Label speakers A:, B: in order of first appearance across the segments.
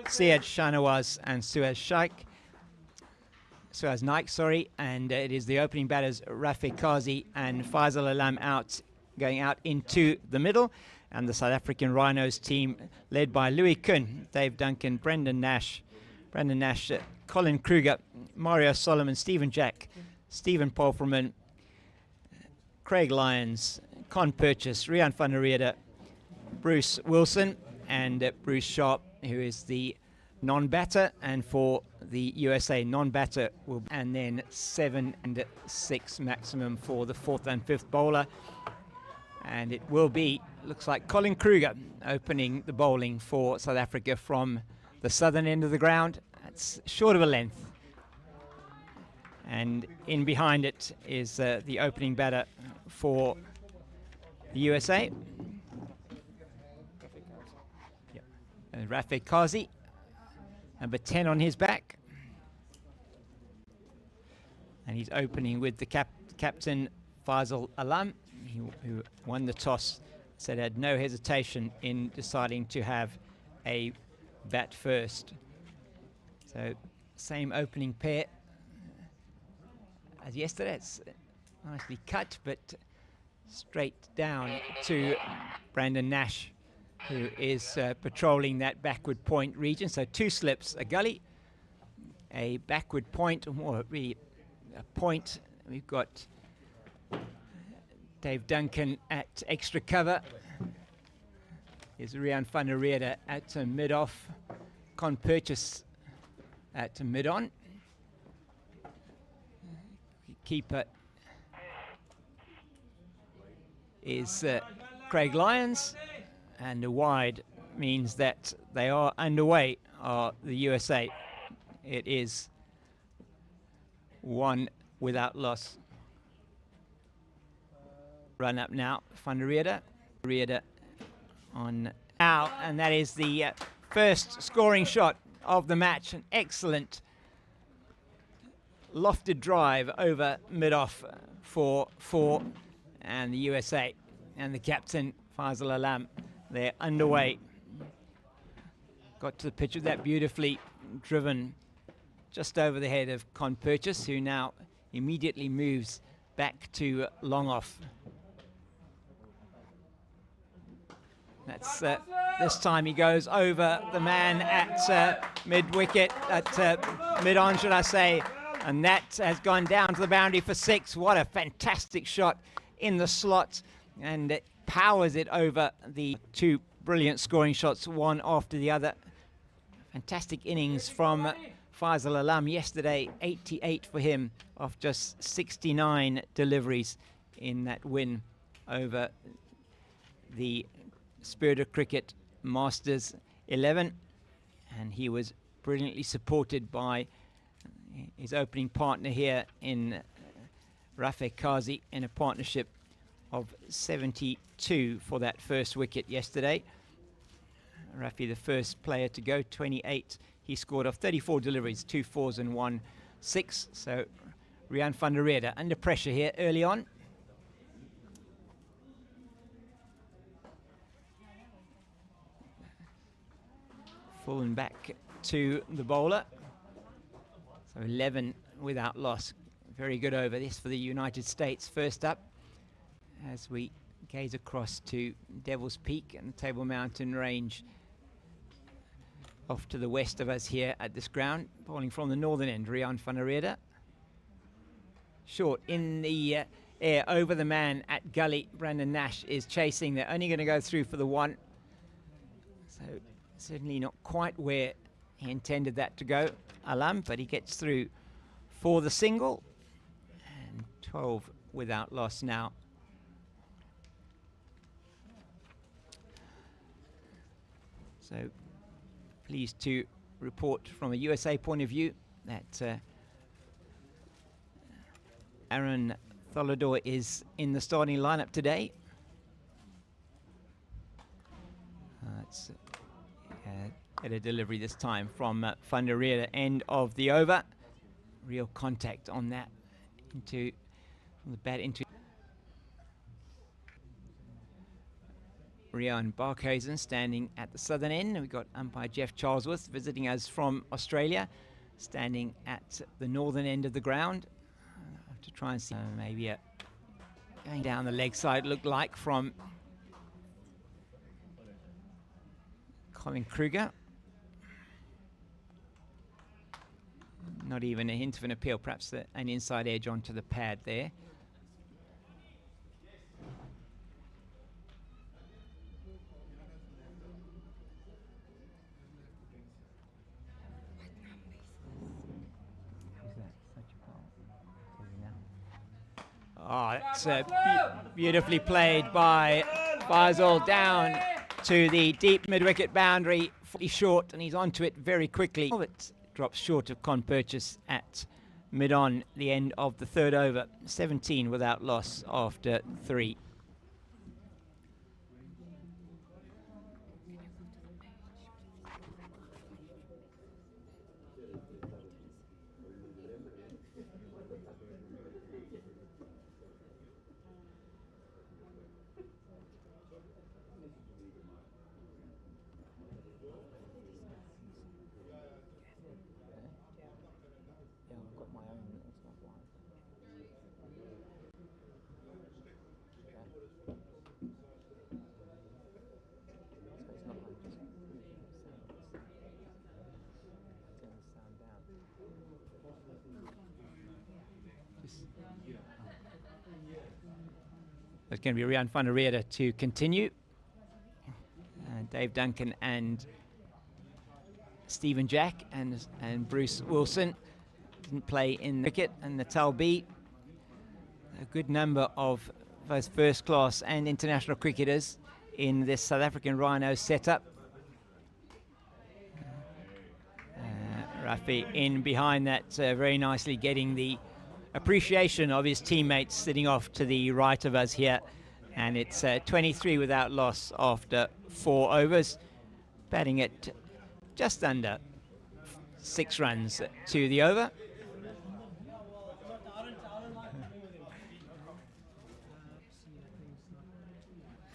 A: Syed Shanawaz and Suez Naik, sorry, and it is the opening batters Rafiq Kazi and Fazal Alam going out into the middle, and the South African Rhinos team led by Louis Kuhn, Dave Duncan, Brandon Nash, Colin Kruger, Mario Solomon, Stephen Jack, Stephen Polferman, Craig Lyons, Con Purchase, Rian van der Reede, Bruce Wilson, and Bruce Sharp, who is the non-batter, and for the USA non-batter will, and then 7 and 6 maximum for the 4th and 5th bowler, and it will be, looks like Colin Kruger opening the bowling for South Africa from the southern end of the ground. That's short of a length, and in behind it is the opening batter for the USA, Rafiq Kazi, number 10 on his back, and he's opening with the captain Fazal Alam, who won the toss, said had no hesitation in deciding to have a bat first. So same opening pair as yesterday. It's nicely cut, but straight down to Brandon Nash, who is patrolling that backward point region. So 2 slips, a gully, a backward point, or more really a point. We've got Dave Duncan at extra cover. Here's Rian van der Reede at mid-off. Con Purchase at mid-on. Keeper is Craig Lyons. And the wide means that they are underway, are the USA. It is 1 without loss. Run up now, van der Reede on now, and that is the first scoring shot of the match. An excellent lofted drive over mid-off for 4, and the USA and the captain Fazal Alam, they're underway. Got to the pitch with that beautifully driven just over the head of Con Purchase, who now immediately moves back to long off. That's this time he goes over the man at mid-wicket, at mid-on, should I say, and that has gone down to the boundary for 6. What a fantastic shot in the slot, and it powers it over the 2 brilliant scoring shots, one after the other. Fantastic innings from Fazal Alam yesterday, 88 for him off just 69 deliveries in that win over the Spirit of Cricket Masters 11, and he was brilliantly supported by his opening partner here in Rafiq Kazi in a partnership of 72 for that first wicket yesterday. Rafi, the first player to go, 28. He scored off 34 deliveries, 2 4s and 1 6. So Rian van der Reede under pressure here early on. Falling back to the bowler. So 11 without loss. Very good over this for the United States. First up, as we gaze across to Devil's Peak and the Table Mountain Range off to the west of us here at this ground. Bowling from the northern end, Rian van der Reede. Short in the air over the man at gully. Brandon Nash is chasing. They're only going to go through for the 1. So certainly not quite where he intended that to go, Alam, but he gets through for the single. And 12 without loss now. So pleased to report from a USA point of view that Aaron Tholador is in the starting lineup today. That's at a delivery this time from van der Reede, end of the over. Real contact on that into the bat into Rian Barkhuizen standing at the southern end. We've got umpire Jeff Charlesworth visiting us from Australia, standing at the northern end of the ground to try and see maybe going down the leg side, looked like, from Colin Kruger. Not even a hint of an appeal, perhaps an inside edge onto the pad there. Oh, that's beautifully played by Fazal, down to the deep mid-wicket boundary, 40 short, and he's onto it very quickly. It drops short of Con Purchase at mid-on, the end of the third over, 17 without loss after 3. It's going to be Rian van der Reede to continue. Dave Duncan and Stephen Jack and Bruce Wilson didn't play in the cricket, and Natal B. A good number of both first class and international cricketers in this South African Rhinos setup. Rafi in behind that very nicely, getting the appreciation of his teammates sitting off to the right of us here. And it's 23 without loss after 4 overs, batting at just under 6 runs to the over.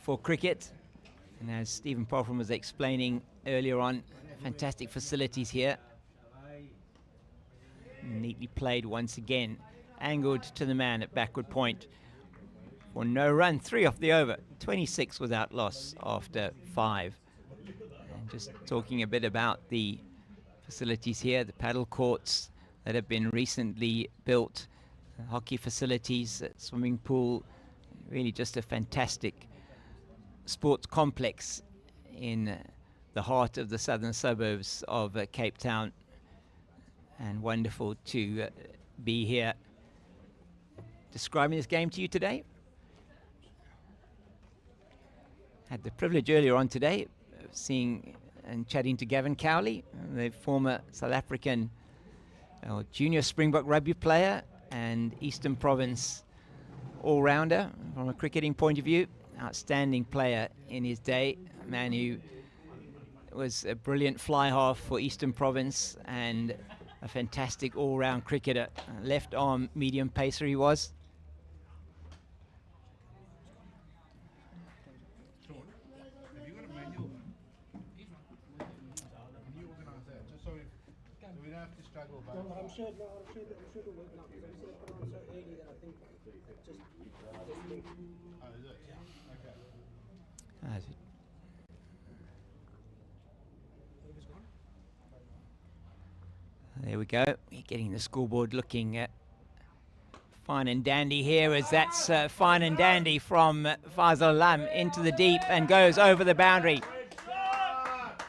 A: For cricket, and as Stephen Polfram was explaining earlier on, fantastic facilities here. Neatly played once again, angled to the man at backward point for no run, 3 off the over, 26 without loss after 5. And just talking a bit about the facilities here, the paddle courts that have been recently built, hockey facilities, swimming pool, really just a fantastic sports complex in the heart of the southern suburbs of Cape Town, and wonderful to be here describing this game to you today. Had the privilege earlier on today of seeing and chatting to Gavin Cowley, the former South African junior Springbok rugby player and Eastern Province all-rounder from a cricketing point of view. Outstanding player in his day, a man who was a brilliant fly-half for Eastern Province and a fantastic all-round cricketer. Left-arm medium pacer he was.
B: I'm sure it will work now, because I said it around so early that I think just oh, is it? Yeah. Okay.
A: There we go. We're getting the scoreboard looking fine and dandy here, as that's fine and dandy from Fazal Alam into the deep and goes over the boundary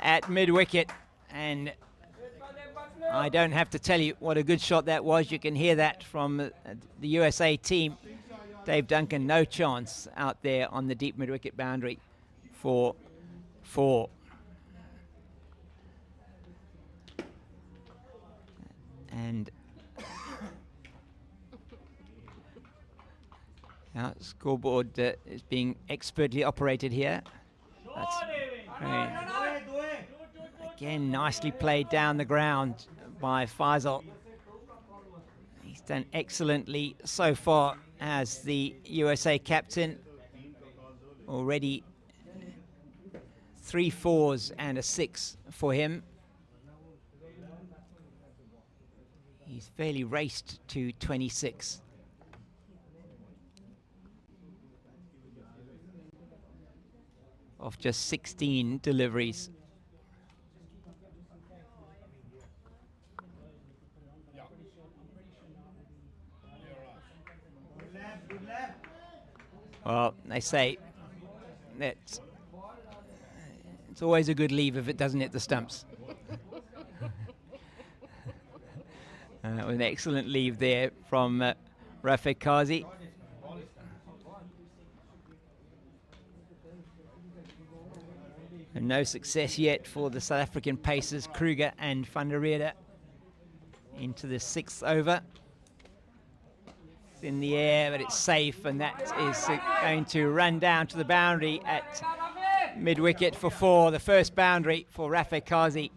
A: at mid-wicket. And I don't have to tell you what a good shot that was. You can hear that from the USA team. Dave Duncan, no chance out there on the deep mid-wicket boundary for 4. And now scoreboard is being expertly operated here. That's again nicely played down the ground by Fazal. He's done excellently so far as the USA captain, already 3 4s and a 6 for him. He's fairly raced to 26. Of just 16 deliveries. Well, they say that it's always a good leave if it doesn't hit the stumps. That was an excellent leave there from Rafik Kazi. And no success yet for the South African pacers, Kruger and van der Rede, into the 6th over. It's in the air, but it's safe, and that is going to run down to the boundary at mid-wicket for 4, the first boundary for Rafik Kazi.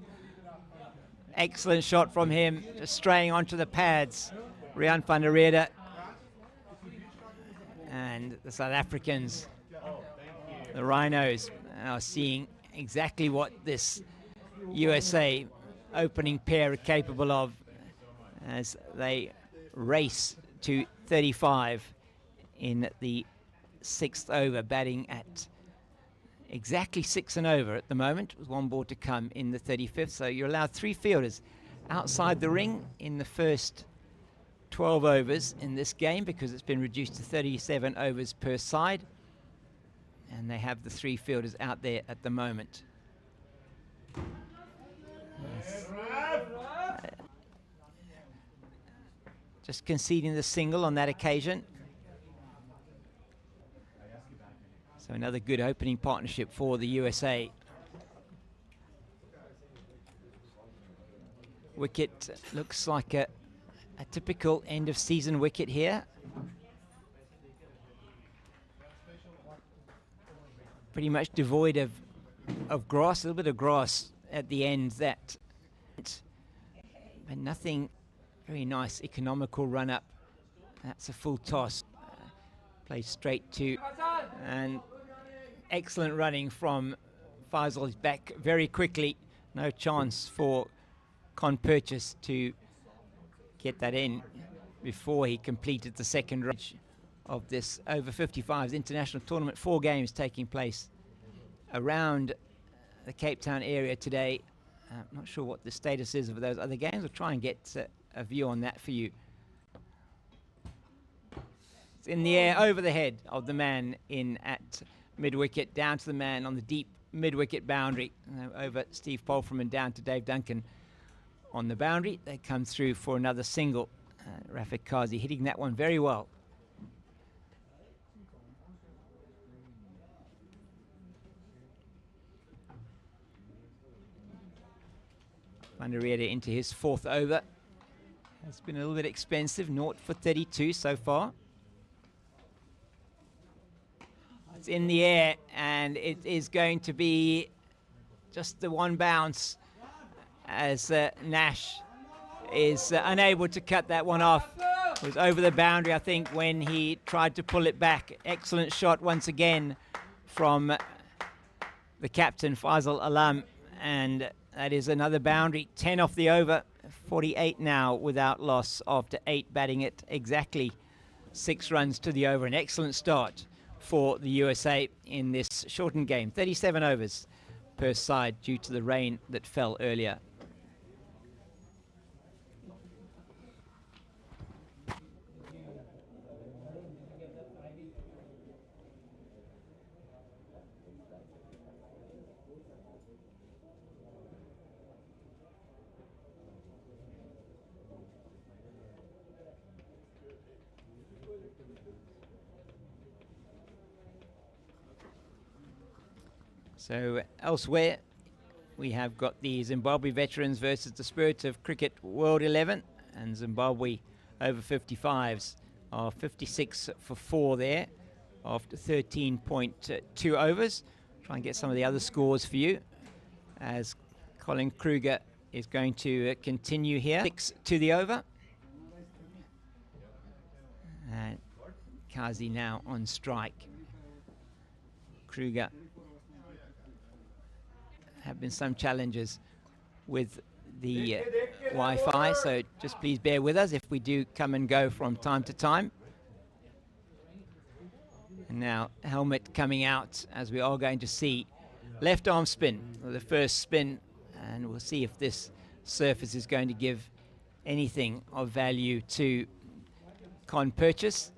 A: Excellent shot from him, just straying onto the pads. Rian van der Rede and the South Africans, the Rhinos, are seeing exactly what this USA opening pair are capable of as they race to 35 in the 6th over, batting at exactly 6 and over at the moment, with 1 ball to come in the 35th. So you're allowed 3 fielders outside the ring in the first 12 overs in this game, because it's been reduced to 37 overs per side, and they have the 3 fielders out there at the moment. Yes. Just conceding the single on that occasion. So another good opening partnership for the USA. Wicket looks like a typical end of season wicket here. Pretty much devoid of grass, a little bit of grass at the end, but nothing. Very nice economical run up. That's a full toss. Played straight to, and excellent running from Fazal. He's back very quickly. No chance for Con Purchase to get that in before he completed the second range of this Over-55s international tournament. 4 games taking place around the Cape Town area today. I'm not sure what the status is of those other games. We'll try and get a view on that for you. It's in the air over the head of the man in at mid-wicket, down to the man on the deep mid-wicket boundary, over Steve Polfram and down to Dave Duncan on the boundary. They come through for another single. Rafik Kazi hitting that one very well. Van der Rede into his 4th over. It's been a little bit expensive, 0 for 32 so far. It's in the air, and it is going to be just the 1 bounce as Nash is unable to cut that one off. It was over the boundary, I think, when he tried to pull it back. Excellent shot once again from the captain, Fazal Alam, and that is another boundary. 10 off the over, 48 now without loss after 8, batting at exactly 6 runs to the over. An excellent start for the USA in this shortened game. 37 overs per side due to the rain that fell earlier. So elsewhere, we have got the Zimbabwe veterans versus the Spirit of Cricket World 11, and Zimbabwe over-55s are 56 for 4 there after 13.2 overs. Try and get some of the other scores for you as Colin Kruger is going to continue here. 6 to the over. And Kazi now on strike. Kruger have been some challenges with the Wi-Fi, so just please bear with us if we do come and go from time to time. And now helmet coming out, as we are going to see left arm spin, the first spin, and we'll see if this surface is going to give anything of value to Con Purchase.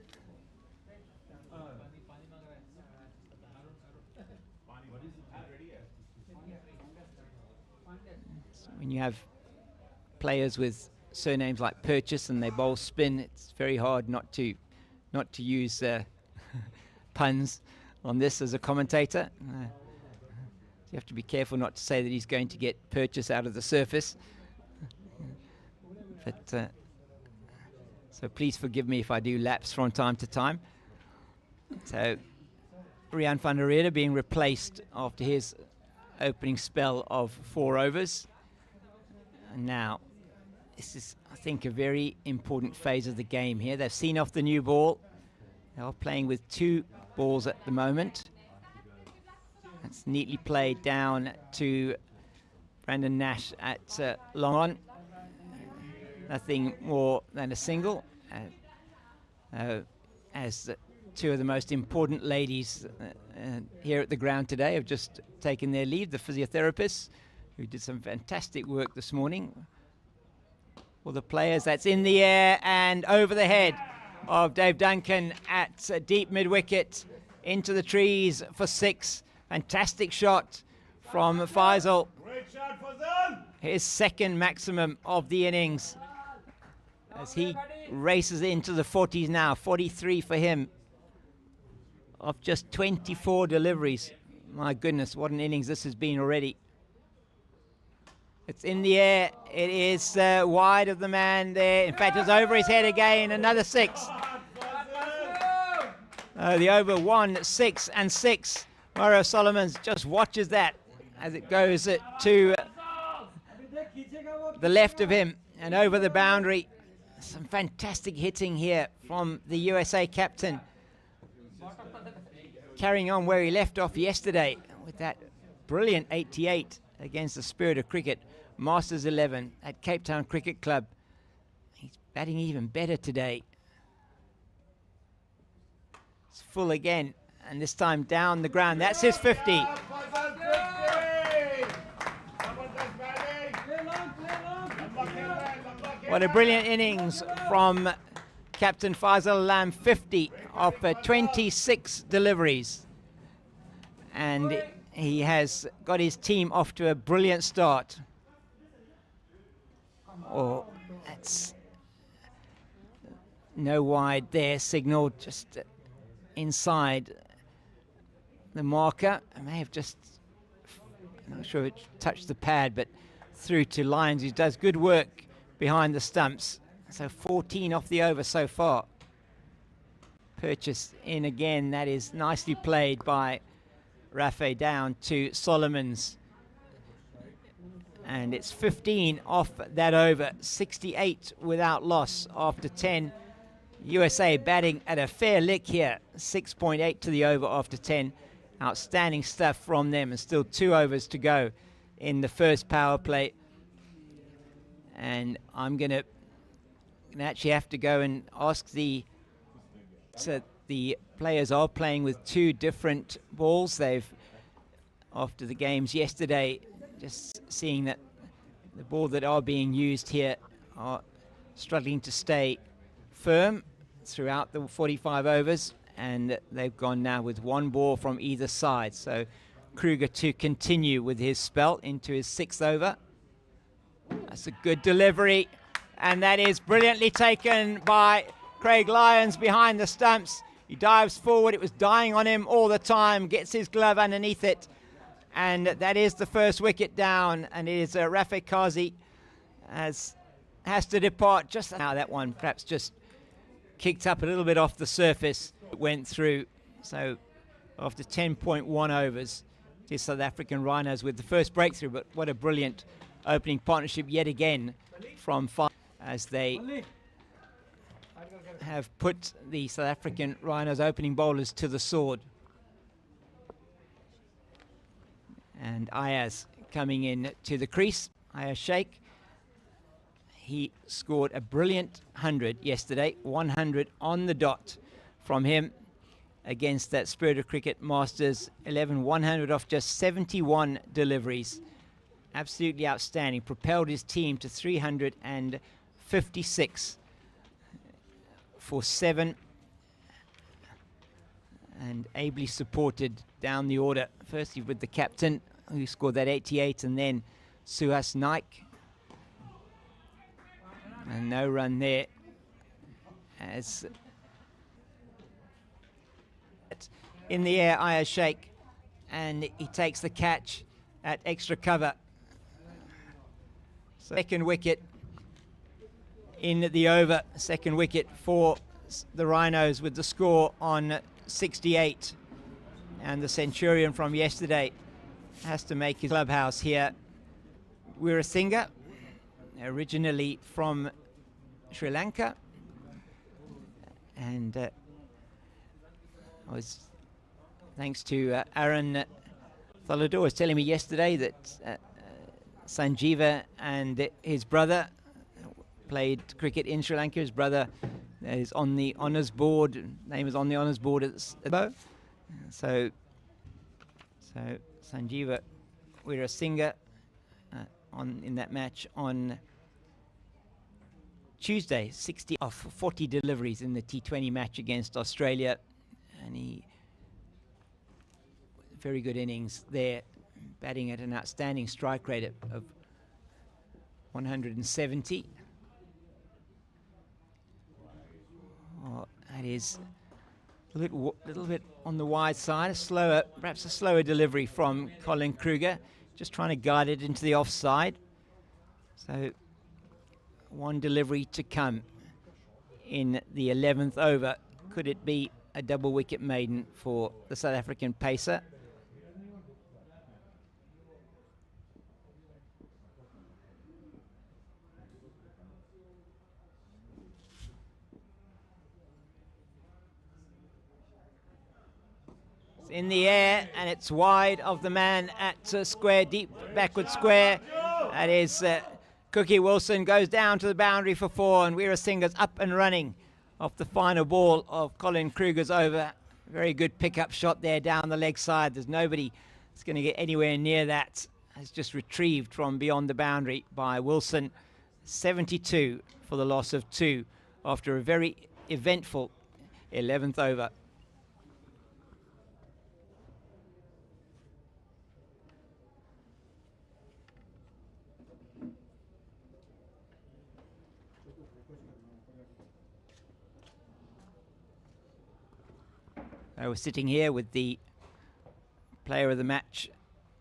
A: So when you have players with surnames like Purchase and they bowl spin, it's very hard not to use puns on this as a commentator. You have to be careful not to say that he's going to get Purchase out of the surface. But so please forgive me if I do lapse from time to time. So Rian van der Rede being replaced after his opening spell of 4 overs. And now this is, I think, a very important phase of the game here. They've seen off the new ball. They are playing with 2 balls at the moment. It's neatly played down to Brandon Nash at long on. Nothing more than a single. As 2 of the most important ladies here at the ground today have just taken their leave, the physiotherapists, who did some fantastic work this morning. Well, the players, that's in the air and over the head of Dave Duncan at deep mid-wicket, into the trees for 6. Fantastic shot from Fazal.
C: Great shot, Fazal.
A: His second maximum of the innings, as he races into the 40s now. 43 for him of just 24 deliveries. My goodness, what an innings this has been already. It's in the air. It is wide of the man there. In fact, it's over his head again. Another 6. The over 1, 6 and 6. Mario Solomons just watches that as it goes to the left of him and over the boundary. Some fantastic hitting here from the USA captain, carrying on where he left off yesterday with that brilliant 88 against the Spirit of Cricket Masters 11 at Cape Town Cricket Club. He's batting even better today. It's full again, and this time down the ground. That's his 50. What a brilliant innings from Captain Fazal Alam, 50 of 26 deliveries. And he has got his team off to a brilliant start. Oh, that's no wide there, signal just inside the marker. I may have just, I'm not sure it touched the pad, but through to Lyons, who does good work behind the stumps. So 14 off the over so far. Purchase in again. That is nicely played by Rafe down to Solomons. And it's 15 off that over. 68 without loss after 10. USA batting at a fair lick here. 6.8 to the over after 10. Outstanding stuff from them, and still 2 overs to go in the first power play. And I'm going to actually have to go and ask the players are playing with 2 different balls. They've, after the games yesterday, just seeing that the ball that are being used here are struggling to stay firm throughout the 45 overs, and they've gone now with 1 ball from either side. So Kruger to continue with his spell into his 6th over. That's a good delivery, and that is brilliantly taken by Craig Lyons behind the stumps. He dives forward. It was dying on him all the time, gets his glove underneath it, and that is the first wicket down. And it is Rafiq Kazi has to depart just now. That one perhaps just kicked up a little bit off the surface, went through. So after 10.1 overs, it is South African Rhinos with the first breakthrough. But what a brilliant opening partnership yet again from Fazal, as they have put the South African Rhinos opening bowlers to the sword. And Ayaz coming in to the crease. Ayaz Sheikh. He scored a brilliant 100 yesterday, 100 on the dot from him against that Spirit of Cricket Masters 11, 100 off just 71 deliveries. Absolutely outstanding. Propelled his team to 356 for 7, and ably supported down the order. Firstly with the captain, who scored that 88, and then Suhas Naik. And no run there as in the air, Ayaz Sheikh, and he takes the catch at extra cover. Second wicket in the over, second wicket for the Rhinos with the score on 68. And the Centurion from yesterday has to make his clubhouse here. Weerasinghe, originally from Sri Lanka, and was thanks to Aaron Thalador was telling me yesterday that Sanjeeva and his brother played cricket in Sri Lanka. His brother is on the honours board. Name is on the honours board at so Sanjeeva Weerasinghe in that match on Tuesday, 60 off 40 deliveries in the T20 match against Australia, and he very good innings there, batting at an outstanding strike rate of 170. Oh, that is a little bit on the wide side, perhaps a slower delivery from Colin Kruger, just trying to guide it into the offside. So one delivery to come in the 11th over. Could it be a double wicket maiden for the South African pacer? It's in the air and it's wide of the man at square, deep backward square. That is Cookie Wilson, goes down to the boundary for 4, and Weerasinghe's up and running off the final ball of Colin Kruger's over. Very good pickup shot there down the leg side. There's nobody that's going to get anywhere near that. It's just retrieved from beyond the boundary by Wilson. 72 for the loss of 2 after a very eventful 11th over. We're sitting here with the Player of the Match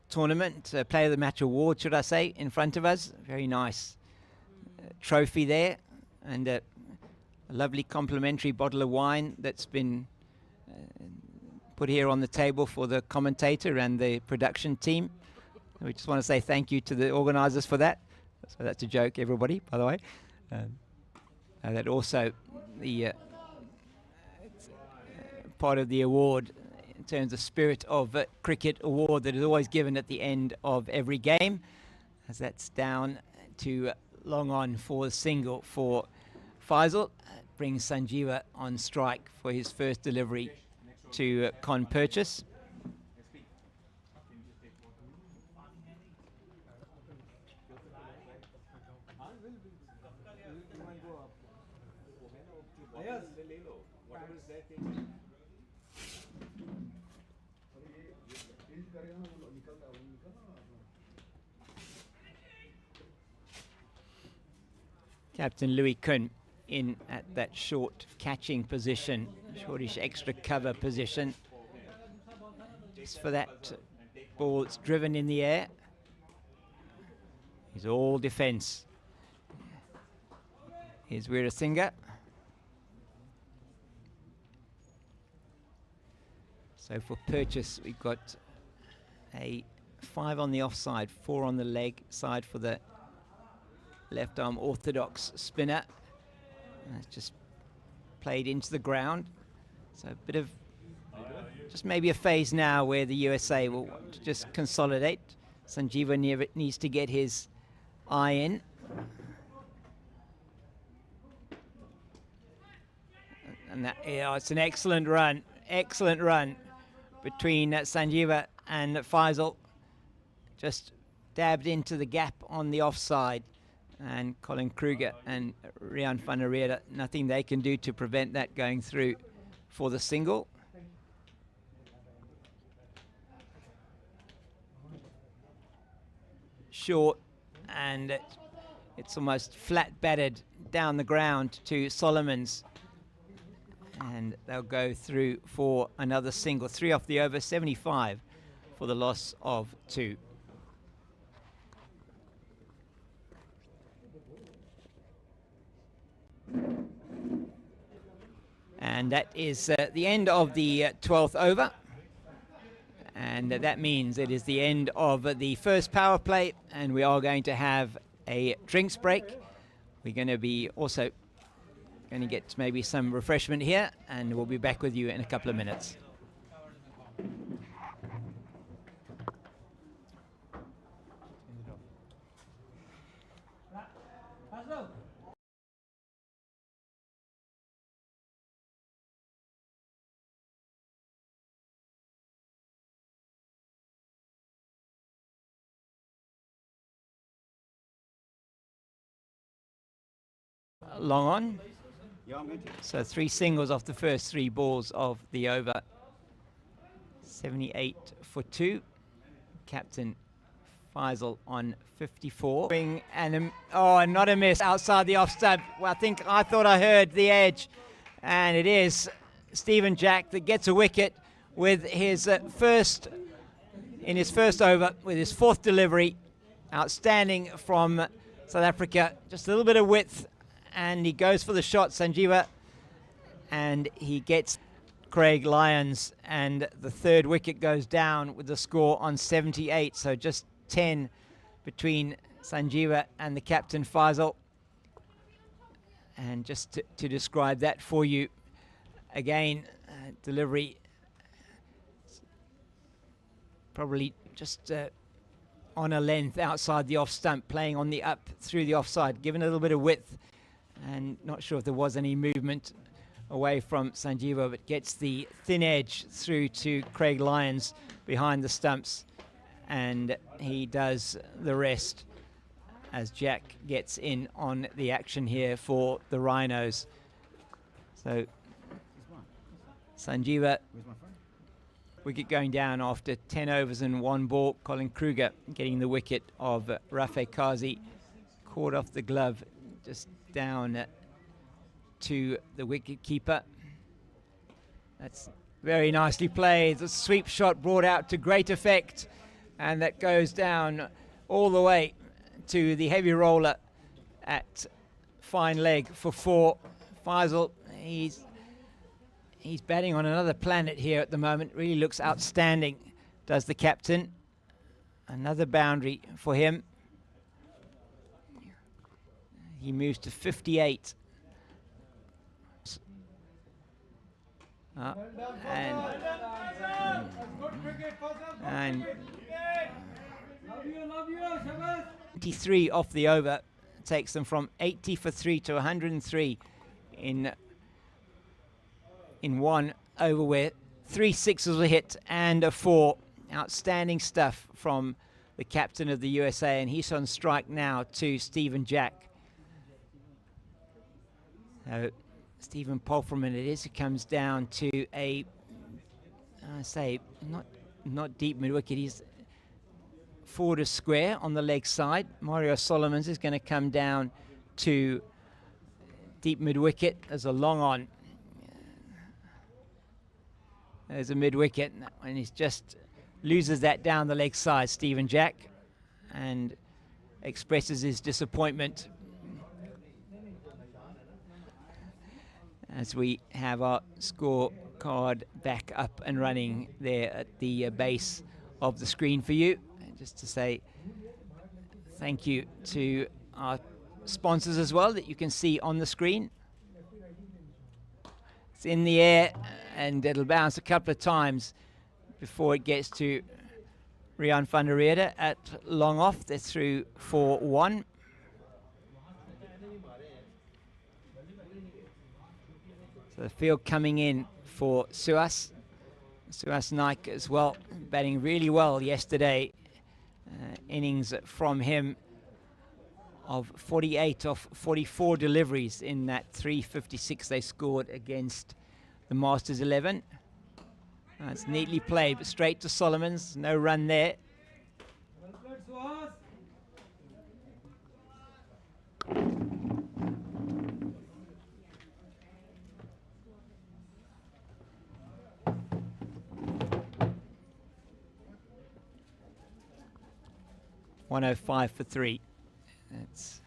A: tournament, Player of the Match award, should I say, in front of us. Very nice trophy there, and a lovely complimentary bottle of wine that's been put here on the table for the commentator and the production team. We just want to say thank you to the organisers for that. So that's a joke, everybody, by the way. That also the part of the award in terms of Spirit of Cricket award that is always given at the end of every game, as that's down to long on for the single for Fazal. Brings Sanjeeva on strike for his first delivery to Con Purchase. Captain Louis Kuhn in at that short catching position, shortish extra cover position. Just for that ball, it's driven in the air. He's all defence. Here's Weerasinghe. So for Purchase, we've got a 5 on the offside, 4 on the leg side for the left arm orthodox spinner. And it's just played into the ground. So a bit of just maybe a phase now where the USA will want to just consolidate. Sanjeeva needs to get his eye in. And that, yeah, it's an excellent run between Sanjeeva and Fazal. Just dabbed into the gap on the offside. And Colin Kruger and Rian van der Rede, nothing they can do to prevent that going through for the single. Short, and it's almost flat batted down the ground to Solomons, and they'll go through for another single. 3 off the over, 75 for the loss of 2. And that is the end of the 12th over. And that means it is the end of the first power play, and we are going to have a drinks break. We're going to be also going to get maybe some refreshment here, and we'll be back with you in a couple of minutes. Long on. So 3 singles off the first 3 balls of the over. 78 for 2. Captain Fazal on 54. And not a miss outside the off stump. Well, I thought I heard the edge, and it is Stephen Jack that gets a wicket with his first over, with his 4th delivery. Outstanding from South Africa. Just a little bit of width, and he goes for the shot, Sanjeeva, and he gets Craig Lyons, and the 3rd wicket goes down with the score on 78. So just 10 between Sanjeeva and the captain Fazal. And just to describe that for you again, delivery probably just on a length outside the off stump, playing on the up through the offside, given a little bit of width, and not sure if there was any movement away from Sanjeeva, but gets the thin edge through to Craig Lyons behind the stumps, and he does the rest as Jack gets in on the action here for the Rhinos. So Sanjeeva, wicket going down after 10 overs and 1 ball. Colin Kruger getting the wicket of Rafe Kazi, caught off the glove just down to the wicket keeper. That's very nicely played. The sweep shot brought out to great effect, and that goes down all the way to the heavy roller at fine leg for 4. Fazal, he's batting on another planet here at the moment. Really looks outstanding, does the captain. Another boundary for him. He moves to 58. And 83 off the over takes them from 80 for 3 to 103 in 1 over, where 3 sixes were hit and a 4. Outstanding stuff from the captain of the USA, and he's on strike now to Stephen Jack. Stephen Polferman it is, who comes down to a, not deep mid-wicket. He's forward of square on the leg side. Mario Solomons is going to come down to deep mid-wicket. There's a long on. There's a mid-wicket, and he just loses that down the leg side, Stephen Jack, and expresses his disappointment as we have our scorecard back up and running there at the base of the screen for you. And just to say thank you to our sponsors as well, that you can see on the screen. It's in the air, and it'll bounce a couple of times before it gets to Rian van der Rede at long off. They're through 4-1. So the field coming in for Suhas Naik as well, batting really well yesterday. Innings from him of 48 off 44 deliveries in that 356 they scored against the Masters 11. It's neatly played, but straight to Solomons. No run there. .105 for 3. It's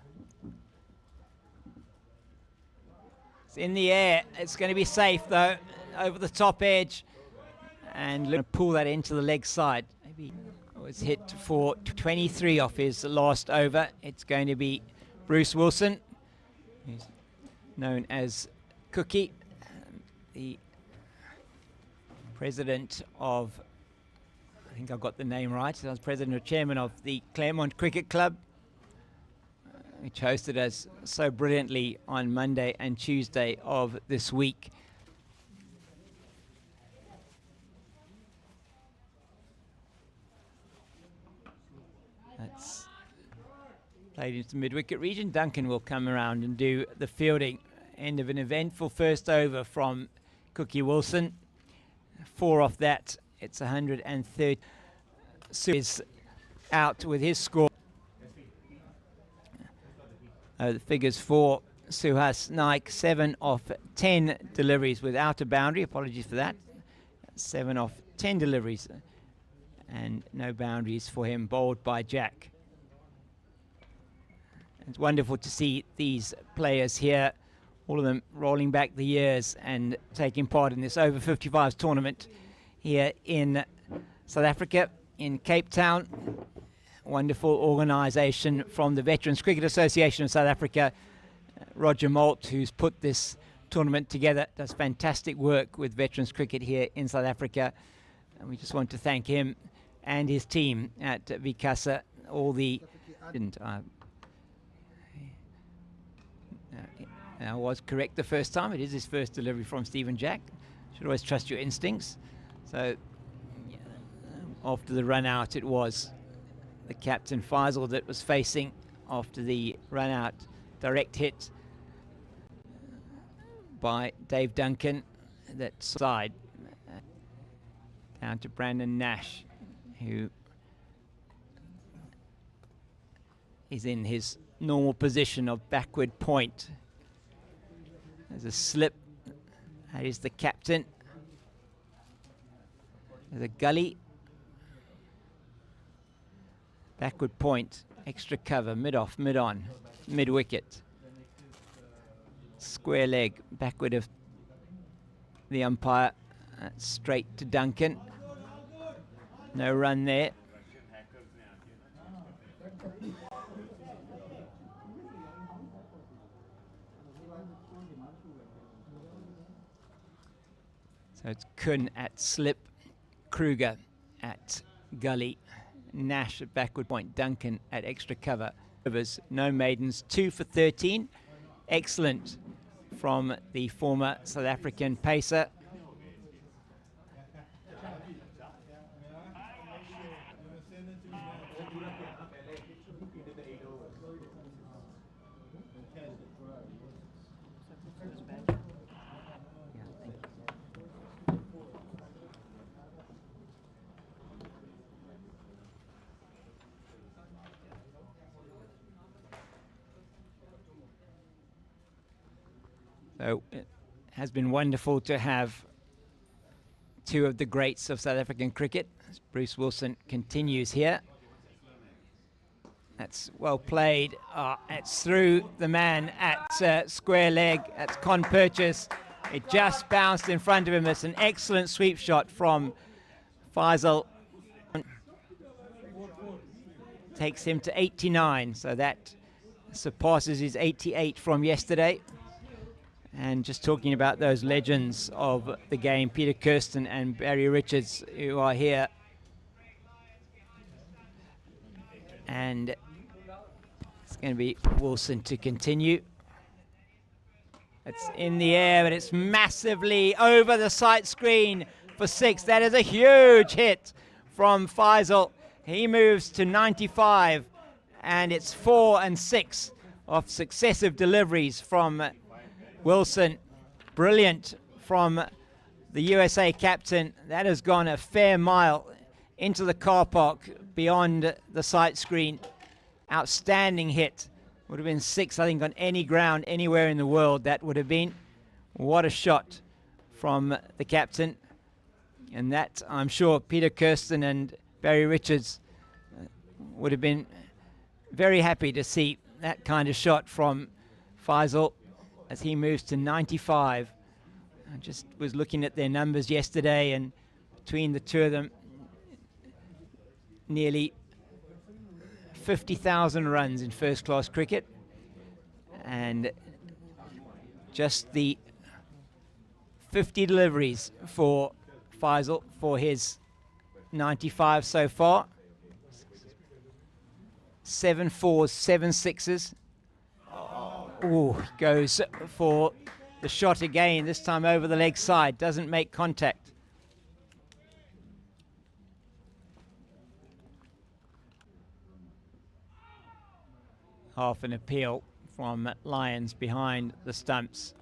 A: in the air. It's going to be safe though, over the top edge, and going to pull that into the leg side. Maybe it was hit for 23 off his last over. It's going to be Bruce Wilson, who's known as Cookie, the president of, I think I've got the name right, I was president or chairman of the Claremont Cricket Club, which hosted us so brilliantly on Monday and Tuesday of this week. That's played into the mid-wicket region. Duncan will come around and do the fielding. End of an eventful first over from Cookie Wilson. 4 off that. It's 130. Is out with his score. The figures for Suhas Naik: 7 off 10 deliveries without a boundary. Apologies for that. 7 off 10 deliveries. And no boundaries for him, bowled by Jack. It's wonderful to see these players here, all of them rolling back the years and taking part in this Over-55s tournament here in South Africa, in Cape Town. Wonderful organisation from the Veterans Cricket Association of South Africa. Roger Moult, who's put this tournament together, does fantastic work with veterans cricket here in South Africa. And we just want to thank him and his team at WPCC. All the... I was correct the first time. It is his first delivery from Stephen Jack. Should always trust your instincts. So after the run out, it was the captain Fazal that was facing after the run out. Direct hit by Dave Duncan. That side down to Brandon Nash, who is in his normal position of backward point. There's a slip. That is the captain. There's a gully. Backward point. Extra cover. Mid-off, mid-on. Mid-wicket. Square leg. Backward of the umpire. Straight to Duncan. No run there. So it's Kun at slip, Kruger at gully, Nash at backward point, Duncan at extra cover. No maidens, 2 for 13. Excellent from the former South African pacer. So it has been wonderful to have 2 of the greats of South African cricket. As Bruce Wilson continues here. That's well played. It's through the man at square leg. That's Con Purchase. It just bounced in front of him. It's an excellent sweep shot from Fazal. Takes him to 89, so that surpasses his 88 from yesterday. And just talking about those legends of the game, Peter Kirsten and Barry Richards, who are here. And it's going to be Wilson to continue. It's in the air, but it's massively over the sight screen for 6. That is a huge hit from Fazal. He moves to 95, and it's 4 and 6 of successive deliveries from Wilson. Brilliant from the USA captain. That has gone a fair mile into the car park beyond the sight screen. Outstanding hit. Would have been 6, I think, on any ground anywhere in the world. That would have been. What a shot from the captain. And that, I'm sure, Peter Kirsten and Barry Richards would have been very happy to see that kind of shot from Fazal as he moves to 95. I just was looking at their numbers yesterday, and between the two of them, nearly 50,000 runs in first-class cricket, and just the 50 deliveries for Fazal for his 95 so far. 7 4s, 7 6s. Oh, goes for the shot again, this time over the leg side, doesn't make contact. Half an appeal from Lyons behind the stumps.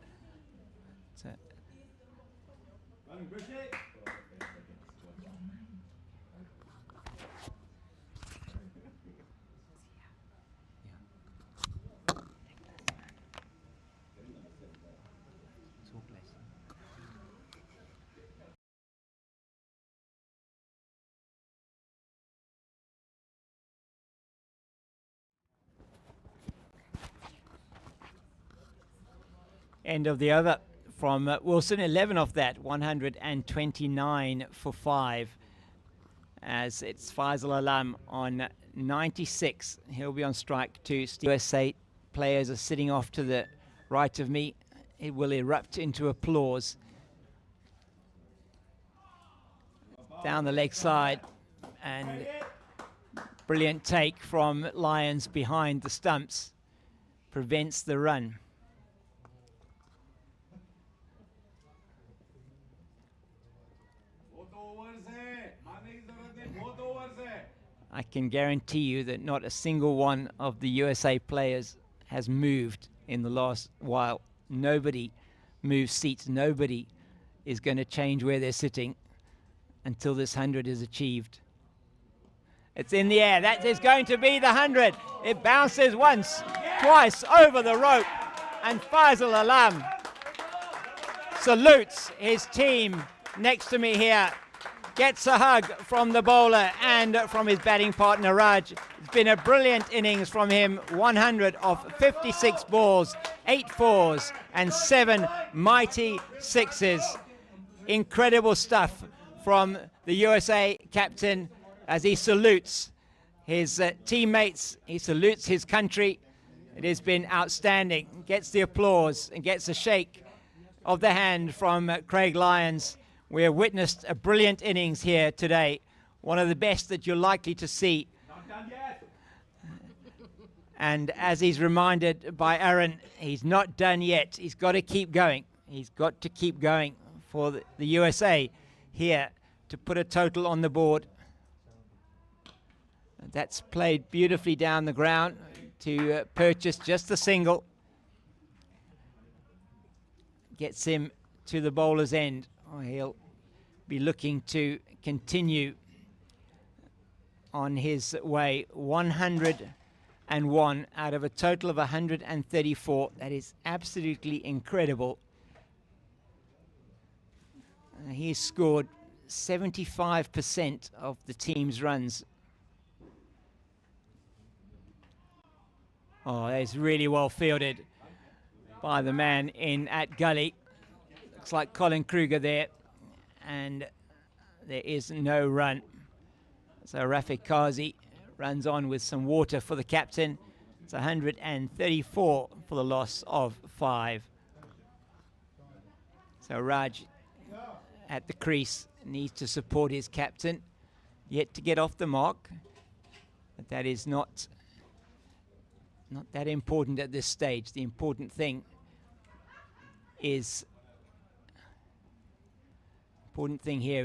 A: End of the over from Wilson. 11 off that, 129 for 5. As it's Fazal Alam on 96. He'll be on strike too. USA players are sitting off to the right of me. It will erupt into applause. Down the leg side, and brilliant take from Lyons behind the stumps. Prevents the run. I can guarantee you that not a single one of the USA players has moved in the last while. Nobody moves seats. Nobody is going to change where they're sitting until this 100 is achieved. It's in the air. That is going to be the 100. It bounces once, twice over the rope, and Fazal Alam salutes his team next to me here. Gets a hug from the bowler and from his batting partner Raj. It's been a brilliant innings from him. 100 of 56 balls, 8 4s and 7 mighty 6s. Incredible stuff from the USA captain as he salutes his teammates. He salutes his country. It has been outstanding. Gets the applause and gets a shake of the hand from Craig Lyons. We have witnessed a brilliant innings here today, one of the best that you're likely to see.
C: Not done yet.
A: And as he's reminded by Aaron, he's not done yet. He's got to keep going. He's got to keep going for the USA here to put a total on the board. That's played beautifully down the ground to purchase just the single. Gets him to the bowler's end. Oh, he'll be looking to continue on his way. 101 out of a total of 134. That is absolutely incredible. He's scored 75% of the team's runs. Oh, that's really well fielded by the man in at gully. Looks like Colin Kruger there, and there is no run. So Rafiq Kazi runs on with some water for the captain. It's 134 for the loss of 5. So Raj at the crease needs to support his captain, yet to get off the mark. But that is not that important at this stage. The important thing here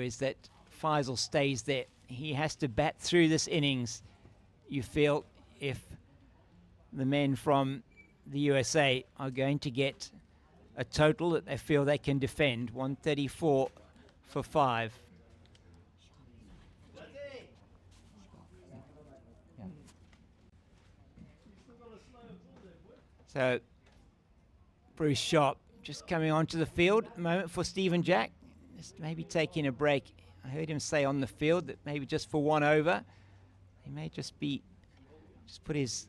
A: is that Fazal stays there. He has to bat through this innings, you feel, if the men from the USA are going to get a total that they feel they can defend. 134 for 5. So Bruce Sharp just coming onto the field at the moment for Stephen Jack. Just maybe taking a break. I heard him say on the field that maybe just for 1 over. He may just put his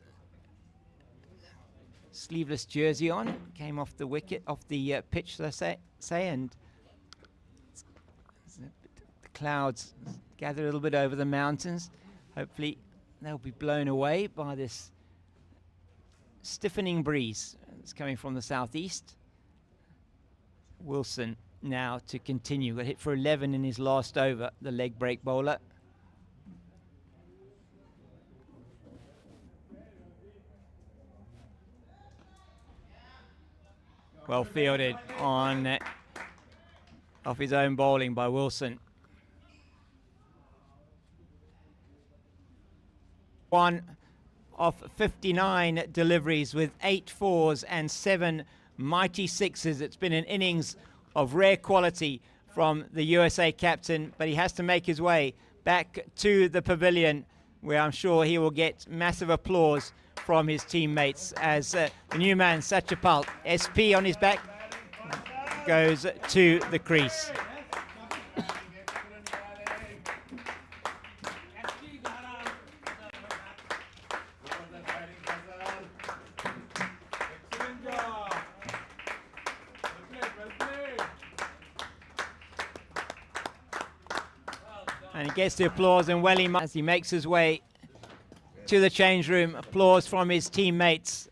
A: sleeveless jersey on. Came off the wicket, off the pitch, let's say, and the clouds gather a little bit over the mountains. Hopefully they'll be blown away by this stiffening breeze that's coming from the southeast. Wilson now to continue. Got hit for 11 in his last over, the leg break bowler. Well fielded on off his own bowling by Wilson. 1 of 59 deliveries with 8 fours and 7 mighty sixes. It's been an innings of rare quality from the USA captain, but he has to make his way back to the pavilion, where I'm sure he will get massive applause from his teammates as the new man, Satchapal, SP on his back, goes to the crease. And he gets the applause, and Wally, as he makes his way to the change room, applause from his teammates.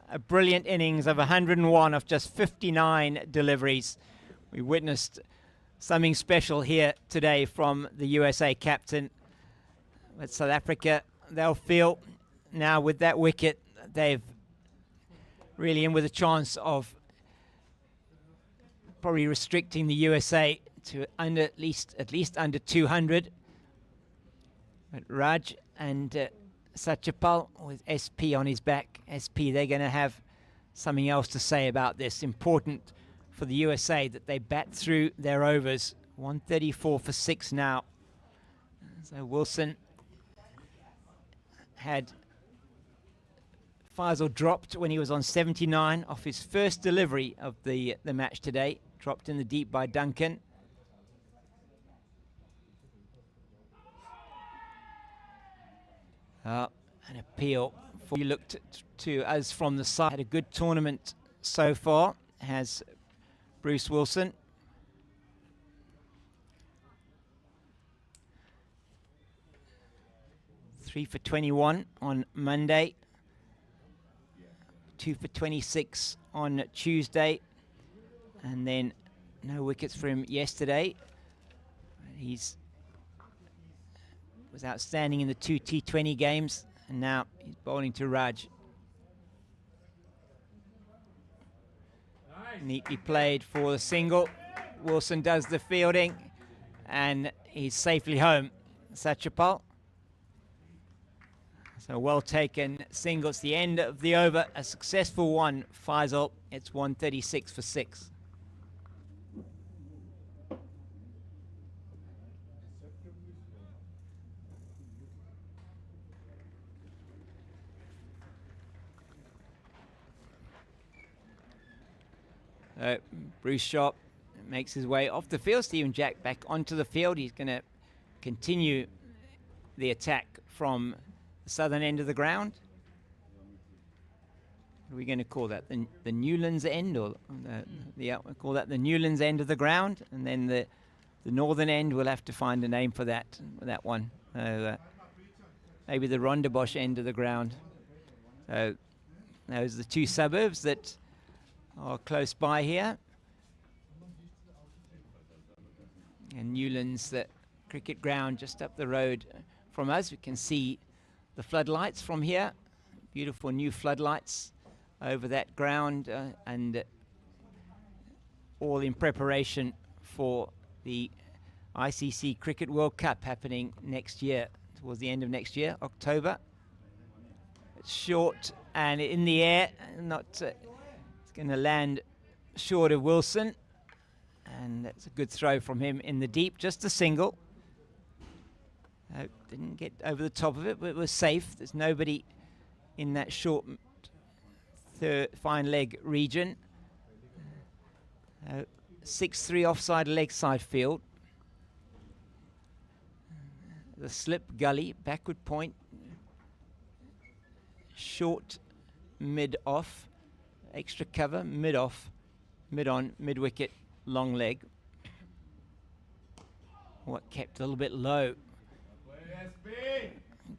A: A brilliant innings of 101 of just 59 deliveries. We witnessed something special here today from the USA captain. But South Africa, they'll feel now with that wicket, they've really in with a chance of probably restricting the USA to under at least under 200. But Raj and Satchapal with SP on his back. SP, they're going to have something else to say about this. Important for the USA that they bat through their overs. 134 for 6 now. So Wilson had Fazal dropped when he was on 79 off his first delivery of the match today. Dropped in the deep by Duncan. An appeal for you looked to us from the side. Had a good tournament so far, has Bruce Wilson. Three for 21 on Monday. 2 for 26 on Tuesday. And then no wickets for him yesterday. He's was outstanding in the 2 T20 games, and now he's bowling to Raj. Nice. Neatly played for the single. Wilson does the fielding, and he's safely home. Satchapal. So well taken single. It's the end of the over. A successful one, Fazal. It's 136 for 6. Bruce Sharp makes his way off the field. Stephen Jack back onto the field. He's going to continue the attack from the southern end of the ground. What are we going to call that? The Newlands end, or we'll call that the Newlands end of the ground, and then the northern end. We'll have to find a name for that one. Maybe the Rondebosch end of the ground. So those are the 2 suburbs that are close by here. And Newlands, the cricket ground just up the road from us. We can see the floodlights from here. Beautiful new floodlights over that ground, and all in preparation for the ICC Cricket World Cup happening next year, towards the end of next year, October. It's short and in the air, not. It's going to land short of Wilson, and that's a good throw from him in the deep, just a single. Didn't get over the top of it, but it was safe. There's nobody in that short fine leg region. 6-3 offside leg side field. The slip gully, backward point, short mid off, extra cover, mid off, mid on, mid wicket, long leg. What kept a little bit low.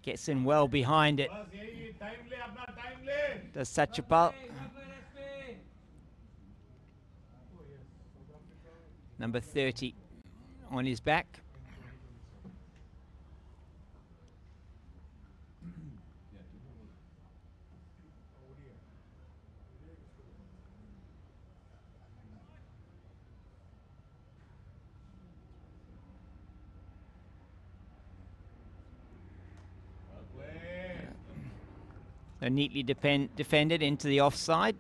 A: Gets in well behind it. Does Satchapal. Number 30 on his back. So neatly defended into the offside.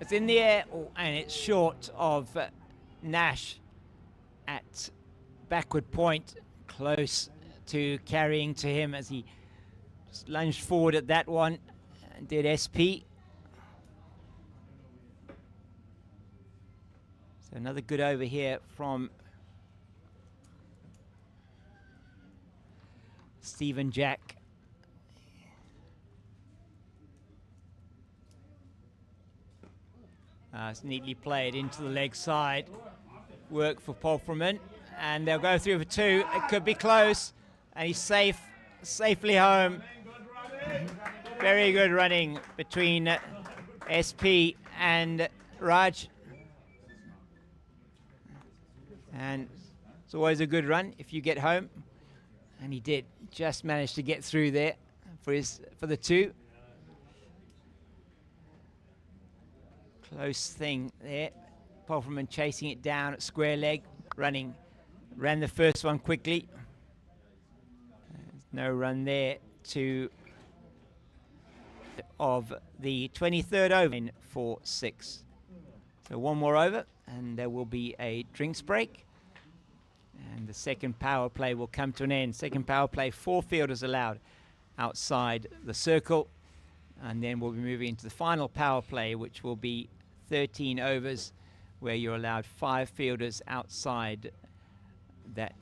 A: It's in the air, and it's short of Nash at backward point, close to carrying to him as he just lunged forward at that one and did SP. So another good over here from Stephen Jack. It's neatly played into the leg side. Work for Polferman, and they'll go through for two. It could be close, and he's safely home. Very good running between SP and Raj. And it's always a good run if you get home, and he did. Just managed to get through there for the two. Close thing there. Polferman chasing it down at square leg, ran the first one quickly. There's no run there of the 23rd over for 6. So one more over, and there will be a drinks break, and the second power play will come to an end. Second power play, 4 fielders allowed outside the circle, and then we'll be moving into the final power play, which will be 13 overs, where you're allowed 5 fielders outside that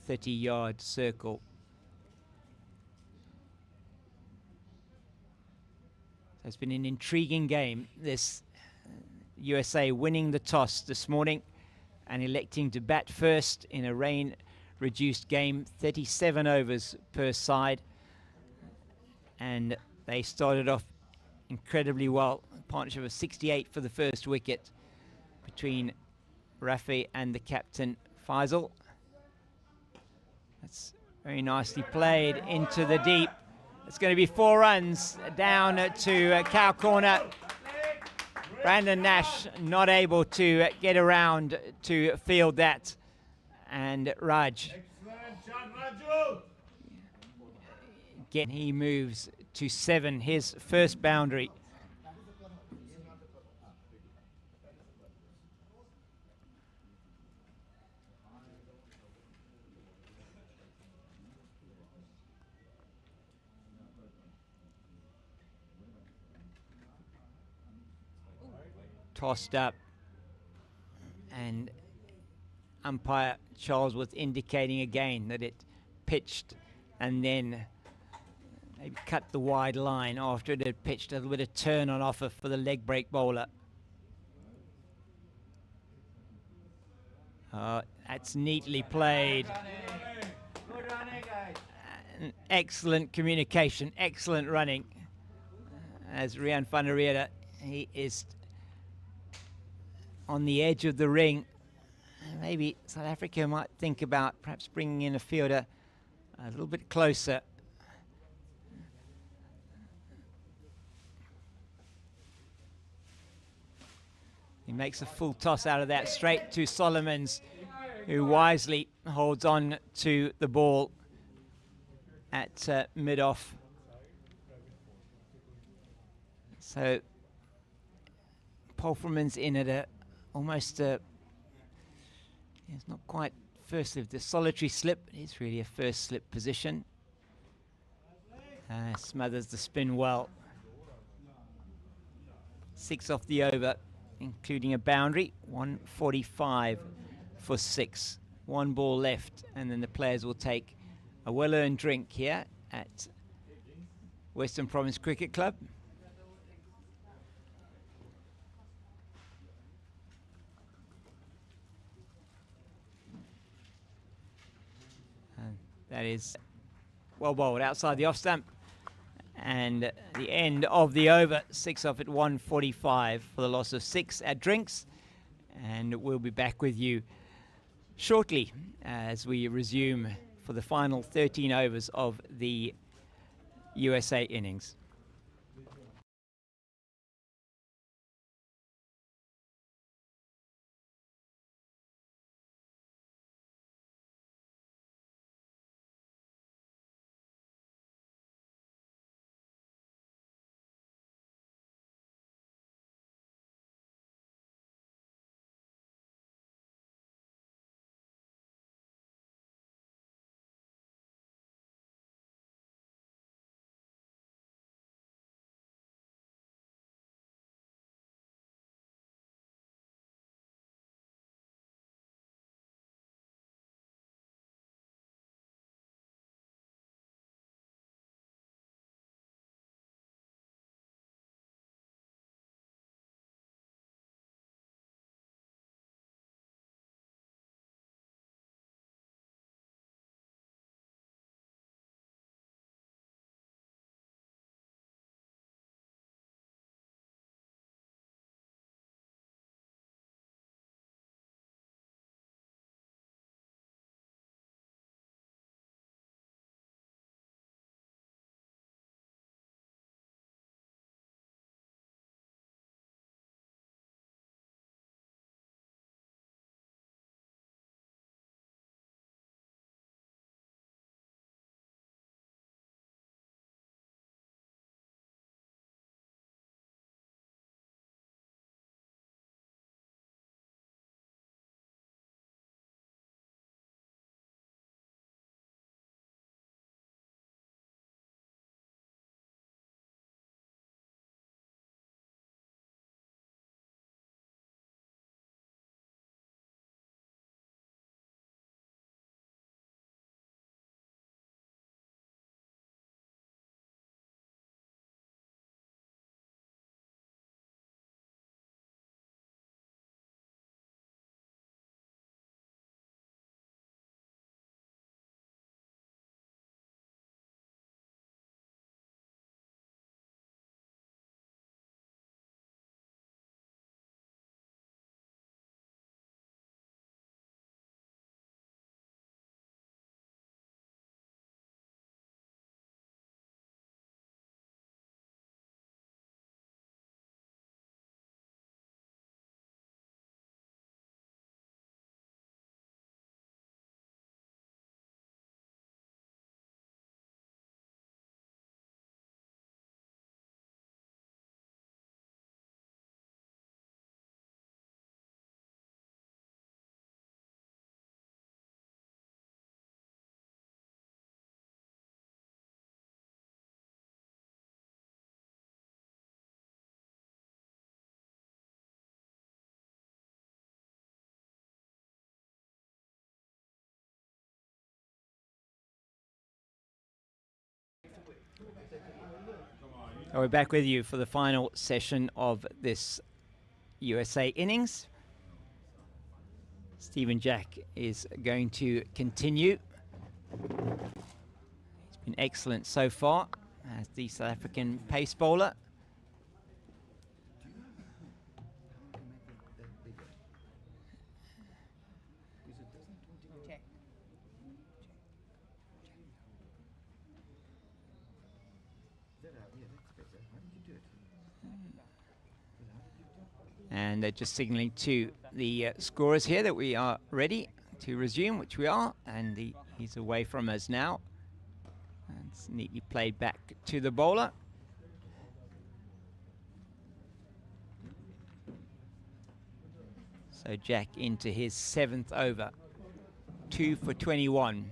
A: 30-yard circle. So it's been an intriguing game. This USA winning the toss this morning and electing to bat first in a rain-reduced game, 37 overs per side. And they started off incredibly well. A partnership of 68 for the first wicket between Rafi and the captain, Fazal. That's very nicely played into the deep. It's going to be 4 runs down to cow corner. Brandon Nash not able to get around to field that. And Raj. Again, he moves to 7, his first boundary. Tossed up, and umpire Charles was indicating again that it pitched and then maybe cut the wide line after it had pitched. A little bit of turn on offer for the leg break bowler. That's neatly played. Excellent communication, excellent running. As Rian van der Riede, he is on the edge of the ring. Maybe South Africa might think about perhaps bringing in a fielder a little bit closer. He makes a full toss out of that straight to Solomons, who wisely holds on to the ball at mid-off. So Polferman's in at almost it's not quite first slip, the solitary slip, but it's really a first slip position. Smothers the spin well. 6 off the over, including a boundary. 145 for 6. 1 ball left, and then the players will take a well-earned drink here at Western Province Cricket Club. And that is well bowled outside the off stump. And the end of the over, 6 off at 145 for the loss of 6 at drinks. And we'll be back with you shortly as we resume for the final 13 overs of the USA innings. We're back with you for the final session of this USA innings. Stephen Jack is going to continue. He's been excellent so far as the South African pace bowler. And they're just signaling to the scorers here that we are ready to resume, which we are, and he's away from us now. And it's neatly played back to the bowler. So Jack into his 7th over. 2 for 21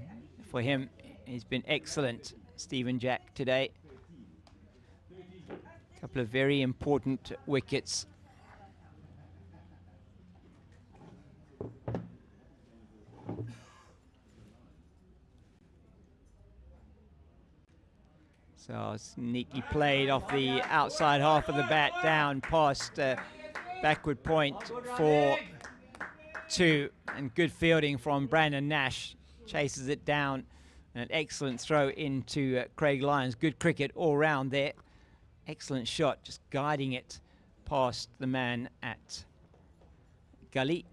A: for him. He's been excellent, Stephen Jack, today. A couple of very important wickets. So it's neatly played off the outside half of the bat down past backward point for 2, and good fielding from Brandon Nash. Chases it down. An excellent throw into Craig Lyons. Good cricket all round there. Excellent shot, just guiding it past the man at gully.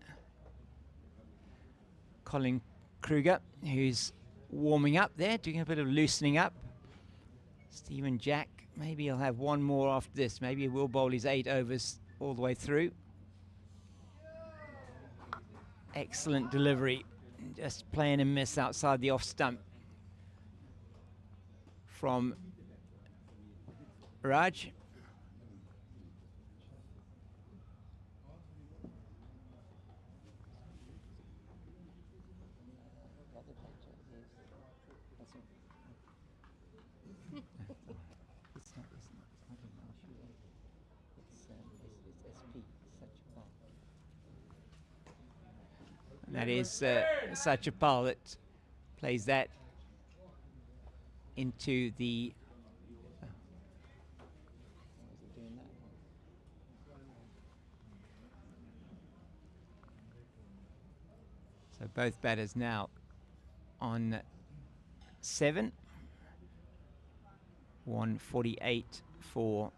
A: Colin Kruger, who's warming up there, doing a bit of loosening up. Stephen Jack, maybe he'll have one more after this. Maybe he will bowl his 8 overs all the way through. Excellent delivery. Just playing a miss outside the off stump from Raj. That is Satchapal that plays that into the... So both batters now on 7. 148 for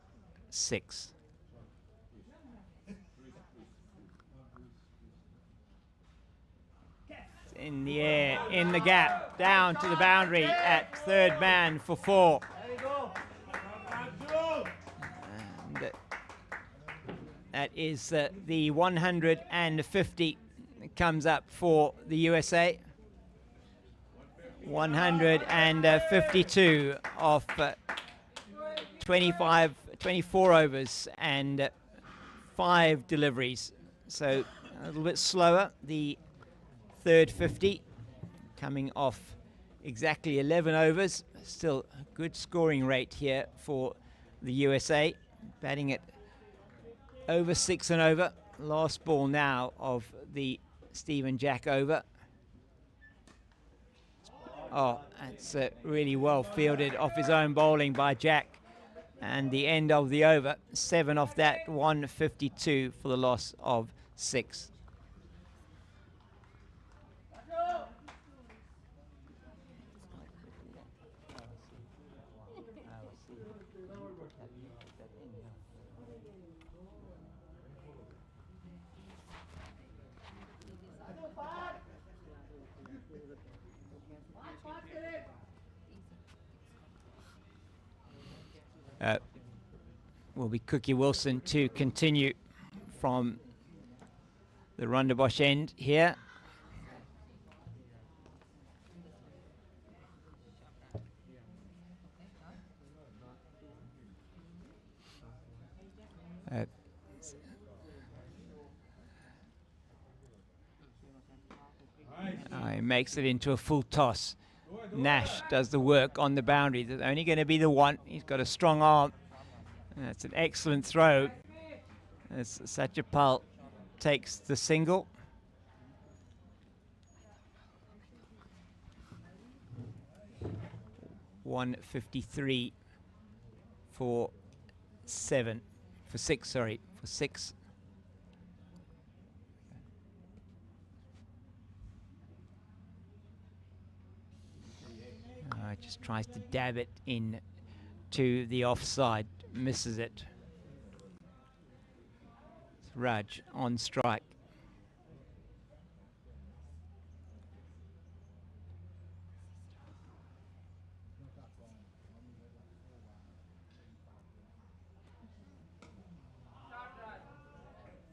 A: 6. In the air, in the gap, down to the boundary at 3rd man for 4. And that is the 150 comes up for the USA. 152 off 24 overs and 5 deliveries. So a little bit slower. The 3rd 50 coming off exactly 11 overs. Still a good scoring rate here for the USA. Batting at over 6 and over. Last ball now of the Stephen Jack over. Oh, that's really well fielded off his own bowling by Jack. And the end of the over. 7 off that, 152 for the loss of 6. Will be Cookie Wilson to continue from the Rondebosch end here. He makes it into a full toss. Nash does the work on the boundary. There's only going to be the 1. He's got a strong arm. That's an excellent throw as Satchapal takes the single. .153 for 6. Raj just tries to dab it in to the offside, misses it. It's Raj on strike.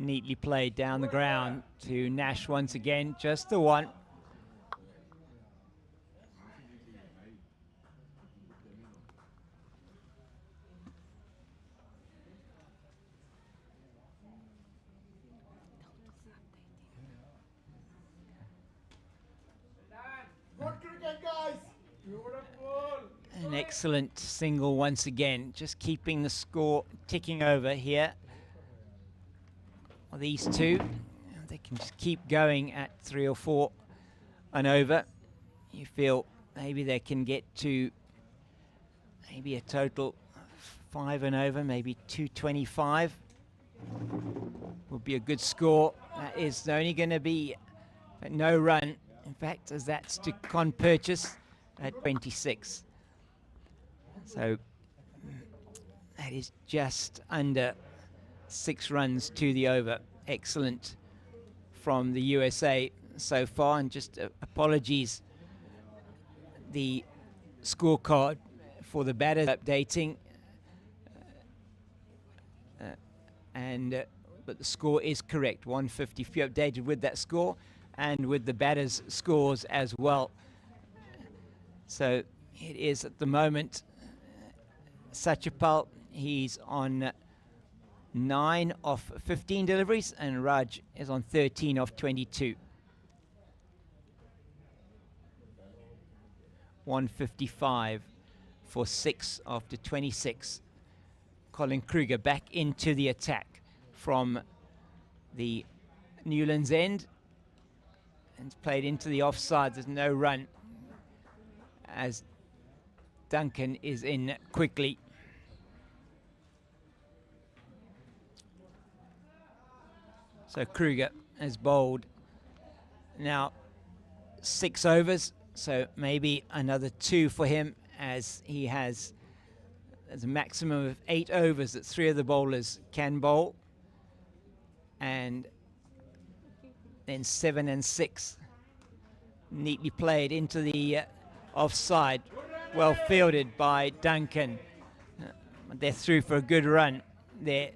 A: Neatly played down the ground to Nash once again, just the one. An excellent single once again, just keeping the score ticking over here. Well, these two, they can just keep going at 3 or 4 and over. You feel maybe they can get to maybe a total 5 and over, maybe 225 would be a good score. That is only going to be no run. In fact, as that's to con purchase at 26. So that is just under 6 runs to the over. Excellent from the USA so far. And just apologies, the scorecard for the batters updating, but the score is correct. 150. If you updated with that score and with the batters' scores as well. So it is at the moment Satchapal, he's on 9 of 15 deliveries, and Raj is on 13 of 22. 155 for 6 after 26. Colin Kruger back into the attack from the Newlands end, and it's played into the offside. There's no run as Duncan is in quickly. So Kruger has bowled now 6 overs, so maybe another 2 for him, as he has a maximum of 8 overs that 3 of the bowlers can bowl, and then 7 and 6 neatly played into the offside. Well fielded by Duncan. They're through for a good run there.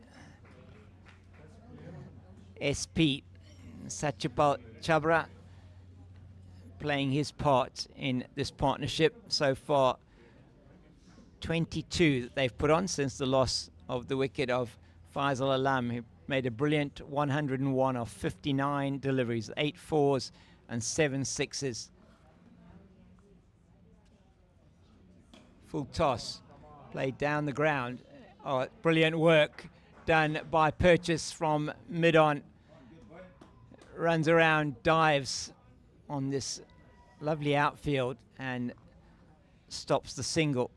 A: SP Satchapal Chabra playing his part in this partnership so far. 22 that they've put on since the loss of the wicket of Fazal Alam, who made a brilliant 101 of 59 deliveries, 8 fours and 7 sixes. Full toss, played down the ground. Oh, brilliant work done by Purchase from mid-on. Runs around, dives on this lovely outfield and stops the single.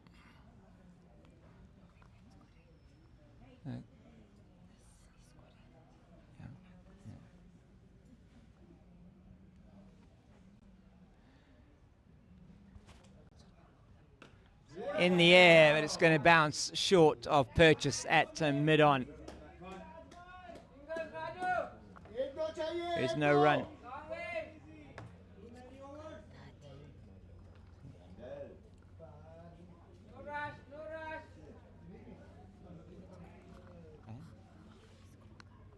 A: In the air, but it's going to bounce short of Purchase at mid-on. There's no run.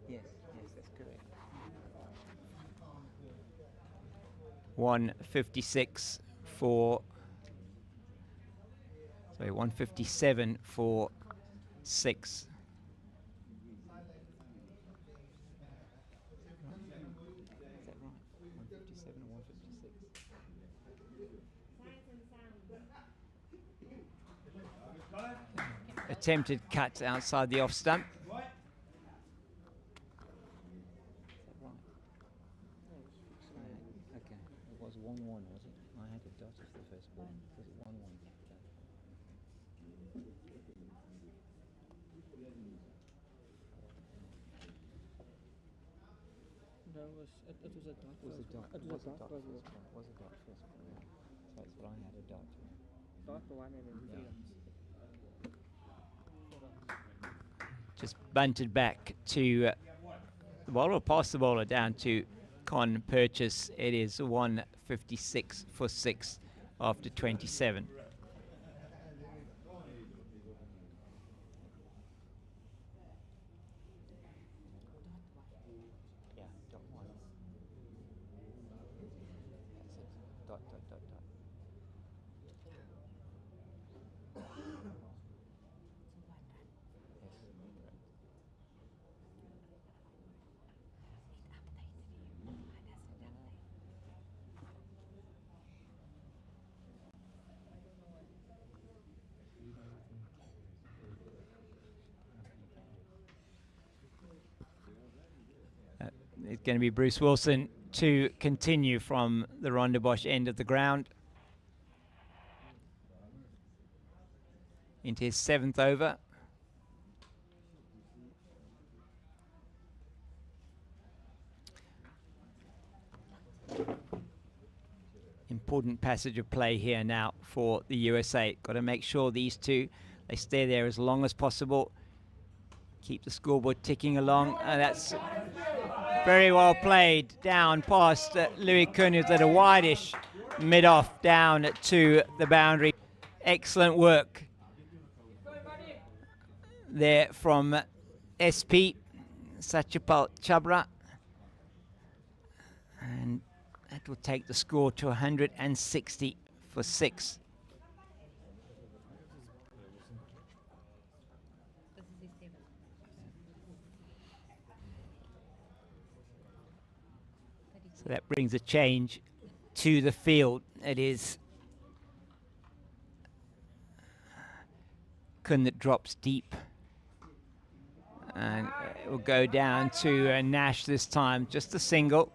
A: Yes, that's correct. 156 for... 157 for 6. Is that right? 157 or 156? Attempted cut outside the off stump. Is that right? Okay, it was 1-1, was it? I had a dot of the first ball. Was it 1-1?
B: No, it was a dot.
A: Was a dot first ball. Was a dot first ball. Yeah. So that's what I had, a dot. Just bunted back to the bowler, or past the bowler down to Con Purchase. It is 156 for 6 after 27. It's going to be Bruce Wilson to continue from the Rondebosch end of the ground into his 7th over. Important passage of play here now for the USA. Got to make sure these two, they stay there as long as possible. Keep the scoreboard ticking along. That's very well played down past Louis Kuhn, who's at a wide-ish mid-off down to the boundary. Excellent work there from SP Satyapal Chabra. And that will take the score to 160 for 6. So that brings a change to the field. It is Kun that drops deep. And it will go down to Nash this time, just a single.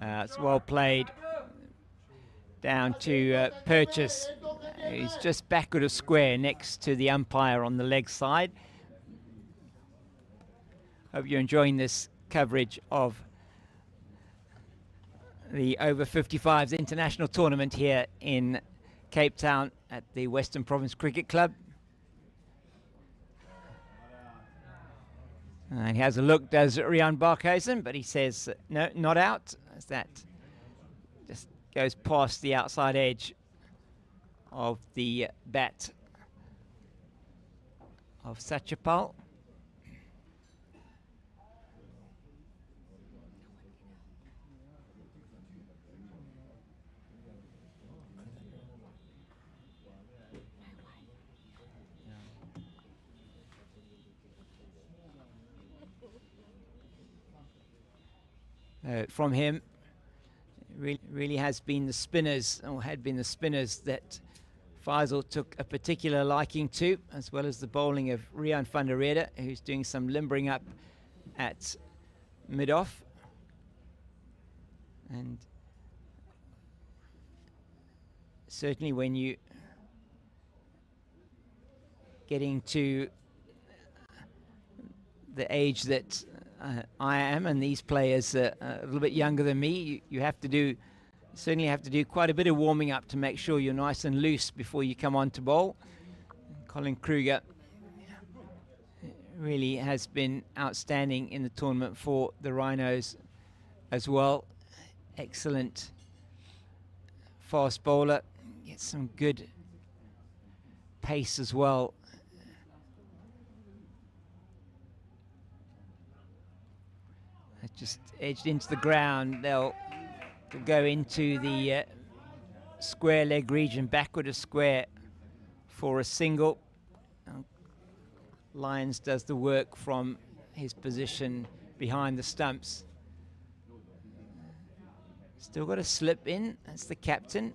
A: It's well played down to Purchase. He's just backward of square next to the umpire on the leg side. Hope you're enjoying this coverage of the Over-55s international tournament here in Cape Town at the Western Province Cricket Club. And he has a look, does Rian Barkhuizen, but he says, no, not out, as that just goes past the outside edge of the bat of Satyapal. From him, really has been the spinners, or had been the spinners, that Fazal took a particular liking to, as well as the bowling of Rian van der Rede, who's doing some limbering up at mid-off. And certainly when you getting to the age that I am, and these players are a little bit younger than me, you have to do, certainly have to do quite a bit of warming up to make sure you're nice and loose before you come on to bowl. Colin Kruger really has been outstanding in the tournament for the Rhinos as well. Excellent fast bowler, gets some good pace as well. Just edged into the ground. They'll go into the square leg region, backward of square for a single. Lyons does the work from his position behind the stumps. Still got a slip in. That's the captain.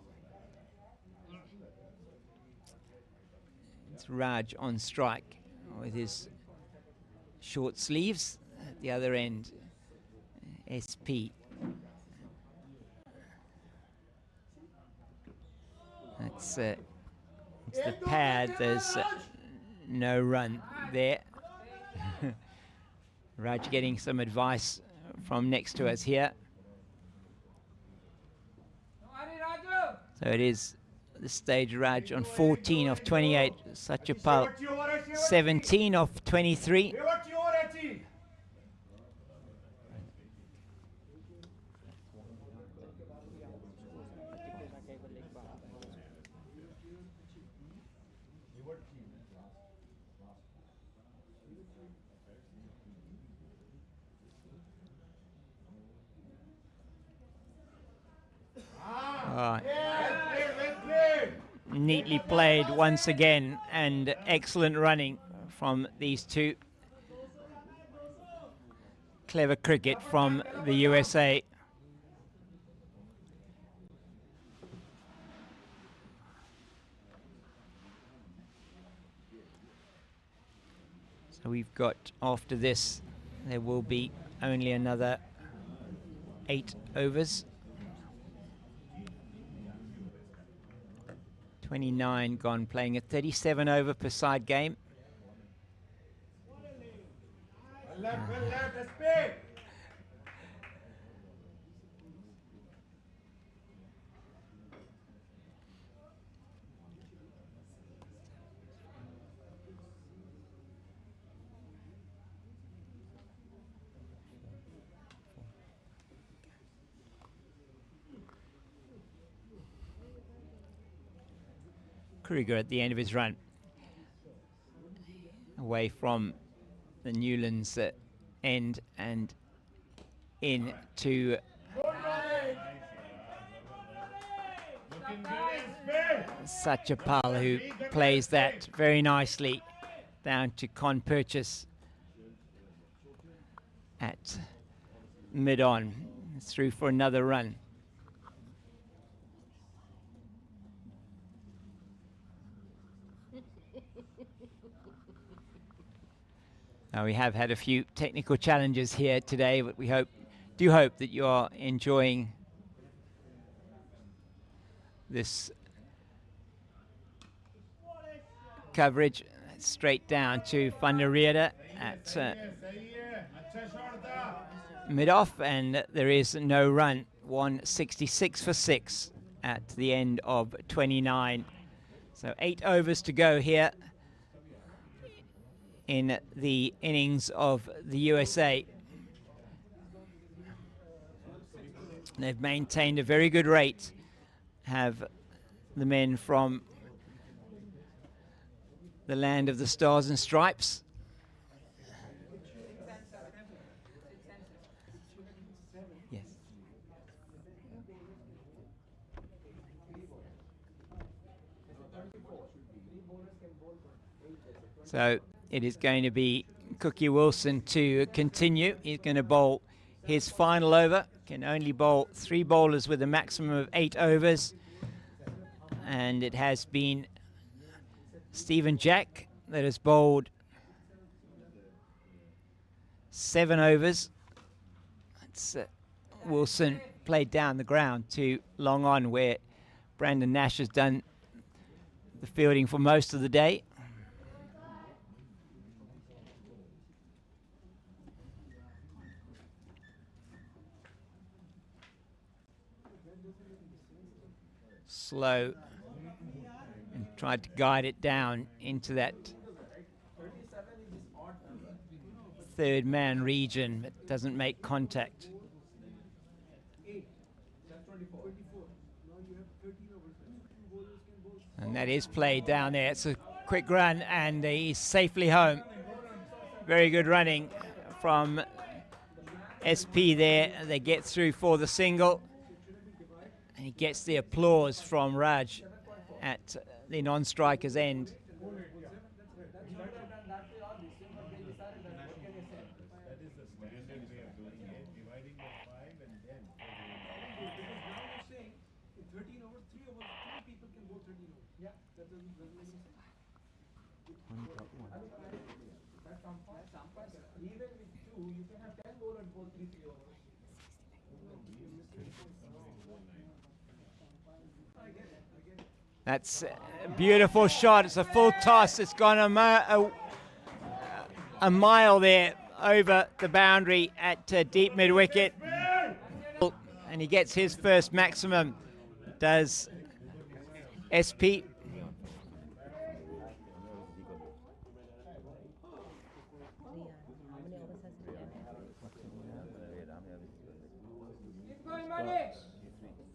A: It's Raj on strike with his short sleeves at the other end. SP That's it's the pad. There's no run there. Raj getting some advice from next to us here. So it is the stage Raj on 14 of 28. Satyapal 17 of 23. Neatly played once again, and excellent running from these two. Clever cricket from the USA. So we've got, after this, there will be only another 8 overs. 29 gone, playing a 37 over per side game. Kruger at the end of his run, away from the Newlands end and in to Satyapal, who plays that very nicely down to Con Purchase at mid-on, through for another run. Now, we have had a few technical challenges here today, but we do hope that you are enjoying this coverage. Straight down to Van der Riede at mid-off, and there is no run. 166 for 6 at the end of 29. So 8 overs to go here in the innings of the USA. They've maintained a very good rate, have the men from the land of the stars and stripes. Yes. So it is going to be Cookie Wilson to continue. He's going to bowl his final over. Can only bowl 3 bowlers with a maximum of 8 overs. And it has been Stephen Jack that has bowled 7 overs. It's Wilson played down the ground to long on, where Brandon Nash has done the fielding for most of the day. Slow, and tried to guide it down into that third man region, but doesn't make contact. And that is played down there. It's a quick run, and he's safely home. Very good running from SP there. They get through for the single. And he gets the applause from Raj at the non-striker's end. That's a beautiful shot. It's a full toss. It's gone a mile there over the boundary at deep mid-wicket. And he gets his first maximum, does SP.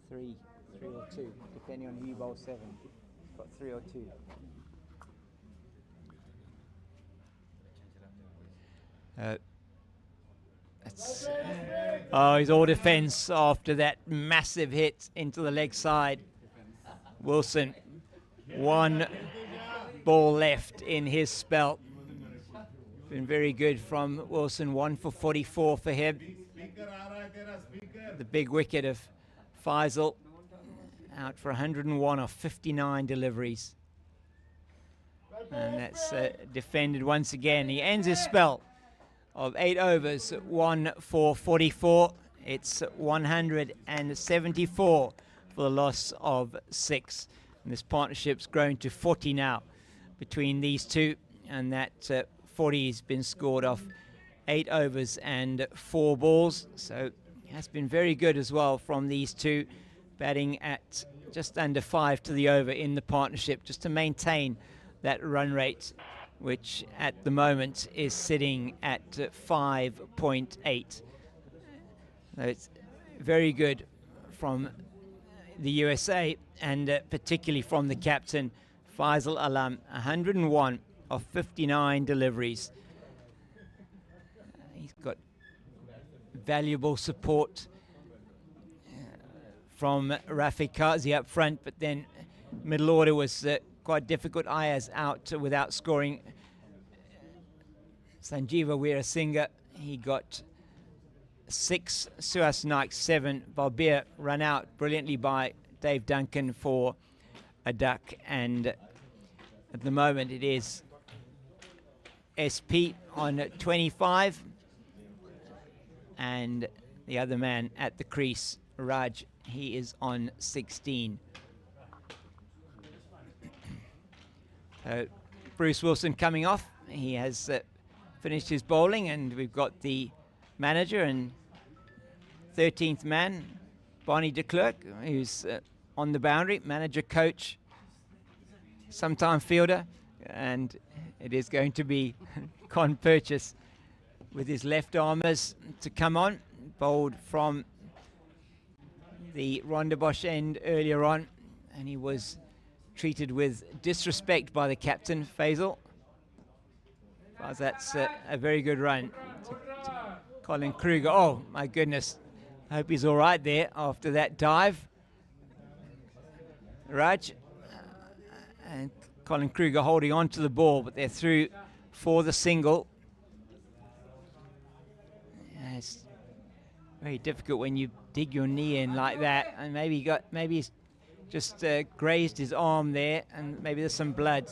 A: Three or two, depending on who you bowl 7. Got 3 or 2. He's all defence after that massive hit into the leg side. Wilson, 1 ball left in his spell. Been very good from Wilson, 1 for 44 for him. The big wicket of Fazal, out for 101 of 59 deliveries. And that's defended once again. He ends his spell of 8 overs, 1 for 44. It's 174 for the loss of 6. And this partnership's grown to 40 now between these two. And that 40 has been scored off 8 overs and 4 balls. So it has been very good as well from these two, batting at just under 5 to the over in the partnership, just to maintain that run rate, which at the moment is sitting at 5.8. So it's very good from the USA, and particularly from the captain, Fazal Alam, 101 of 59 deliveries. He's got valuable support from Rafi Kazi up front, but then middle order was quite difficult. Ayaz out without scoring. Sanjeeva Weerasinghe, he got 6. Suhas Naik 7. Balbir run out brilliantly by Dave Duncan for a duck, and at the moment it is SP on 25, and the other man at the crease, Raj, he is on 16. Bruce Wilson coming off. He has finished his bowling, and we've got the manager and 13th man, Barney de Klerk, who's on the boundary, manager, coach, sometime fielder, and it is going to be Con Purchase with his left armers to come on, bowled from the Rondebosch end earlier on, and he was treated with disrespect by the captain, Fazal. Well, that's a very good run to Colin Kruger. Oh my goodness, I hope he's all right there after that dive. Raj and Colin Kruger holding on to the ball, but they're through for the single. Yeah, it's very difficult when you dig your knee in like that, and maybe he's just grazed his arm there, and maybe there's some blood.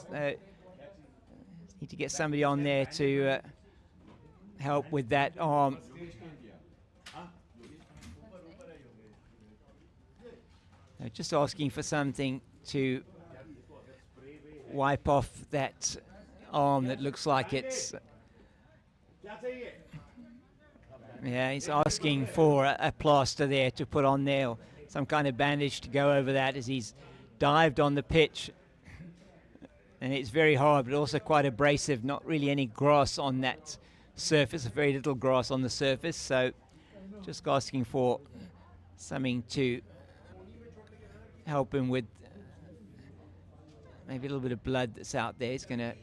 A: Need to get somebody on there to help with that arm. Just asking for something to wipe off that arm that looks like it's... Yeah, he's asking for a plaster there to put on there, or some kind of bandage to go over that, as he's dived on the pitch. And it's very hard, but also quite abrasive. Not really any grass on that surface, very little grass on the surface. So just asking for something to help him with maybe a little bit of blood that's out there. He's going to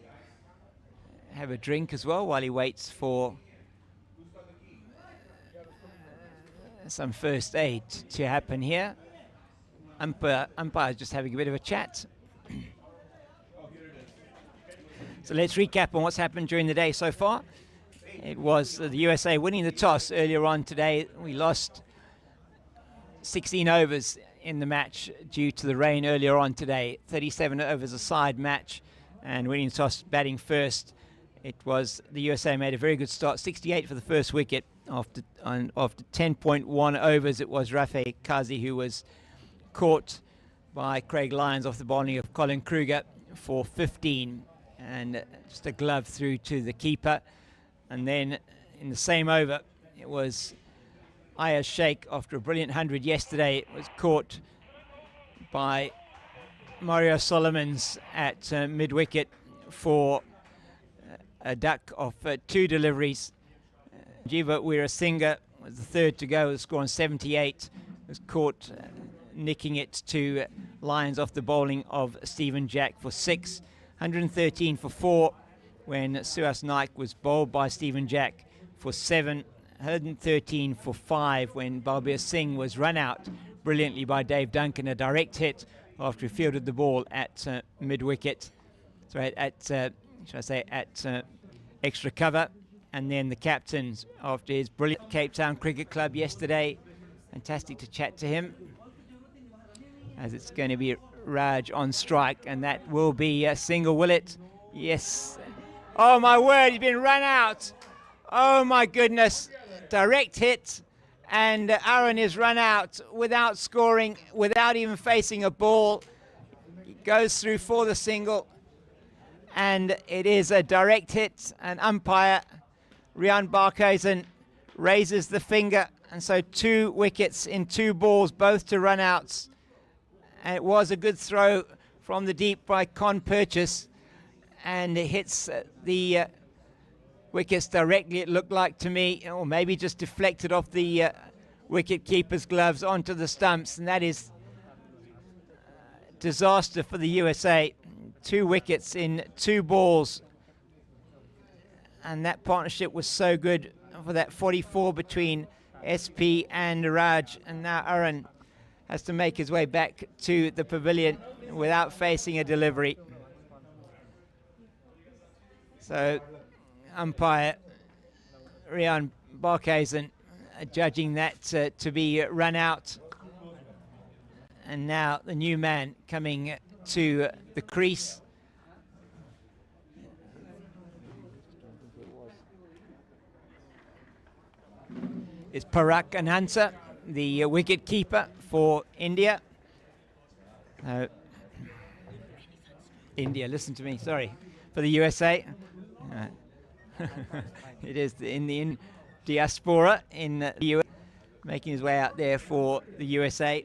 A: have a drink as well while he waits for some first aid to happen here. Umpire's just having a bit of a chat. So let's recap on what's happened during the day so far. It was the USA winning the toss earlier on today. We lost 16 overs in the match due to the rain earlier on today. 37 overs a side match, and winning the toss, batting first. It was the USA made a very good start. 68 for the first wicket. After 10.1 overs, it was Rafi Kazi who was caught by Craig Lyons off the bowling of Colin Kruger for 15, and just a glove through to the keeper. And then in the same over, it was Ayaz Sheikh after a brilliant 100 yesterday. It was caught by Mario Solomons at mid-wicket for a duck of 2 deliveries. Jiva Weerasinghe was the third to go with a score on 78. Was caught nicking it to Lyons off the bowling of Stephen Jack for 6. 113 for 4 when Suhas Naik was bowled by Stephen Jack for 7. 113 for 5 when Balbir Singh was run out brilliantly by Dave Duncan, a direct hit after he fielded the ball at mid-wicket. Sorry, at extra cover. And then the captains, after his brilliant Cape Town Cricket Club yesterday, fantastic to chat to him, as it's going to be Raj on strike, and that will be a single, will it? Yes. Oh my word, he's been run out. Oh my goodness. Direct hit, and Aaron is run out without scoring, without even facing a ball. He goes through for the single, and it is a direct hit, and umpire Rian Barkhuizen raises the finger, and so 2 wickets in 2 balls, both to run outs. And it was a good throw from the deep by Con Purchase, and it hits the wickets directly, it looked like to me, or maybe just deflected off the wicket keeper's gloves onto the stumps, and that is disaster for the USA. 2 wickets in 2 balls, and that partnership was so good for that 44 between SP and Raj, and now Aaron has to make his way back to the pavilion without facing a delivery. So umpire Rian Barkhuizen judging that to be run out, and now the new man coming to the crease. Is Parak Ananta, the wicket keeper for India. India, listen to me, sorry, for the USA. It is in the diaspora in the US, making his way out there for the USA.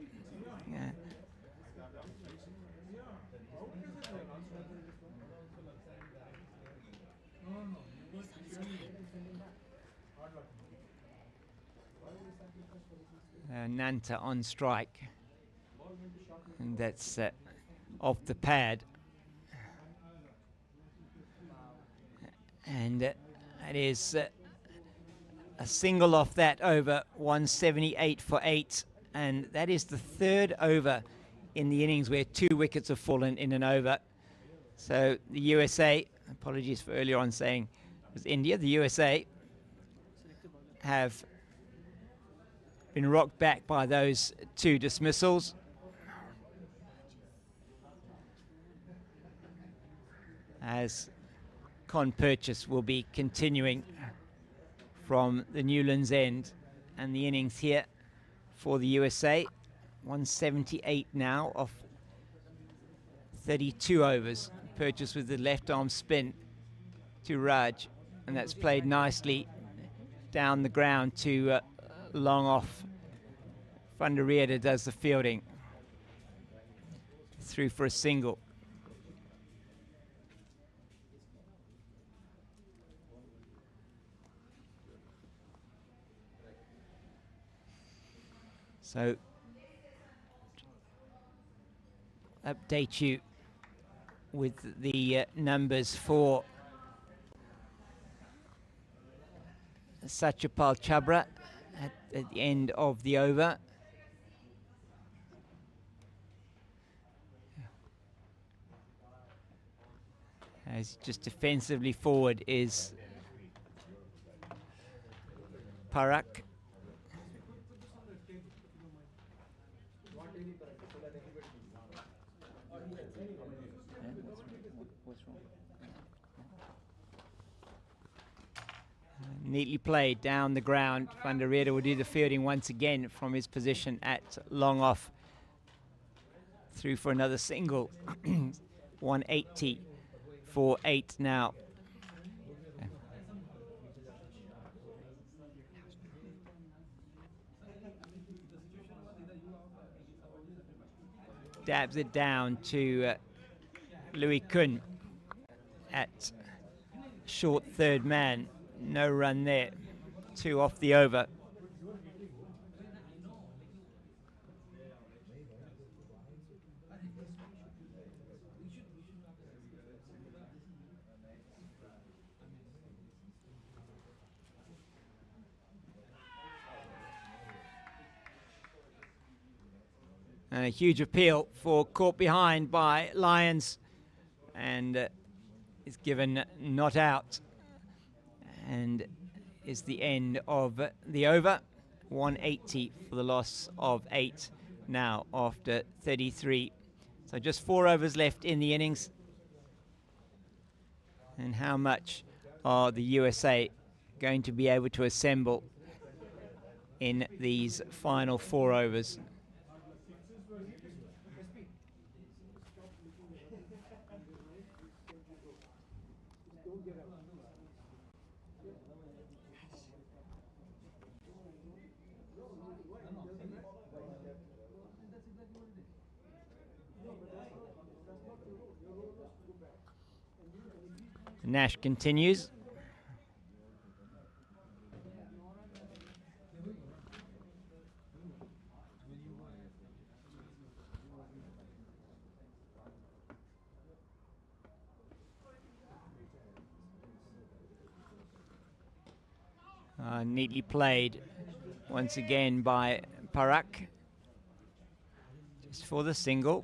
A: Nanta on strike, and that's off the pad, and it is a single off that over. 178 for 8, and that is the 3rd over in the innings where 2 wickets have fallen in an over. So the USA, apologies for earlier on saying it was India, the USA have been rocked back by those 2 dismissals. As Con Purchase will be continuing from the Newlands end, and the innings here for the USA. 178 now off 32 overs. Purchase with the left arm spin to Raj, and that's played nicely down the ground to long off. Van der Reede does the fielding. Through for a single. So, update you with the numbers for Satyapal Chabra at the end of the over. As just defensively forward is Parak. Neatly played down the ground. Van der Reede will do the fielding once again from his position at long off. through for another single. 180 for 8 now. Dabs it down to Louis Kuhn at short third man. No run there. 2 off the over. And a huge appeal for caught behind by Lyons, and is given not out, and is the end of the over. 180 for the loss of 8 now after 33. So just 4 overs left in the innings. And how much are the USA going to be able to assemble in these final 4 overs? Nash continues. Neatly played once again by Parak. Just for the single.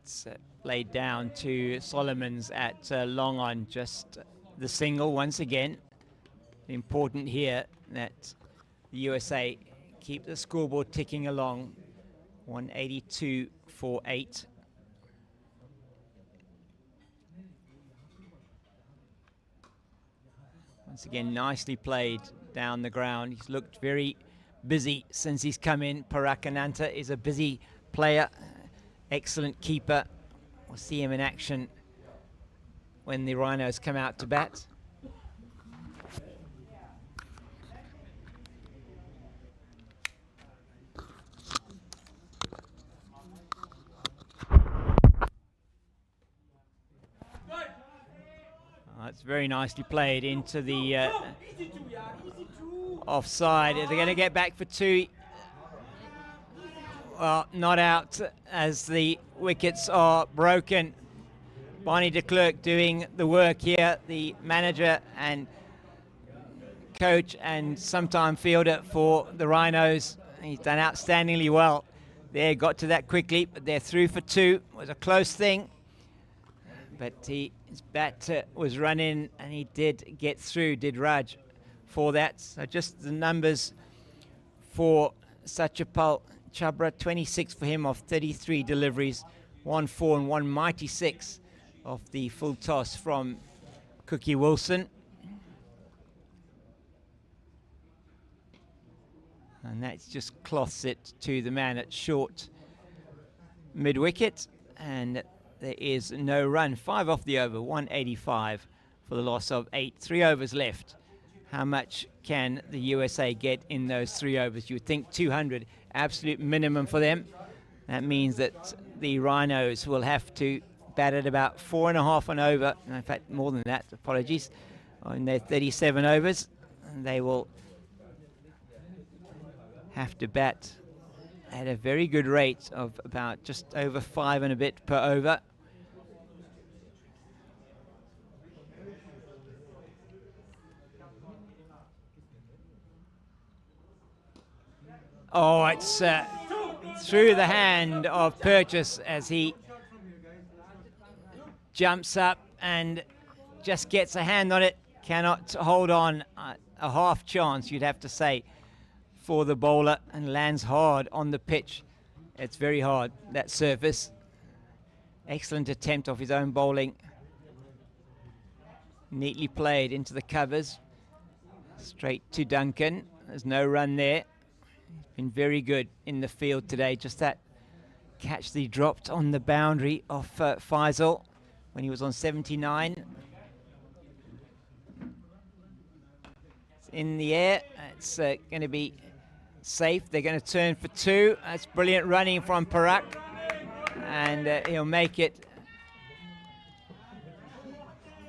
A: It's laid down to Solomons at long on, just the single once again. Important here that the USA keep the scoreboard ticking along. 182 for 8. Once again, nicely played down the ground. He's looked very busy since he's come in. Parakananta is a busy player, excellent keeper. We'll see him in action when the Rhinos come out to bat. It's very nicely played into the offside. They're going to get back for 2. Well, not out as the wickets are broken. Bonnie de Klerk doing the work here, the manager and coach and sometime fielder for the Rhinos. He's done outstandingly well there, got to that quickly, but they're through for 2. It was a close thing, but his bat was running and he did get through, did Raj, for that. So just the numbers for Satyapal Chabra, 26 for him of 33 deliveries, 1-4 and 1 mighty 6 of the full toss from Cookie Wilson. And that just cloths it to the man at short mid-wicket, and there is no run. 5 off the over, 185 for the loss of 8. 3 overs left. How much can the USA get in those 3 overs? You would think 200, absolute minimum for them. That means that the Rhinos will have to bat at about 4.5 and over. In fact, more than that, apologies. In their 37 overs, and they will have to bat at a very good rate of about just over 5 and a bit per over. Oh, it's through the hand of Purchase as he jumps up and just gets a hand on it. Cannot hold on. A half chance, you'd have to say, for the bowler, and lands hard on the pitch. It's very hard, that surface. Excellent attempt off his own bowling. Neatly played into the covers. Straight to Duncan. There's no run there. He's been very good in the field today. Just that catch that he dropped on the boundary of Fazal when he was on 79. It's in the air. It's going to be safe. They're going to turn for 2. That's brilliant running from Parak. And he'll make it.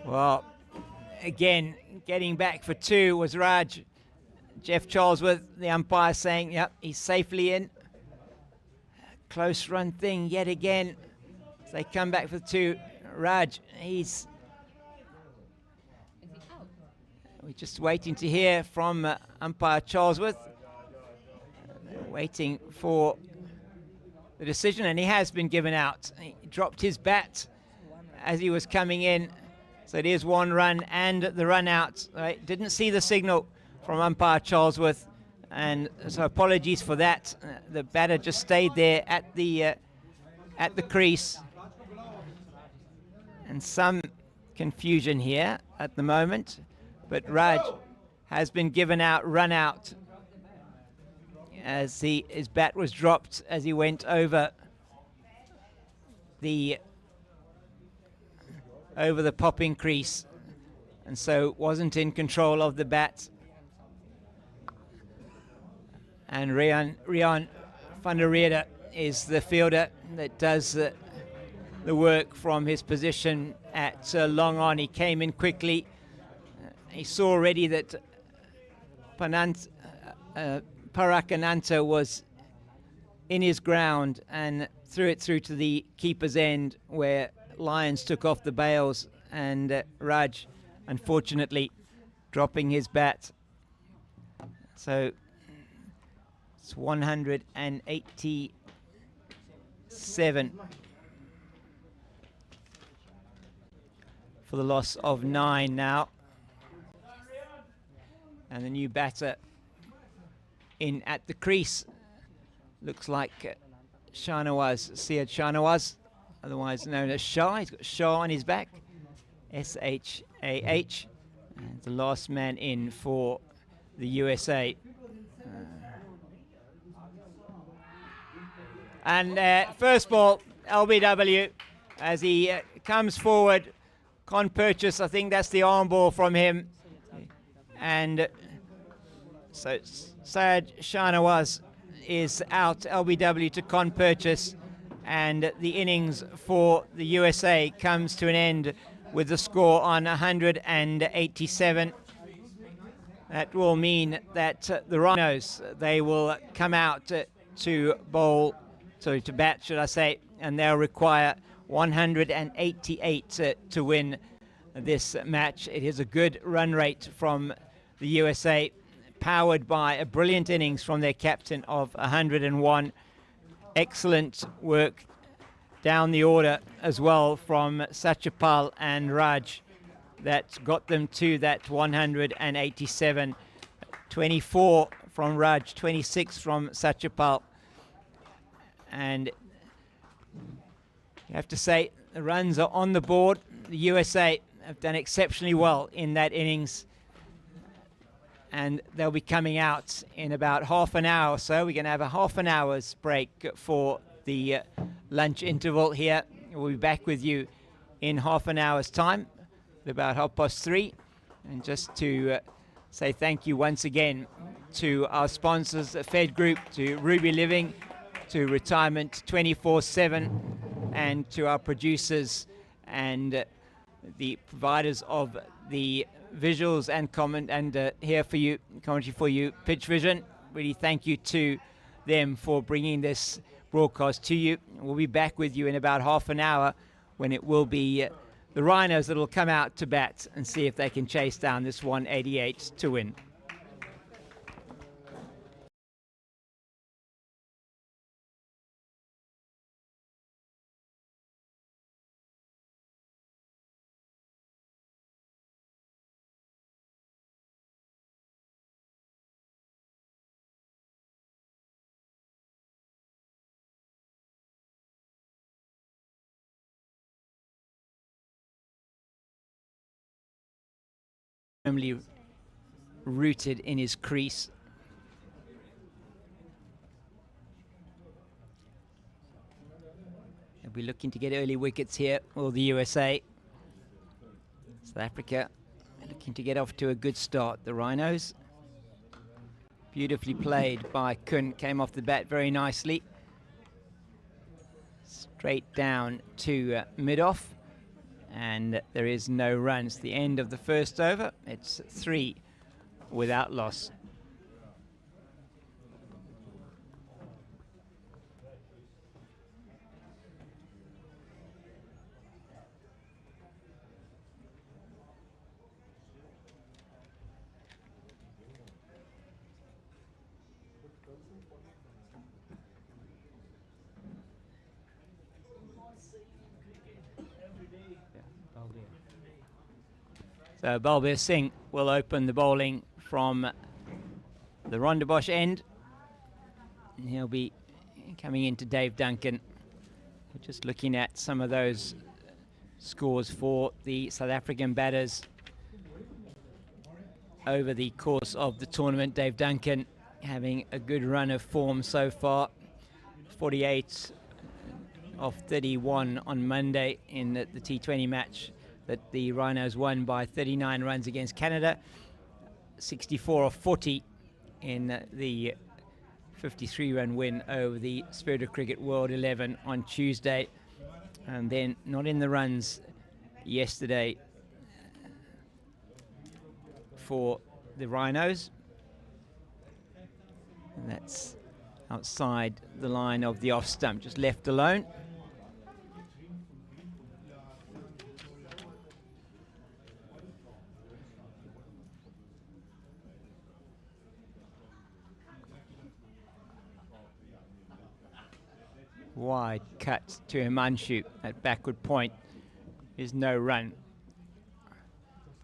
A: Well, again, getting back for 2 was Raj. Jeff Charlesworth, the umpire, saying, yep, he's safely in. Close run thing yet again. As they come back for 2. Raj, we're just waiting to hear from umpire Charlesworth. Waiting for the decision, and he has been given out. He dropped his bat as he was coming in. So it is 1 run and the run out. I didn't see the signal from umpire Charlesworth, and so apologies for that. The batter just stayed there at the crease, and some confusion here at the moment. But Raj has been given out, run out, as his bat was dropped as he went over the popping crease, and so wasn't in control of the bat. And Rian van der Reede is the fielder that does the work from his position at long on. He came in quickly. He saw already that Parakananta was in his ground and threw it through to the keeper's end, where Lyons took off the bails, and Raj, unfortunately, dropping his bat. So it's 187 for the loss of 9 now. And the new batter in at the crease looks like Syed Shahnawaz, otherwise known as Shah. He's got Shah on his back, S-H-A-H, and the last man in for the USA. And first ball, LBW, as he comes forward. Con Purchase, I think that's the arm ball from him. And so Syed Shahnawaz is out, LBW to Con Purchase, and the innings for the USA comes to an end with the score on 187. That will mean that the Rhinos, they will come out to bat, should I say, and they'll require 188 to win this match. It is a good run rate from the USA, powered by a brilliant innings from their captain of 101. Excellent work down the order as well from Satyapal and Raj that got them to that 187. 24 from Raj, 26 from Satyapal. And you have to say the runs are on the board. The USA have done exceptionally well in that innings, and they'll be coming out in about half an hour or so. We're going to have a half an hour's break for the lunch interval here. We'll be back with you in half an hour's time at about 3:30. And just to say thank you once again to our sponsors, Fed Group, to Ruby Living, to Retirement 24/7, and to our producers and the providers of the visuals and comment and here for you, commentary for you, Pitch Vision. Really thank you to them for bringing this broadcast to you. We'll be back with you in about half an hour when it will be the Rhinos that will come out to bat and see if they can chase down this 188 to win. firmly rooted in his crease. They'll be looking to get early wickets here, or the USA. South Africa looking to get off to a good start. The Rhinos. Beautifully played by Kun, came off the bat very nicely. Straight down to mid-off, and there is no runs. The end of the first over, it's 3 without loss. So Balbir Singh will open the bowling from the Rondebosch end. And he'll be coming into Dave Duncan. We're just looking at some of those scores for the South African batters over the course of the tournament. Dave Duncan having a good run of form so far. 48 of 31 on Monday in the T20 match that the Rhinos won by 39 runs against Canada. 64 of 40 in the 53-run win over the Spirit of Cricket World 11 on Tuesday. And then not in the runs yesterday for the Rhinos. And that's outside the line of the off stump, just left alone. Wide cut to Himanshu at backward point is no run.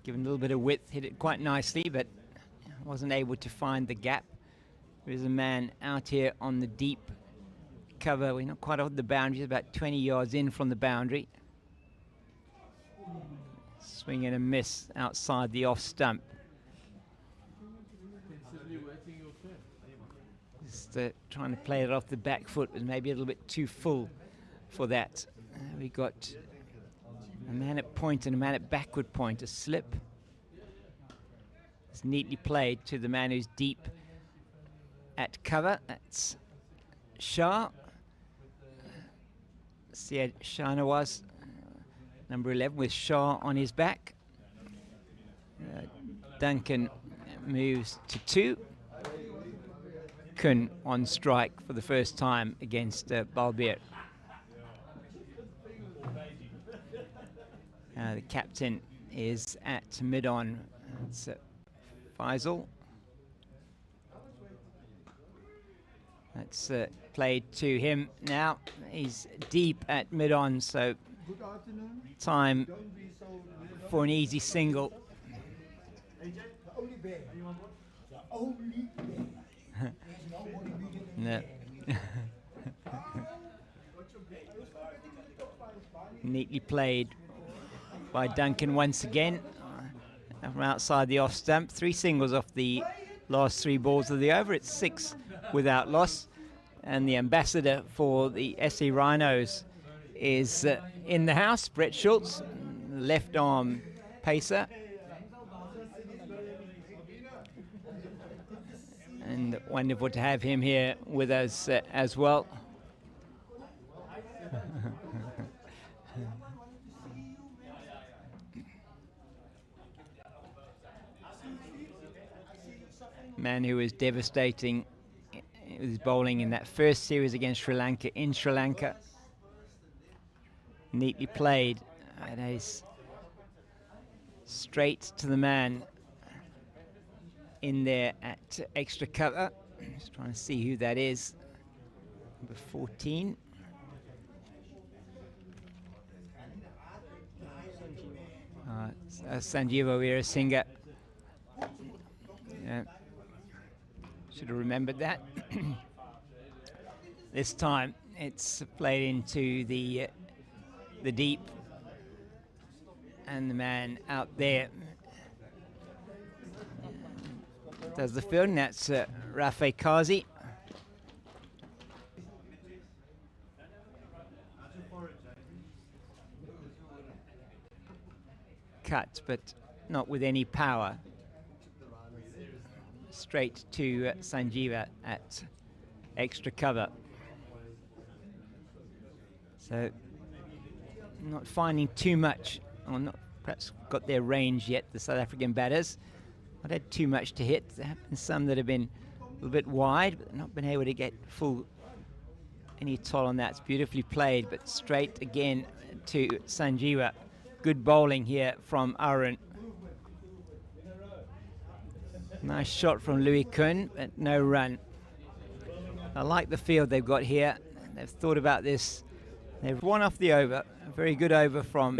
A: Given a little bit of width, hit it quite nicely, but wasn't able to find the gap. There's a man out here on the deep cover. We're not quite off the boundary, about 20 yards in from the boundary. Swing and a miss outside the off stump. Just trying to play it off the back foot was maybe a little bit too full for that. We got a man at point and a man at backward point, a slip. It's neatly played to the man who's deep at cover. That's Shah. Syed Shahnawaz, number 11, with Shah on his back. Duncan moves to 2. Kun on strike for the first time against Balbir. The captain is at mid-on. It's Fazal. That's played to him now. He's deep at mid-on, so time for an easy single. No. Neatly played by Duncan once again from outside the off stump. 3 singles off the last 3 balls of the over. It's 6 without loss. And the ambassador for the SE Rhinos is in the house, Brett Schultz, left arm pacer. And wonderful to have him here with us as well. Man who was devastating with his bowling in that first series against Sri Lanka in Sri Lanka. Neatly played. And he's straight to the man in there at extra cover. Just trying to see who that is. Number 14. Sanjeev Weerasinghe. Yeah. Should have remembered that. This time it's played into the deep, and the man out there does the fielding. That's Rafe Kazi. Cut, but not with any power. Straight to Sanjeeva at extra cover. So not finding too much, or not perhaps got their range yet, the South African batters. Not had too much to hit. There have been some that have been a little bit wide, but not been able to get any toll on that. It's beautifully played, but straight again to Sanjeeva. Good bowling here from Arun. Nice shot from Louis Kuhn, but no run. I like the field they've got here. They've thought about this. They've won off the over. A very good over from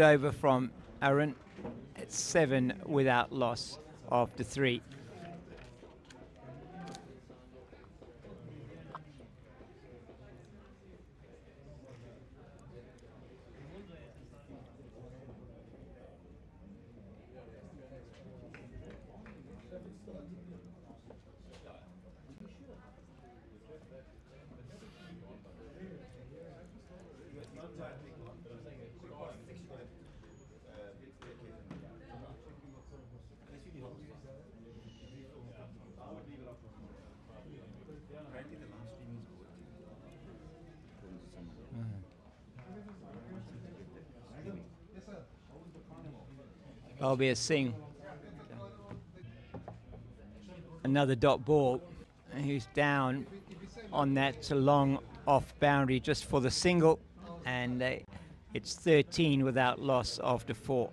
A: Arun. It's 7 without loss after 3. Balbir Singh, another dot ball, who's down on that long off boundary just for the single, and it's 13 without loss after 4.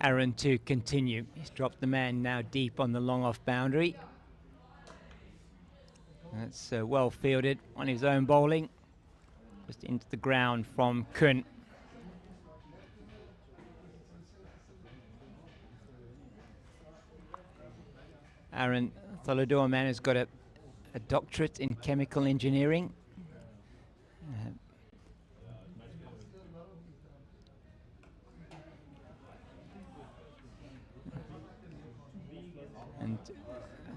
A: Arun to continue. He's dropped the man now deep on the long off boundary. That's well fielded on his own bowling. Just into the ground from Kuhn. Arun Tholodor man has got a doctorate in chemical engineering. And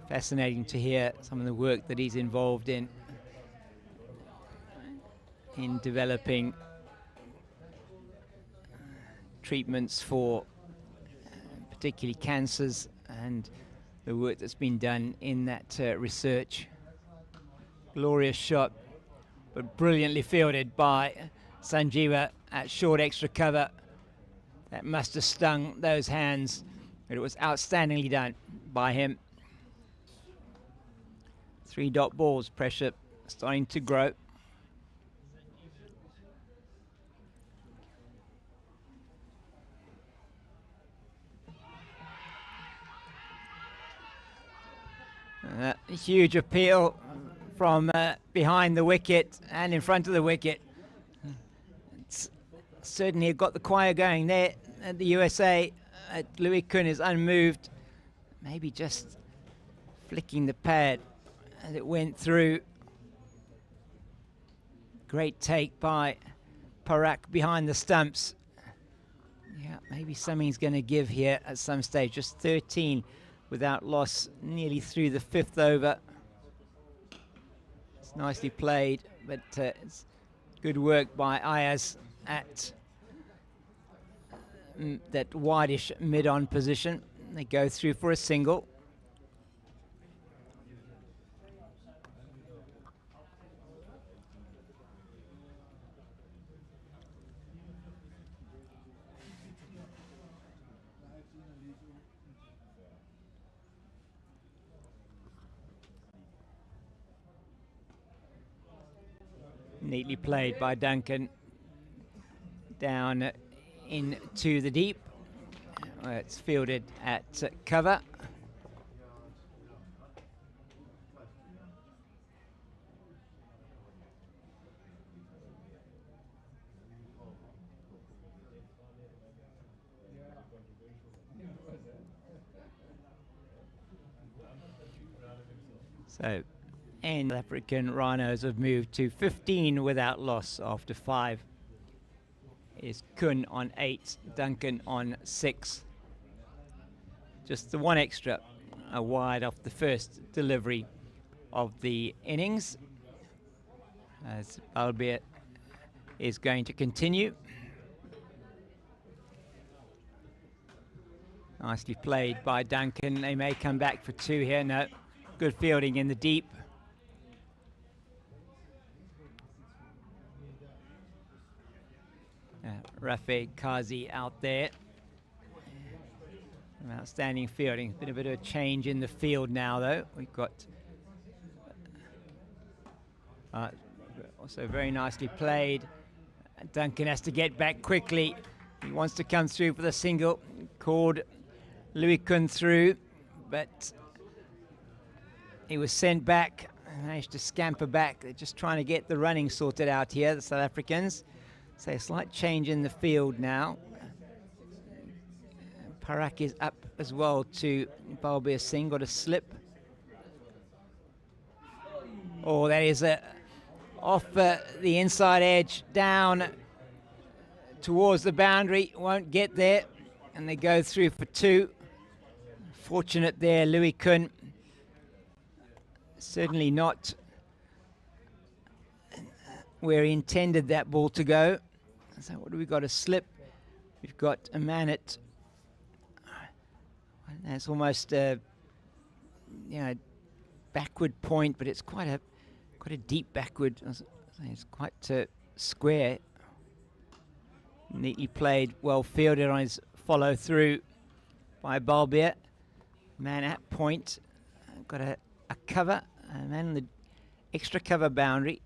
A: fascinating to hear some of the work that he's involved in developing treatments for particularly cancers, and the work that's been done in that research. Glorious shot, but brilliantly fielded by Sanjeeva at short extra cover. That must have stung those hands, but it was outstandingly done by him. 3 dot balls, pressure starting to grow. Huge appeal from behind the wicket and in front of the wicket. It's certainly got the choir going there at the USA. Louis Kuhn is unmoved, maybe just flicking the pad as it went through. Great take by Parak behind the stumps. Yeah, maybe something's going to give here at some stage. Just 13 without loss, nearly through the 5th over. It's nicely played, but it's good work by Ayaz at that wideish mid-on position. They go through for a single. Neatly played by Duncan. Down into the deep. where it's fielded at cover. So, and South African Rhinos have moved to 15 without loss after 5. Is Kun on 8, Duncan on 6. Just the one extra, a wide off the first delivery of the innings, as albeit is going to continue. Nicely played by Duncan. They may come back for 2 here. No, good fielding in the deep. Rafe Kazi out there. Outstanding fielding. Been a bit of a change in the field now, though. We've got also very nicely played. Duncan has to get back quickly. He wants to come through for the single. Called Louis Kun through, but he was sent back. Managed to scamper back. They're just trying to get the running sorted out here, the South Africans. So a slight change in the field now. Parak is up as well to Balbir Singh, got a slip. Oh, that is off the inside edge, down towards the boundary, won't get there, and they go through for 2. Fortunate there, Louis Kun. Certainly not where he intended that ball to go. So what do we got? A slip. We've got a man at, that's almost a backward point, but it's quite a deep backward. It's quite square. Neatly played, well fielded on his follow through by Balbir. Man at point, got a cover, a man on the extra cover boundary.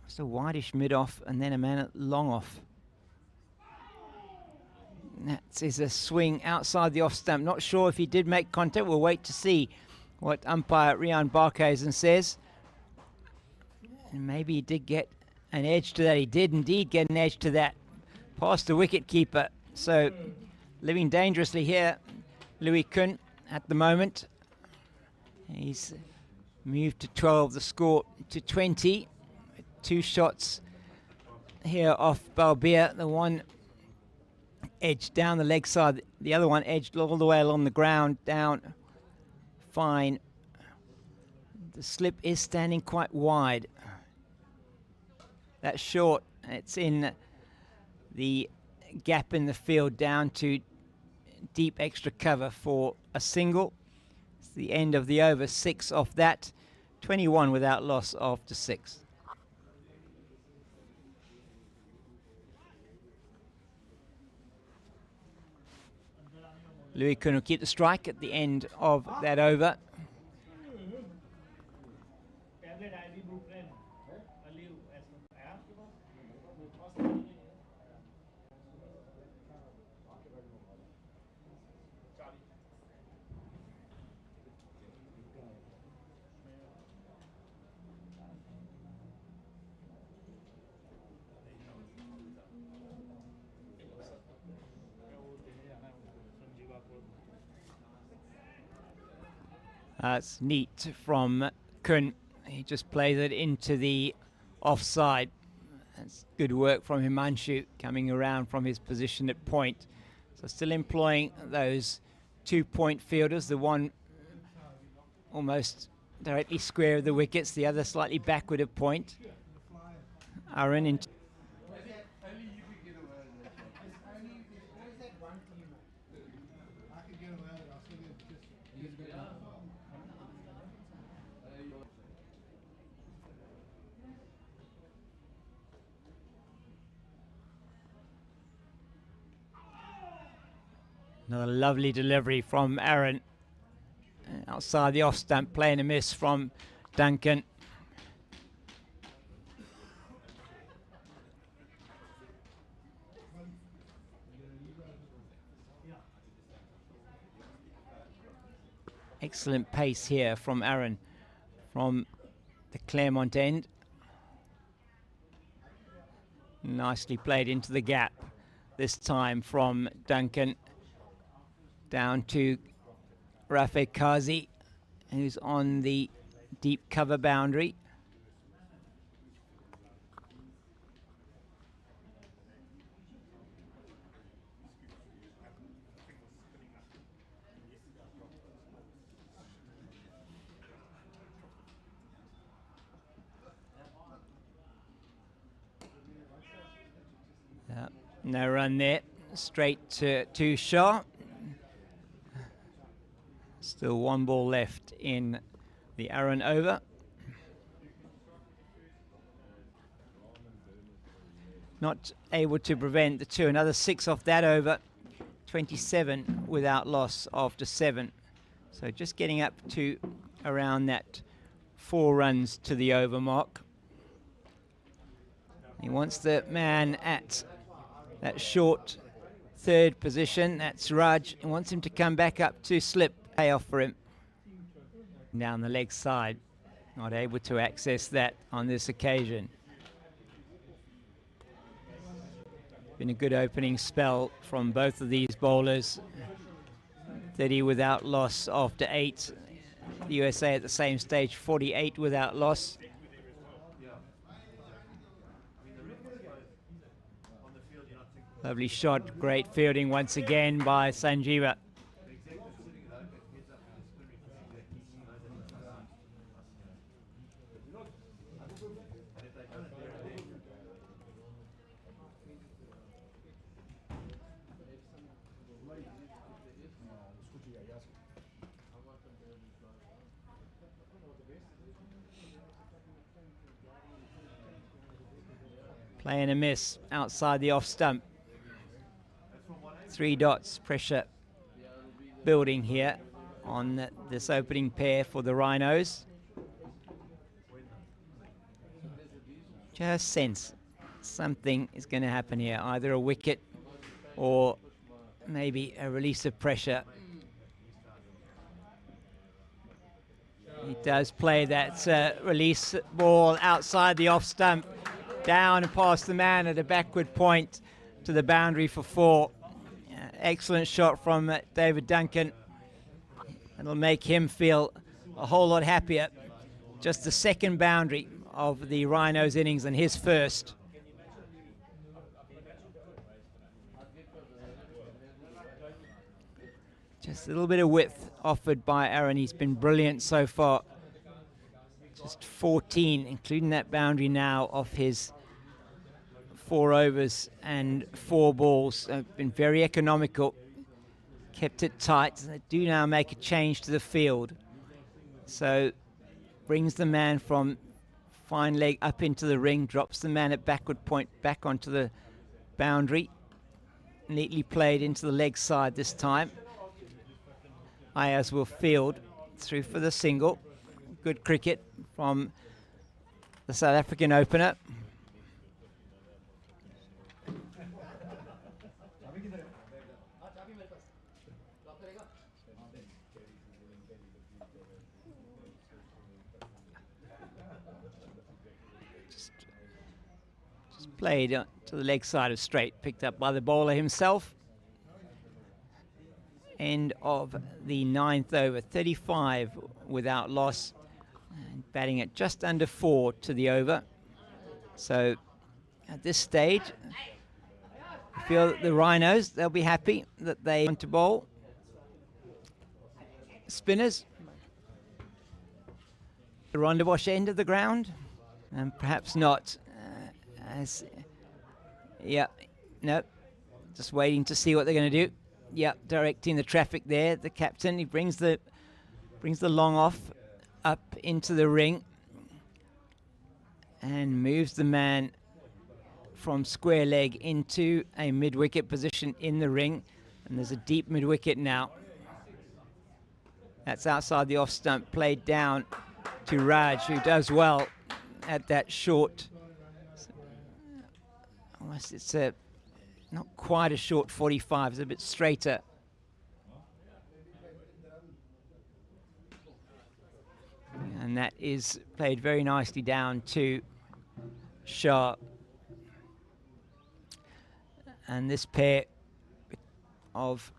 A: Just a wideish mid off, and then a man at long off. That is a swing outside the off stump. Not sure if he did make contact. We'll wait to see what umpire Rian Barkhuizen says. And maybe he did get an edge to that. He did indeed get an edge to that, past the wicket keeper. So living dangerously here, Louis Kun at the moment. He's moved to 12, the score to 20. 2 shots here off Balbir. The one edged down the leg side, the other one edged all the way along the ground, down fine. The slip is standing quite wide. That's short. It's in the gap in the field, down to deep extra cover for a single. It's the end of the over. 6 off that. 21 without loss after 6. Louis Kun will keep the strike at the end of that over. That's neat from Kun. He just plays it into the offside. That's good work from Himanshu coming around from his position at point. So still employing those 2-point fielders, the one almost directly square of the wickets, the other slightly backward at point. Aaron in. Another lovely delivery from Aaron. Outside the off stump, playing a miss from Duncan. Excellent pace here from Aaron from the Claremont end. Nicely played into the gap this time from Duncan down to Rafe Kazi, who's on the deep cover boundary. No run there, straight to Shah. Still one ball left in the Aaron over. Not able to prevent the two. Another 6 off that over. 27 without loss after 7. So just getting up to around that 4 runs to the over mark. He wants the man at that short third position. That's Raj. He wants him to come back up to slip. Pay off for him. Down the leg side. Not able to access that on this occasion. Been a good opening spell from both of these bowlers. 30 without loss after 8. The USA at the same stage, 48 without loss. Lovely shot, great fielding once again by Sanjeeva. Playing a miss outside the off stump. 3 dots, pressure building here on this opening pair for the Rhinos. Just sense something is going to happen here, either a wicket or maybe a release of pressure. He does play that release ball outside the off stump, down and past the man at a backward point to the boundary for 4. Excellent shot from David Duncan. It'll make him feel a whole lot happier. Just the second boundary of the Rhinos innings and his first. Just a little bit of width offered by Aaron. He's been brilliant so far. Just 14, including that boundary now of his 4 overs and 4 balls. Been very economical. Kept it tight. They do now make a change to the field. So brings the man from fine leg up into the ring, drops the man at backward point back onto the boundary. Neatly played into the leg side this time. Ayaz will field through for the single. Good cricket from the South African opener. Just played to the leg side of straight, picked up by the bowler himself. End of the 9th over, 35 without loss, and batting at just under 4 to the over. So at this stage, I feel that the Rhinos, they'll be happy that they want to bowl. Spinners, the Rondabosh end of the ground, and perhaps not. Just waiting to see what they're going to do. Yep, directing the traffic there. The captain, he brings the long off up into the ring and moves the man from square leg into a mid-wicket position in the ring. And there's a deep mid-wicket now. That's outside the off stump, played down to Raj, who does well at that short. Almost it's a not quite a short 45, it's a bit straighter. And that is played very nicely down to Shah. And this pair of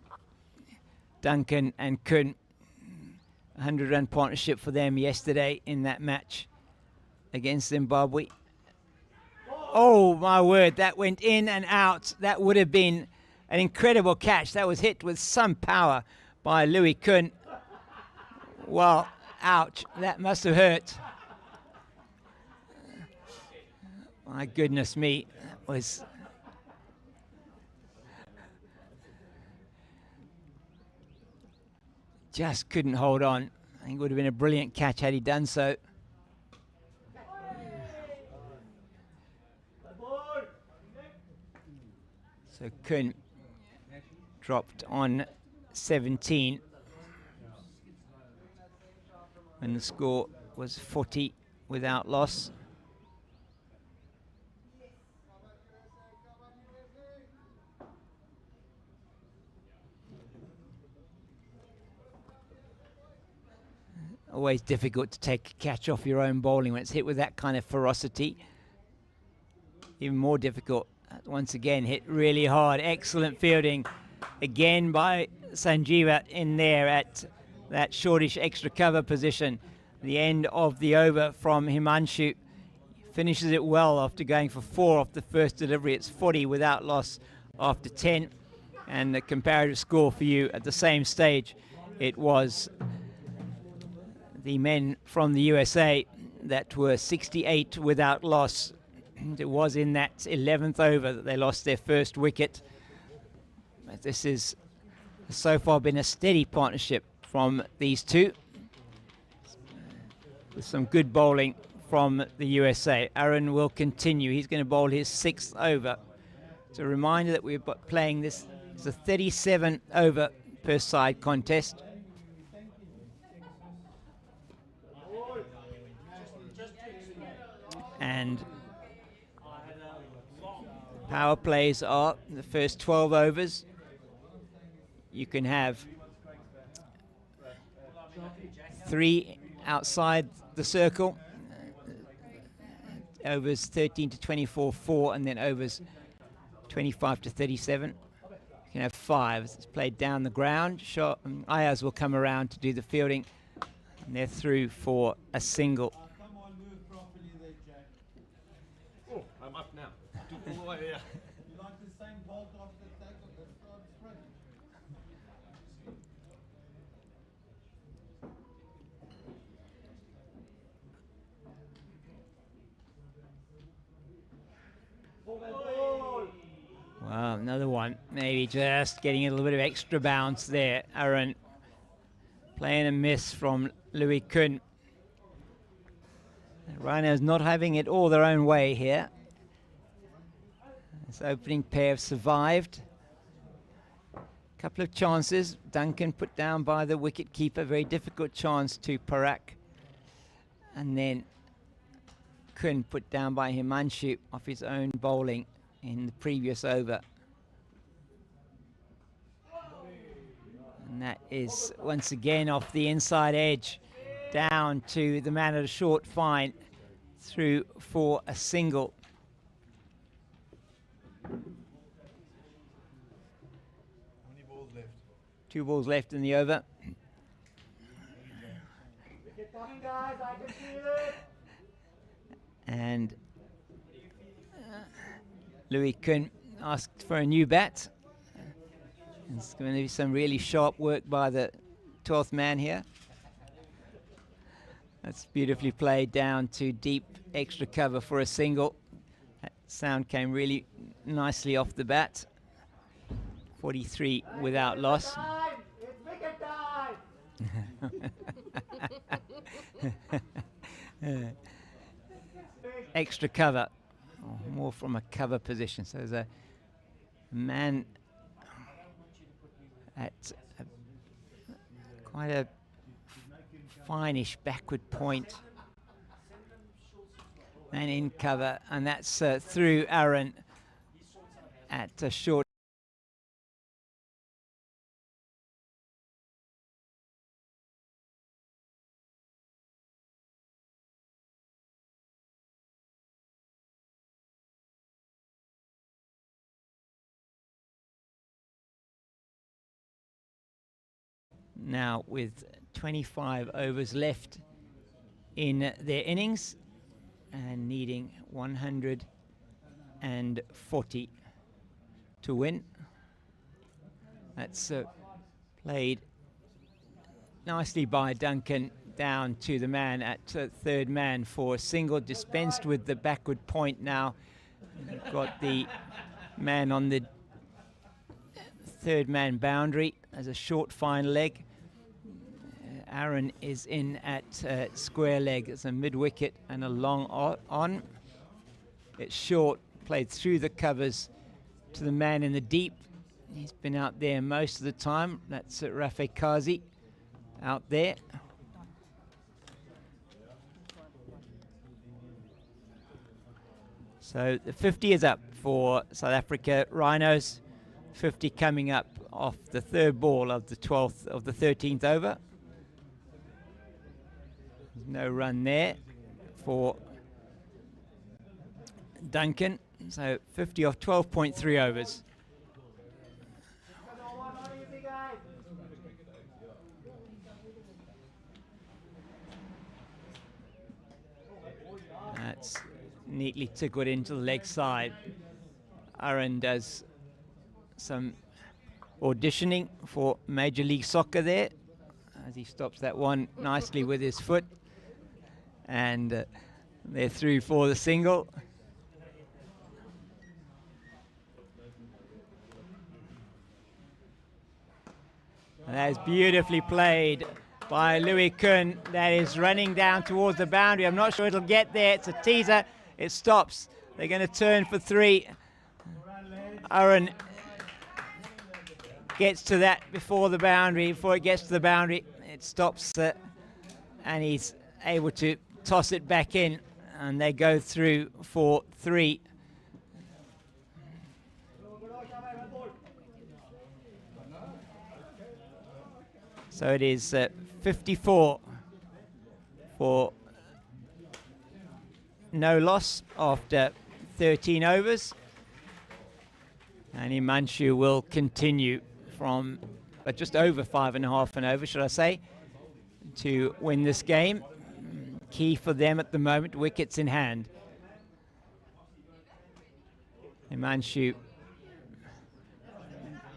A: Duncan and Kun, 100-run partnership for them yesterday in that match against Zimbabwe. Oh my word, that went in and out. That would have been an incredible catch. That was hit with some power by Louis Kun. Well, ouch, that must have hurt. My goodness me, that was... just couldn't hold on. I think it would have been a brilliant catch had he done so. So Kun dropped on 17 and the score was 40 without loss. Always difficult to take a catch off your own bowling when it's hit with that kind of ferocity. Even more difficult. Once again, hit really hard. Excellent fielding again by Sanjeeva in there at that shortish extra cover position. The end of the over from Himanshu. Finishes it well after going for 4 off the first delivery. It's 40 without loss after 10. And the comparative score for you at the same stage, it was the men from the USA that were 68 without loss. It was in that 11th over that they lost their first wicket. But this has so far been a steady partnership from these two, with some good bowling from the USA. Aaron will continue. He's going to bowl his 6th over. It's a reminder that we're playing this. It's a 37 over per side contest. And power plays are the first 12 overs. You can have 3 outside the circle. Overs 13 to 24, 4, and then overs 25 to 37. You can have 5. It's played down the ground. Ayaz will come around to do the fielding. And they're through for a single.
C: Oh, I'm up now. You like the same bolt off the tag of the start sprint?
A: Wow, another one. Maybe just getting a little bit of extra bounce there. Aaron playing a miss from Louis Kun. Rhinos not having it all their own way here. This opening pair have survived. Couple of chances. Duncan put down by the wicket keeper. Very difficult chance to Parak. And then Kun put down by Himanshu off his own bowling in the previous over. And that is once again off the inside edge, down to the man at a short fine, through for a single.
C: How many balls left?
A: 2 balls left in the over. And Louis Kun asked for a new bat. It's going to be some really sharp work by the 12th man here. That's beautifully played down to deep extra cover for a single. That sound came really nicely off the bat. 43 without loss.
B: It's wicket time!
A: Extra cover, more from a cover position. So there's a man at quite a finish backward point. Man in cover, and that's through Aaron at a short. now with 25 overs left in their innings and needing 140 to win. That's played nicely by Duncan down to the man at third man for a single, dispensed with the backward point now. You've got the man on the third man boundary as a short fine leg. Aaron is in at square leg as a mid wicket and a long on. It's short, played through the covers to the man in the deep. He's been out there most of the time. That's Rafe Kazi out there. So the 50 is up for South Africa. Rhinos, 50 coming up off the third ball of the 12th of the 13th over. There's no run there for Duncan. So 50 off 12.3 overs. That's neatly tickled into the leg side. Aaron does some auditioning for Major League Soccer there as he stops that one nicely with his foot, and they're through for the single. And that is beautifully played by Louis Kuhn. That is running down towards the boundary. I'm not sure it'll get there. It's a teaser. It stops. They're going to turn for three. Aaron gets to that before the boundary. Before it gets to the boundary, it stops, and he's able to toss it back in, and they go through for three. So it is 54 for no loss after 13 overs. And Himanshu will continue from just over 5.5 an over, should I say, to win this game. Key for them at the moment, wickets in hand. Himanshu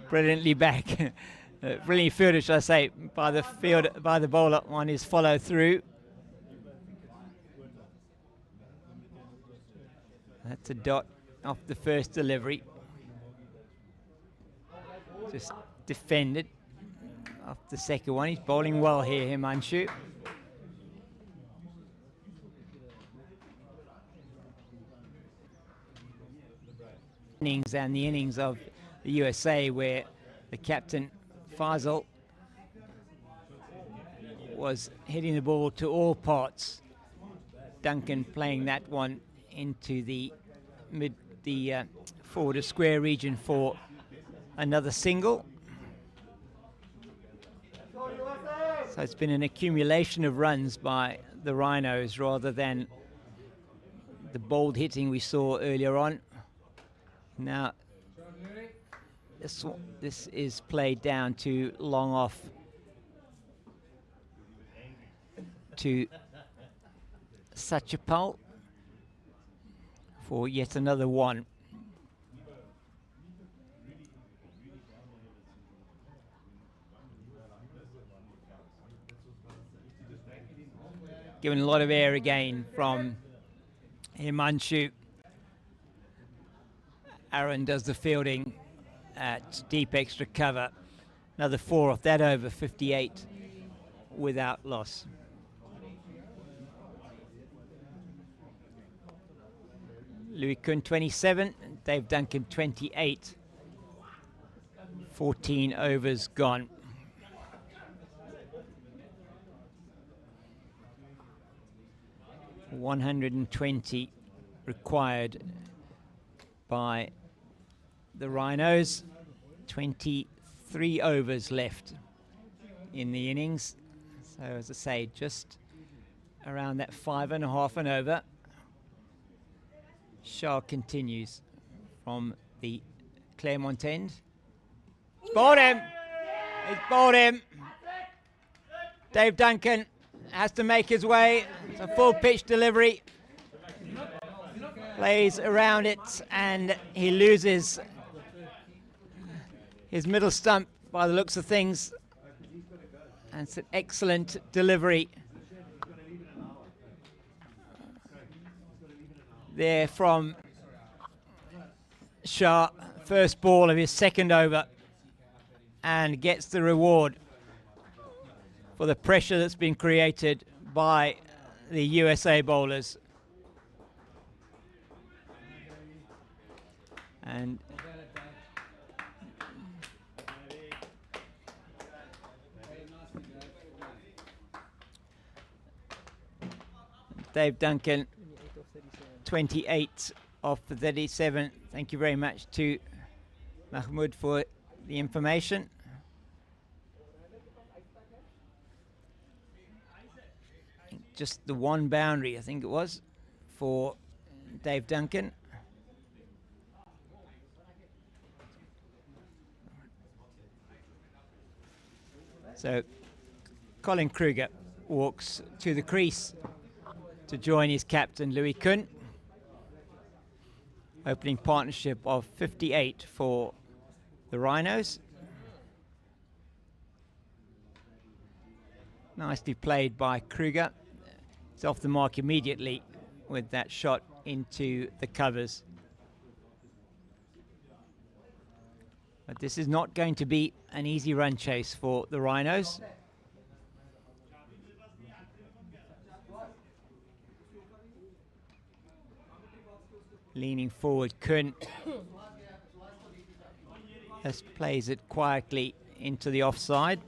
A: brilliantly back. Brilliantly fielded, should I say, by the bowler on his follow through. That's a dot off the first delivery. Just defended off the second one. He's bowling well here, Himanshu. Innings and the innings of the USA, where the captain Fazal was hitting the ball to all parts. Duncan playing that one into the forward of square region for another single. So it's been an accumulation of runs by the Rhinos rather than the bold hitting we saw earlier on. Now this is played down to long off to Sachapal for yet another one. Given a lot of air again from Himanshu. Aaron does the fielding at deep extra cover. Another 4 off that over, 58 without loss. Louis Kuhn 27, Dave Duncan 28. 14 overs gone. $120 required by the Rhinos. 23 overs left in the innings. So as I say, just around that 5.5 and over. Shah continues from the Claremont end. He's bowled him! He's bowled him! Dave Duncan has to make his way. It's a full pitch delivery. Plays around it and he loses his middle stump by the looks of things. And it's an excellent delivery there from Shah. First ball of his second over, and gets the reward for the pressure that's been created by the USA bowlers. And Dave Duncan, 28 off the 37. Thank you very much to Mahmoud for the information. Just the one boundary, I think it was, for Dave Duncan. So Colin Kruger walks to the crease to join his captain Louis Kuhn. Opening partnership of 58 for the Rhinos. Nicely played by Kruger. He's off the mark immediately with that shot into the covers. But this is not going to be an easy run chase for the Rhinos. Leaning forward, Kuhn just plays it quietly into the offside.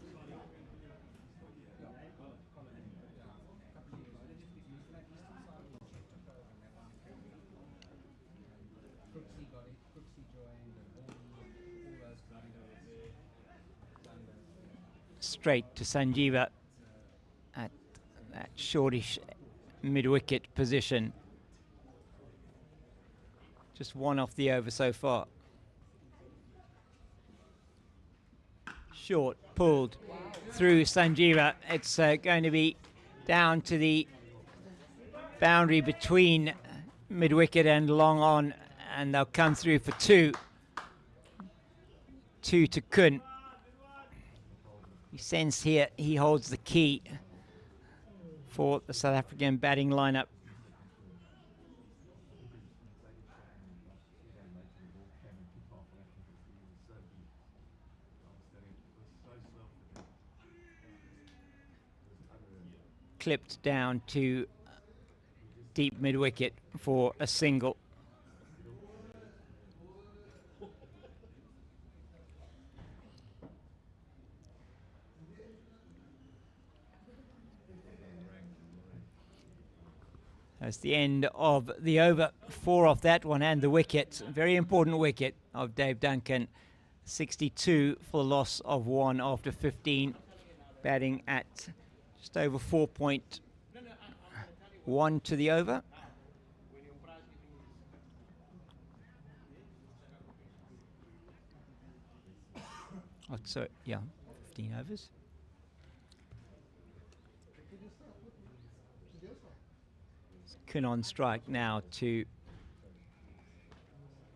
A: Straight to Sanjeeva at that shortish mid-wicket position. Just one off the over so far. Short, pulled through Sanjeeva. It's going to be down to the boundary between mid-wicket and long on, and they'll come through for two. Two to Kuhn. You sense here he holds the key for the South African batting lineup. Clipped down to deep mid-wicket for a single. That's the end of the over. 4 off that one and the wicket. Very important wicket of Dave Duncan. 62 for the loss of 1 after 15. Batting at just over 4.1 to the over. Oh, so yeah, 15 overs. Kuhn on strike now to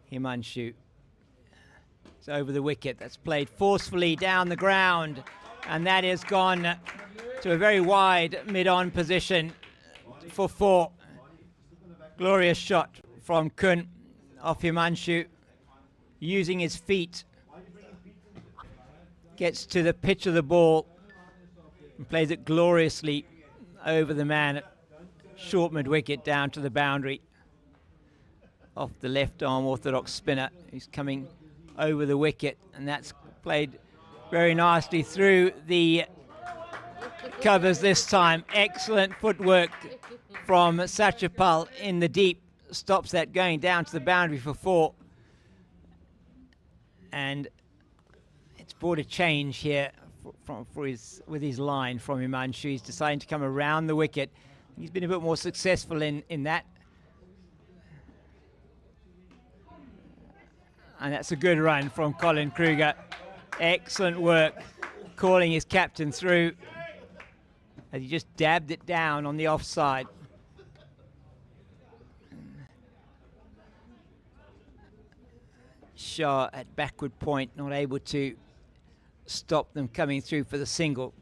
A: Himanshu. It's over the wicket. That's played forcefully down the ground, and that has gone to a very wide mid-on position for 4. Glorious shot from Kuhn off Himanshu, using his feet. Gets to the pitch of the ball and plays it gloriously over the man at short mid-wicket down to the boundary off the left-arm orthodox spinner who's coming over the wicket, and that's played very nicely through the covers this time. Excellent footwork from Satchapal in the deep, stops that going down to the boundary for 4, and it's brought a change here with his line from Himanshu. He's deciding to come around the wicket. He's been a bit more successful in that. And that's a good run from Colin Kruger. Excellent work, calling his captain through. as he just dabbed it down on the offside. Shah at backward point, not able to stop them coming through for the single.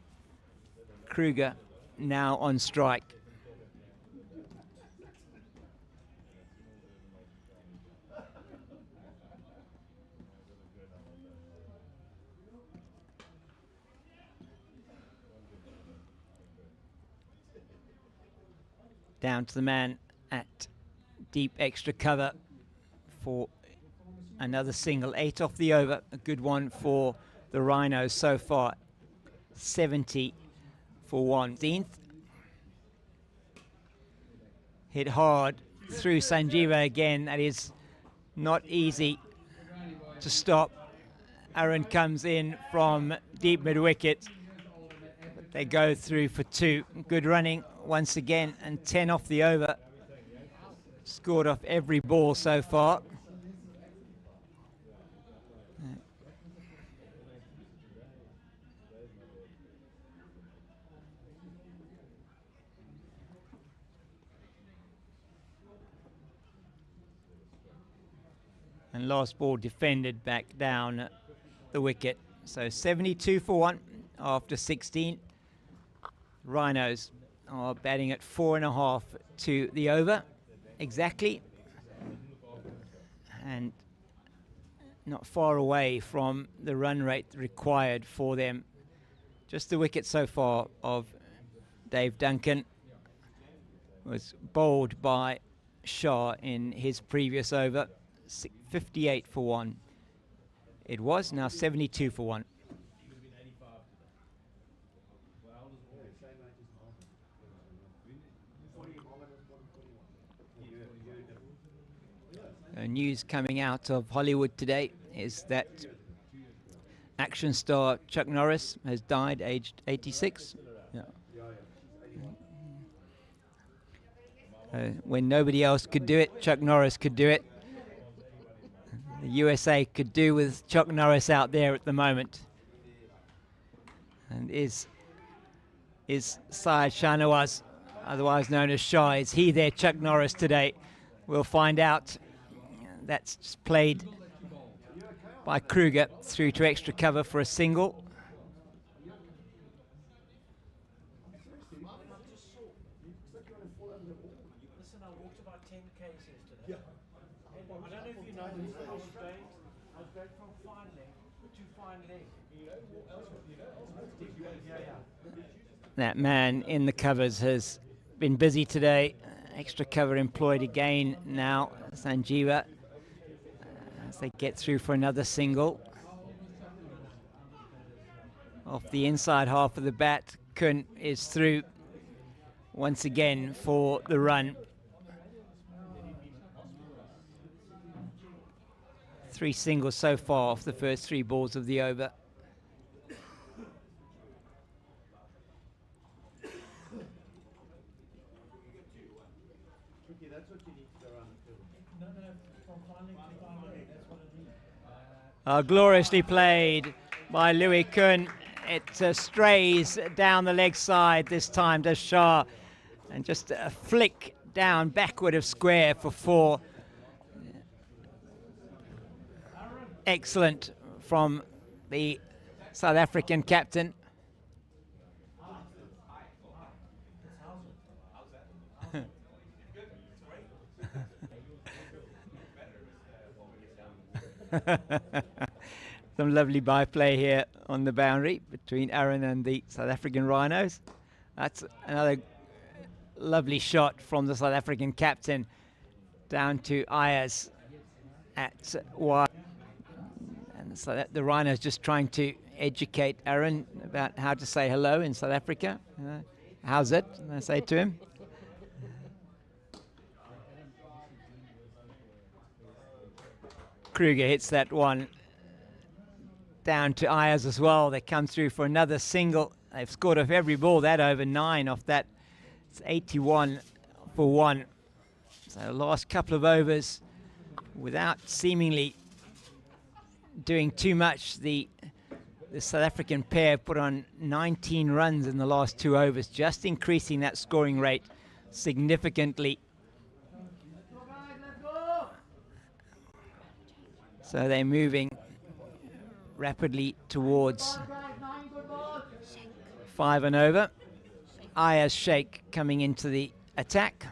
A: Kruger now on strike. Down to the man at deep extra cover for another single. 8 off the over. A good one for the Rhinos so far. 70 for 1. Hit hard through Sanjeeva again. That is not easy to stop. Aaron comes in from deep mid-wicket. They go through for 2. Good running once again, and 10 off the over. Scored off every ball so far. And last ball defended back down the wicket. So 72 for 1 after 16. Rhinos are batting at 4.5 to the over exactly, and not far away from the run rate required for them. Just the wicket so far of Dave Duncan was bowled by Shah in his previous over. 58 for 1 it was, now 72 for 1. News coming out of Hollywood today is that action star Chuck Norris has died, aged 86. Yeah. When nobody else could do it, Chuck Norris could do it. The USA could do with Chuck Norris out there at the moment. And is Syed Shahnawaz, otherwise known as Shah, is he their Chuck Norris today? We'll find out. That's just played by Kruger through to extra cover for a single.
B: Listen, I walked about 10 k's yesterday. I don't know if you know this, I was going from fine leg to fine leg.
A: That man in the covers has been busy today. Extra cover employed again now. Sanjeeva, as they get through for another single. Off the inside half of the bat, Kun is through once again for the run. 3 singles so far off the first 3 balls of the over. Gloriously played by Louis Kun. It strays down the leg side this time, does Shah. And just a flick down backward of square for 4. Excellent from the South African captain. Some lovely byplay here on the boundary between Aaron and the South African Rhinos. That's another lovely shot from the South African captain down to Ayers at Wally. And so that the Rhinos just trying to educate Aaron about how to say hello in South Africa. How's it? I say to him. Kruger hits that one down to Ayers as well. They come through for another single. They've scored off every ball that over 9 off that. It's 81 for 1. So the last couple of overs without seemingly doing too much. The the South African pair put on 19 runs in the last 2 overs, just increasing that scoring rate significantly. So they're moving rapidly towards 5 and over. Ayaz Sheikh coming into the attack.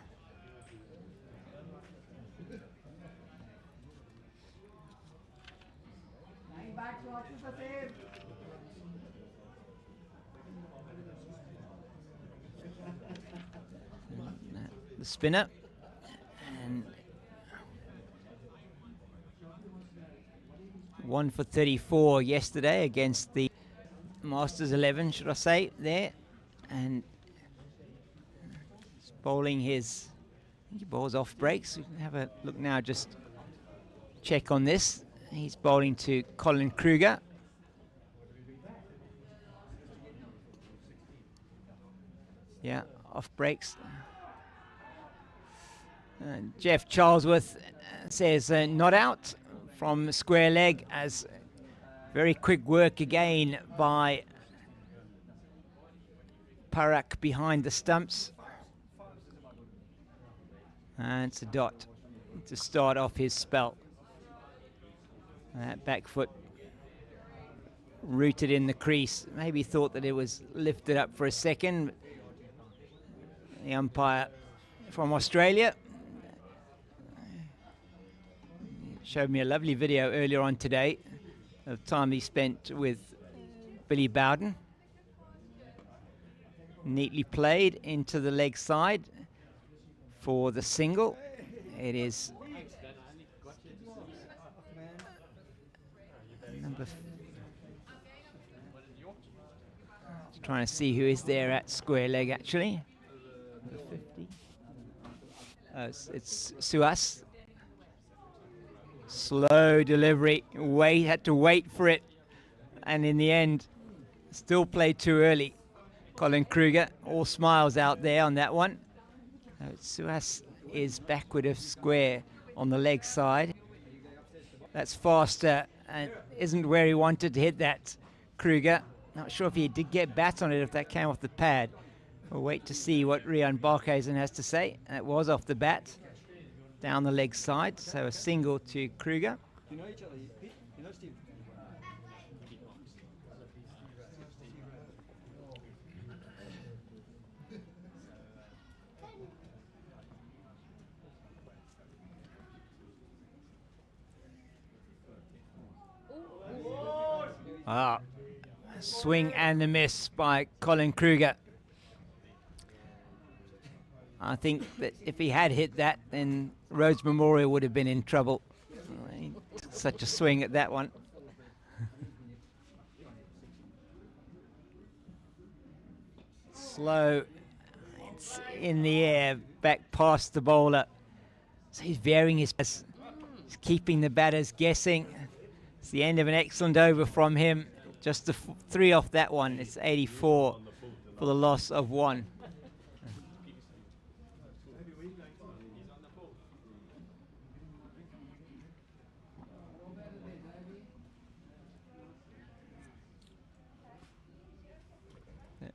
A: The spinner, and 1 for 34 yesterday against the Masters 11, should I say, there. And he's bowling his, I think he bowls off breaks. We can have a look now, just check on this. He's bowling to Colin Kruger. Yeah, off breaks. Jeff Charlesworth says not out from square leg, as very quick work again by Parak behind the stumps. And it's a dot to start off his spell. That back foot rooted in the crease. Maybe thought that it was lifted up for a second. The umpire from Australia showed me a lovely video earlier on today of time he spent with Billy Bowden. Neatly played into the leg side for the single. It is trying to see who is there at square leg actually. Number 50. It's Suas. Slow delivery, had to wait for it, and in the end still played too early. Colin Kruger, all smiles out there on that one. Suas is backward of square on the leg side. That's faster and isn't where he wanted to hit that, Kruger. Not sure if he did get bat on it, if that came off the pad. We'll wait to see what Rian Barkhuizen has to say. It was off the bat, down the leg side, so a single to Kruger.
B: You know each other, Pete? You know Steve?
A: Swing and a miss by Colin Kruger. I think that if he had hit that, then Rhodes Memorial would have been in trouble. He took such a swing at that one. Slow, it's in the air, back past the bowler. So he's varying his pace. He's keeping the batters guessing. It's the end of an excellent over from him. Just the 3 off that one. It's 84 for the loss of 1.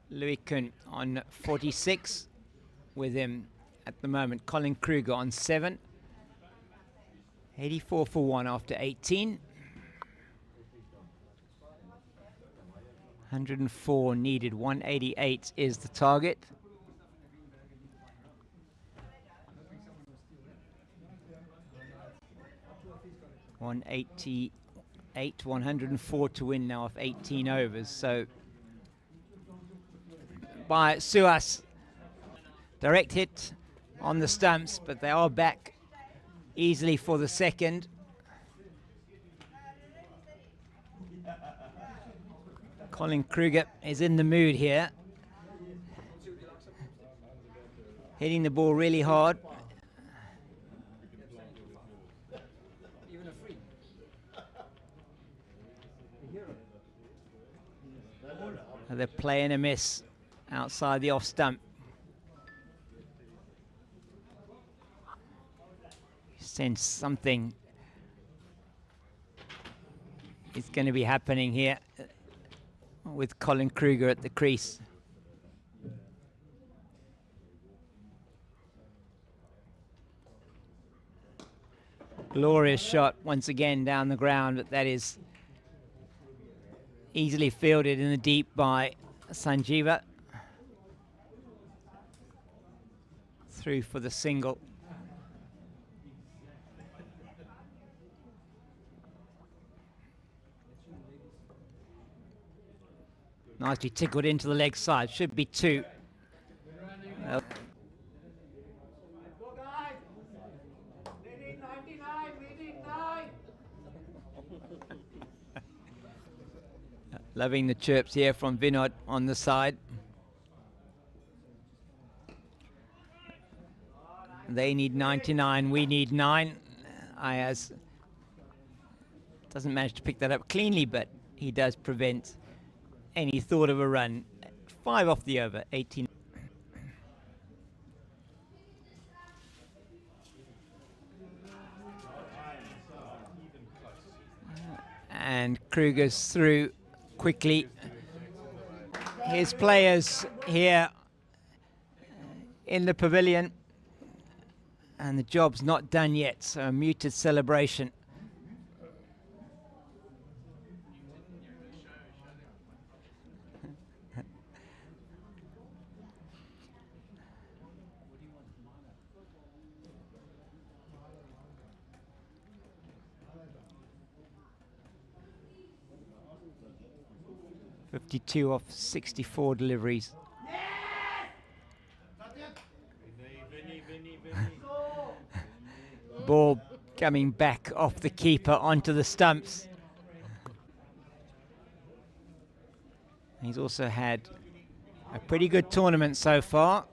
A: Louis Kuhn on 46 with him at the moment. Colin Kruger on 7. 84 for 1 after 18. 104 needed. 188 is the target. $188, 104 to win now of 18 overs. So by Suas, direct hit on the stumps, but they are back easily for the second. Colin Kruger is in the mood here, hitting the ball really hard. They're playing a miss outside the off stump. Sense something is going to be happening here. with Colin Kruger at the crease. Glorious shot once again down the ground, but that is easily fielded in the deep by Sanjeeva. Through for the single. Nicely tickled into the leg side, should be 2. Well, loving the chirps here from Vinod on the side. They need 99, we need 9. Ayaz doesn't manage to pick that up cleanly, but he does prevent any thought of a run. 5 off the over, 18. And Kruger's through quickly. His players here in the pavilion, and the job's not done yet, so a muted celebration. .52 off 64 deliveries. Ball coming back off the keeper onto the stumps. He's also had a pretty good tournament so far.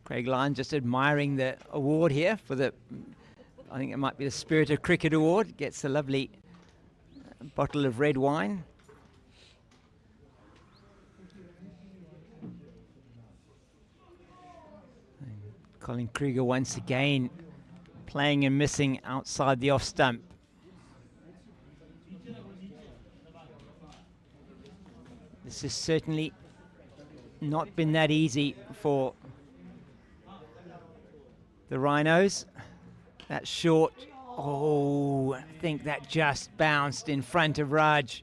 A: Craig Lyon just admiring the award here for the, I think it might be the Spirit of Cricket Award. Gets a lovely bottle of red wine. And Colin Kruger once again playing and missing outside the off stump. This has certainly not been that easy for the Rhinos. That's short. Oh, I think that just bounced in front of Raj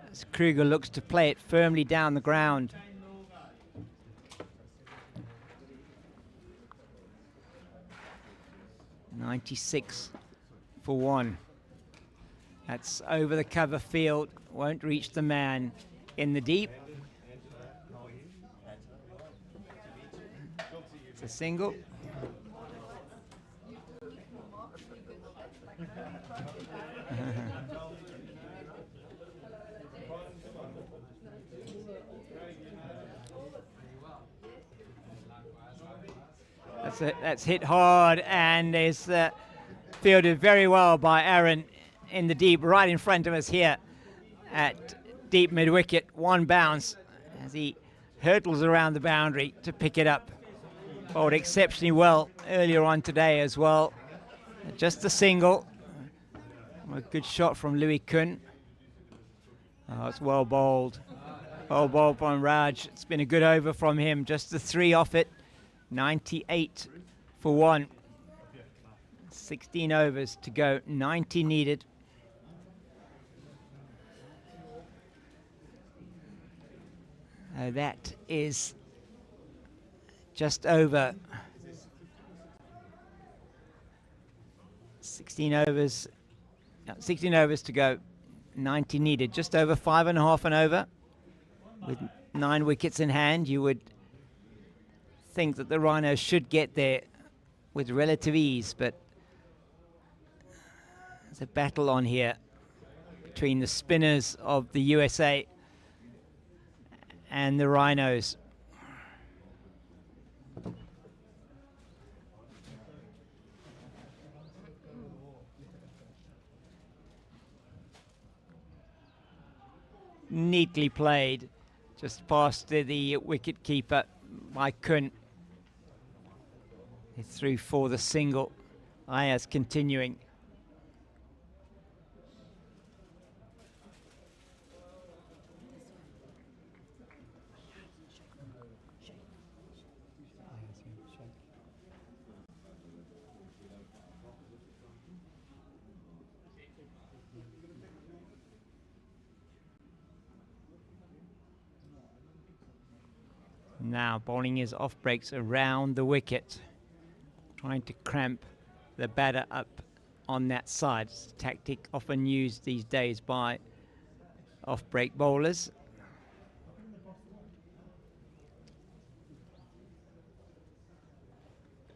A: as Kruger looks to play it firmly down the ground. .96 for 1. That's over the cover field. Won't reach the man in the deep. It's a single. That's hit hard and is fielded very well by Aaron in the deep, right in front of us here at deep mid-wicket. 1 bounce as he hurtles around the boundary to pick it up. Bowled exceptionally well earlier on today as well. Just a single. A good shot from Louis Kun. Oh, it's well bowled. Well bowled from Raj. It's been a good over from him. Just the 3 off it. 98 for 1. 16 overs to go. 90 needed. That is just over 16 overs. 16 overs to go. 90 needed. Just over 5.5 and over. With 9 wickets in hand, you would think that the Rhinos should get there with relative ease, but there's a battle on here between the spinners of the USA and the Rhinos. Neatly played just past the wicket keeper by Kun. He threw for the single. Ayaz continuing. Now bowling his off breaks around the wicket, trying to cramp the batter up on that side. It's a tactic often used these days by off break bowlers.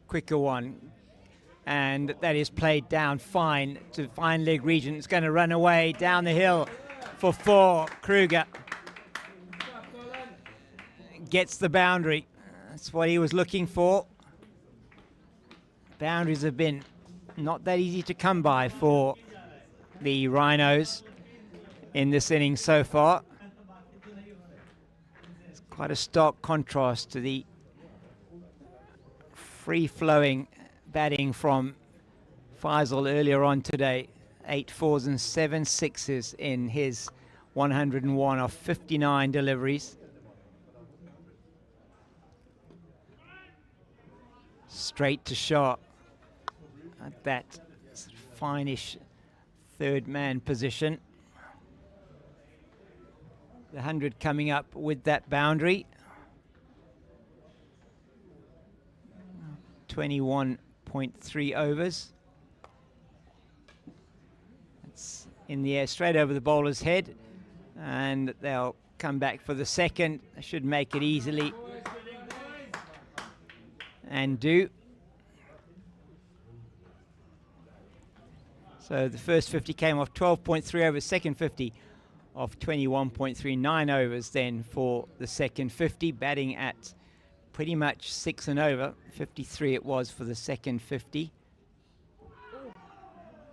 A: Quicker one, and that is played down fine to fine leg region. It's going to run away down the hill for 4. Kruger gets the boundary. That's what he was looking for. Boundaries have been not that easy to come by for the Rhinos in this innings so far. It's quite a stark contrast to the free-flowing batting from Fazal earlier on today. 8 4s and 7 6s in his 101 of 59 deliveries. Straight to shot at that fine-ish third man position. The 100 coming up with that boundary. 21.3 overs. It's in the air straight over the bowler's head, and they'll come back for the second. They should make it easily, and do. So the first 50 came off 12.3 overs, second 50 off 21.39 overs then for the second 50, batting at pretty much 6 and over. 53 it was for the second 50.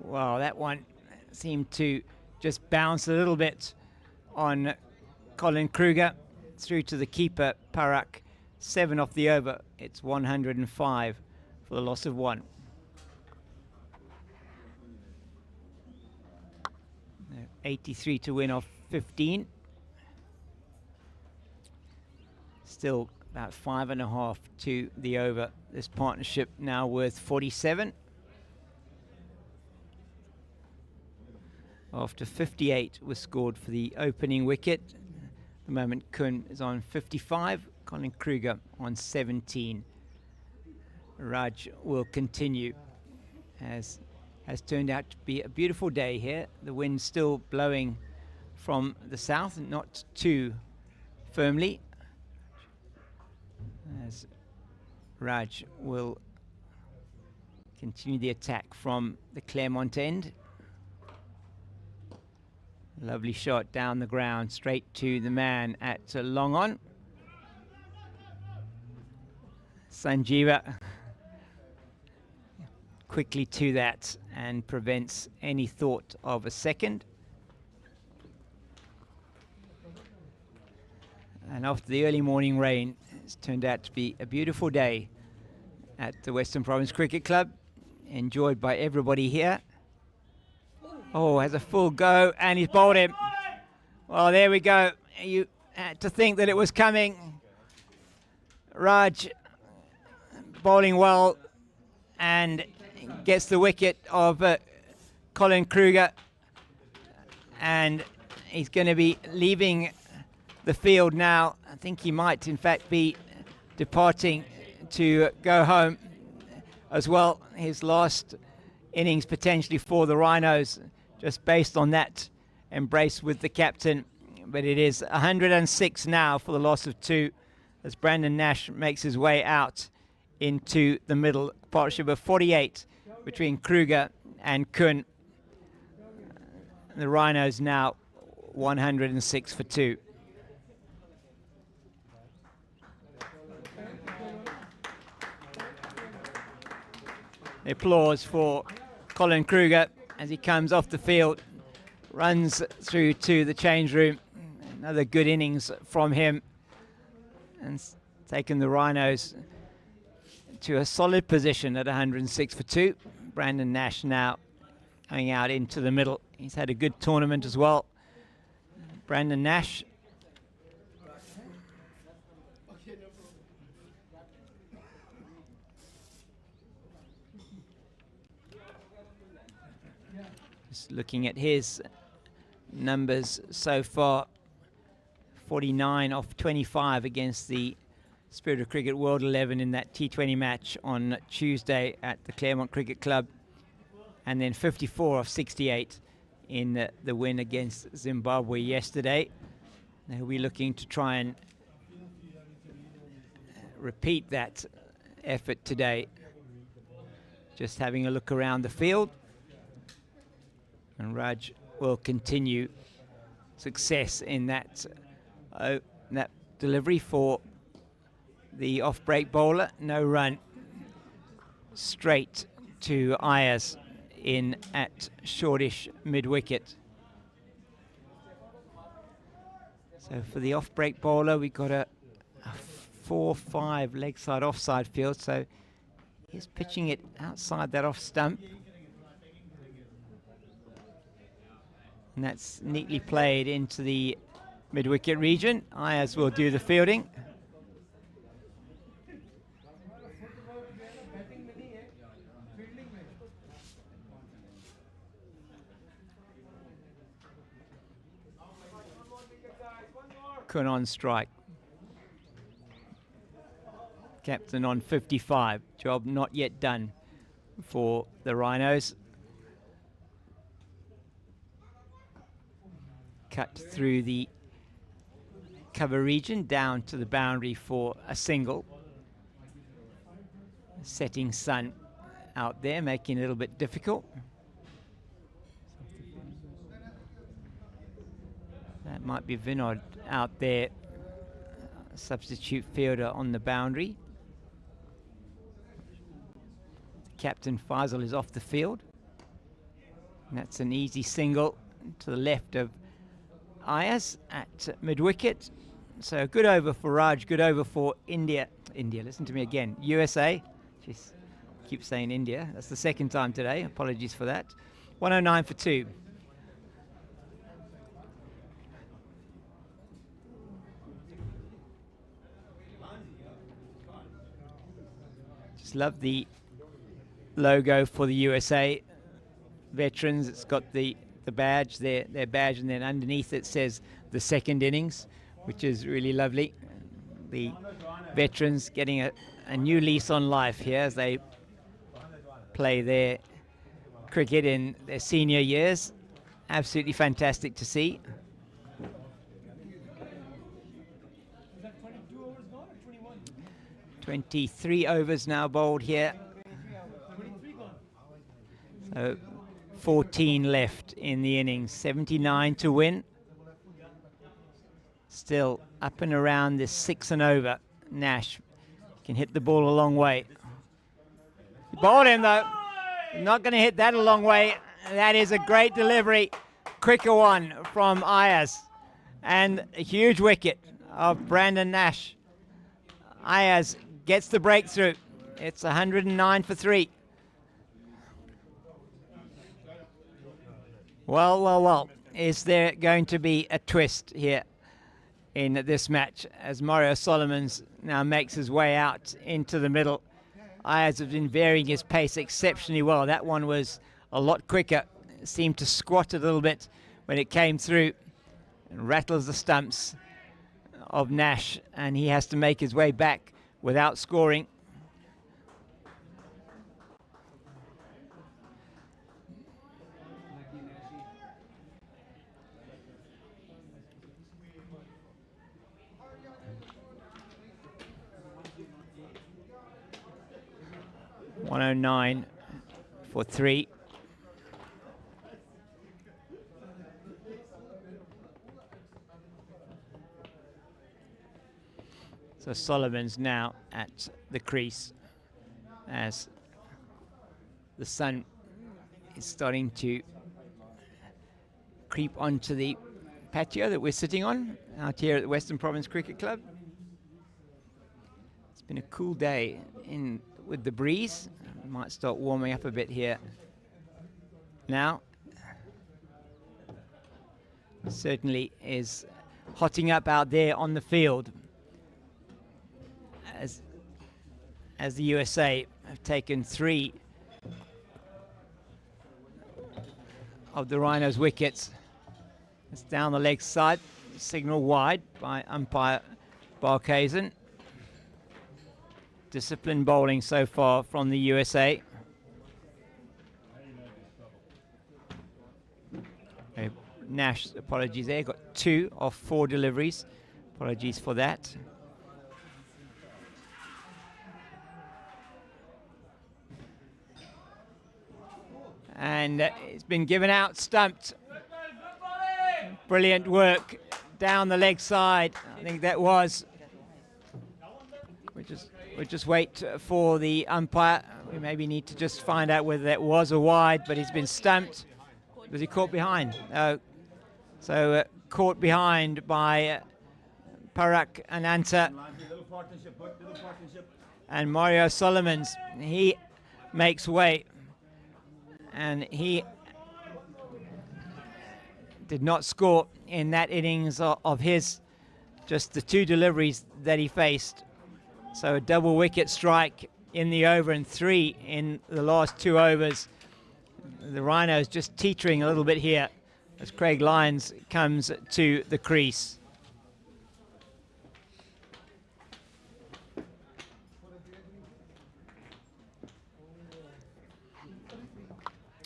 A: Wow, that one seemed to just bounce a little bit on Colin Kruger through to the keeper, Parak. 7 off the over. It's 105 for the loss of 1. 83 to win off 15. Still about 5.5 to the over. This partnership now worth 47. After 58 was scored for the opening wicket. At the moment Kun is on 55. Colin Kruger on 17. Raj will continue, as has turned out to be a beautiful day here. The wind still blowing from the south, not too firmly, as Raj will continue the attack from the Claremont end. Lovely shot down the ground, straight to the man at long on. Sanjeeva quickly to that and prevents any thought of a second. And after the early morning rain, it's turned out to be a beautiful day at the Western Province Cricket Club, enjoyed by everybody here. Oh, has a full go, and he's bowled him. Well, there we go. You had to think that it was coming. Raj bowling well and gets the wicket of Colin Kruger, and he's going to be leaving the field now. I think he might in fact be departing to go home as well. His last innings potentially for the Rhinos, just based on that embrace with the captain. But it is 106 now for the loss of 2 as Brandon Nash makes his way out into the middle. Partnership of 48 between Kruger and Kun. The Rhinos now 106 for 2. Applause for Colin Kruger as he comes off the field, runs through to the change room, Another good innings from him, and taken the Rhinos to a solid position at 106 for 2. Brandon Nash now going out into the middle. He's had a good tournament as well. Brandon Nash. Just looking at his numbers so far, 49 off 25 against the Spirit of Cricket World 11 in that T20 match on Tuesday at the Claremont Cricket Club, and then 54 off 68 in the win against Zimbabwe yesterday. They'll be looking to try and repeat that effort today. Just having a look around the field, and Raj will continue success in that delivery for the off-break bowler. No run, straight to Ayers in at shortish mid-wicket. So for the off-break bowler, we got a 4-5 leg side offside field, so he's pitching it outside that off stump. And that's neatly played into the mid-wicket region. Ayers will do the fielding. Kun on strike. Captain on 55. Job not yet done for the Rhinos. Cut through the cover region down to the boundary for a single. Setting sun out there, making it a little bit difficult. That might be Vinod out there, substitute fielder on the boundary. Captain Fazal is off the field. And that's an easy single to the left of Ayers at mid-wicket. So good over for Raj, good over for India. Listen to me again. USA. Jeez, keep saying India. That's the second time today. Apologies for that. 109 for 2. Just love the logo for the USA veterans. It's got the badge, their badge, and then underneath it says the second innings, which is really lovely. The veterans getting a new lease on life here as they play their cricket in their senior years. Absolutely fantastic to see. 23 overs now bowled here. So 14 left in the innings, 79 to win. Still up and around this 6 and over. Nash can hit the ball a long way. Bowled him though. Not going to hit that a long way. That is a great delivery. Quicker one from Ayers. And a huge wicket of Brandon Nash. Ayers gets the breakthrough. It's 109 for 3. Well. Is there going to be a twist here in this match as Mario Solomons now makes his way out into the middle? Ayers has been varying his pace exceptionally well. That one was a lot quicker. Seemed to squat a little bit when it came through and rattles the stumps of Nash, and he has to make his way back without scoring. .109 for 3. So Solomon's now at the crease as the sun is starting to creep onto the patio that we're sitting on, out here at the Western Province Cricket Club. It's been a cool day in with the breeze. Might start warming up a bit here now. Certainly is hotting up out there on the field as the USA have taken 3 of the Rhinos' wickets. It's down the leg side, signal wide by umpire Barkhazen. Disciplined bowling so far from the USA. Okay, Nash, apologies there, got 2 of 4 deliveries. Apologies for that. And it's been given out, stumped. Brilliant work down the leg side. I think that was. We'll just wait for the umpire. We maybe need to just find out whether that was a wide, but he's been stumped. Was he caught behind? So caught behind by Parak Ananta and Mario Solomons. He makes way, and he did not score in that innings of his, just the 2 deliveries that he faced. So a double wicket strike in the over and 3 in the last 2 overs. The Rhinos just teetering a little bit here as Craig Lyons comes to the crease.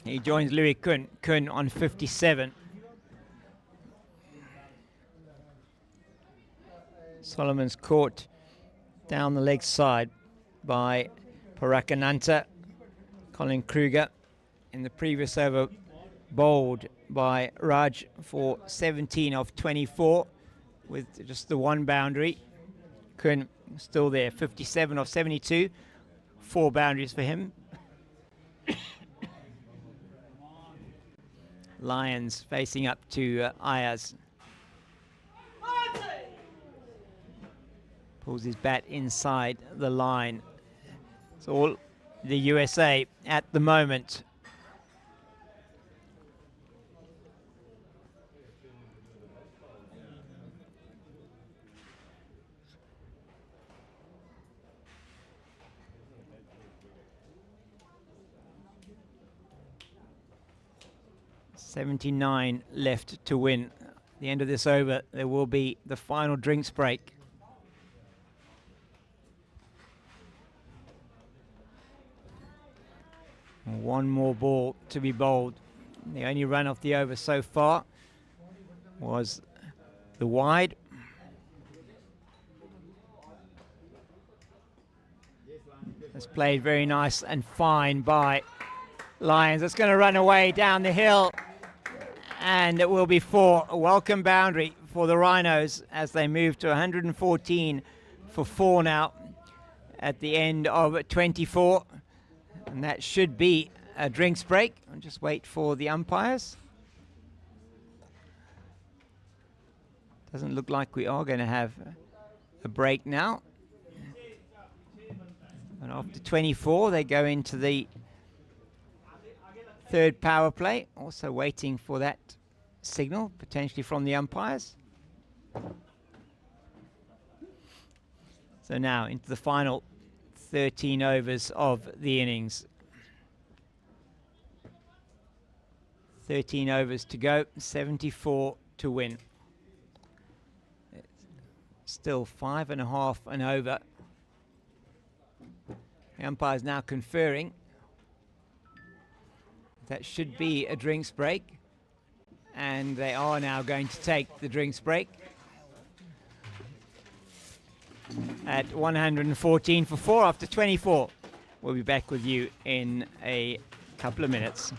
A: He joins Louis Kuhn on 57. Solomon's caught down the leg side by Parakananta. Colin Kruger in the previous over bowled by Raj for 17 of 24 with just the 1 boundary. Kuhn still there, 57 of 72, 4 boundaries for him. Lyons facing up to Ayaz. Pulls his bat inside the line. It's all the USA at the moment. .79 left to win. At the end of this over, there will be the final drinks break. One more ball to be bowled. The only run off the over so far was the wide. It's played very nice and fine by Lyons. It's going to run away down the hill, and it will be 4. A welcome boundary for the Rhinos as they move to 114 for 4 now at the end of 24. And that should be a drinks break. I'll just wait for the umpires. Doesn't look like we are going to have a break now. And after 24, they go into the 3rd power play. Also waiting for that signal, potentially from the umpires. So now into the final 13 overs of the innings. 13 overs to go, 74 to win. It's still 5.5 and over. The umpire's now conferring. That should be a drinks break. And they are now going to take the drinks break. At 114 for 4 after 24. We'll be back with you in a couple of minutes.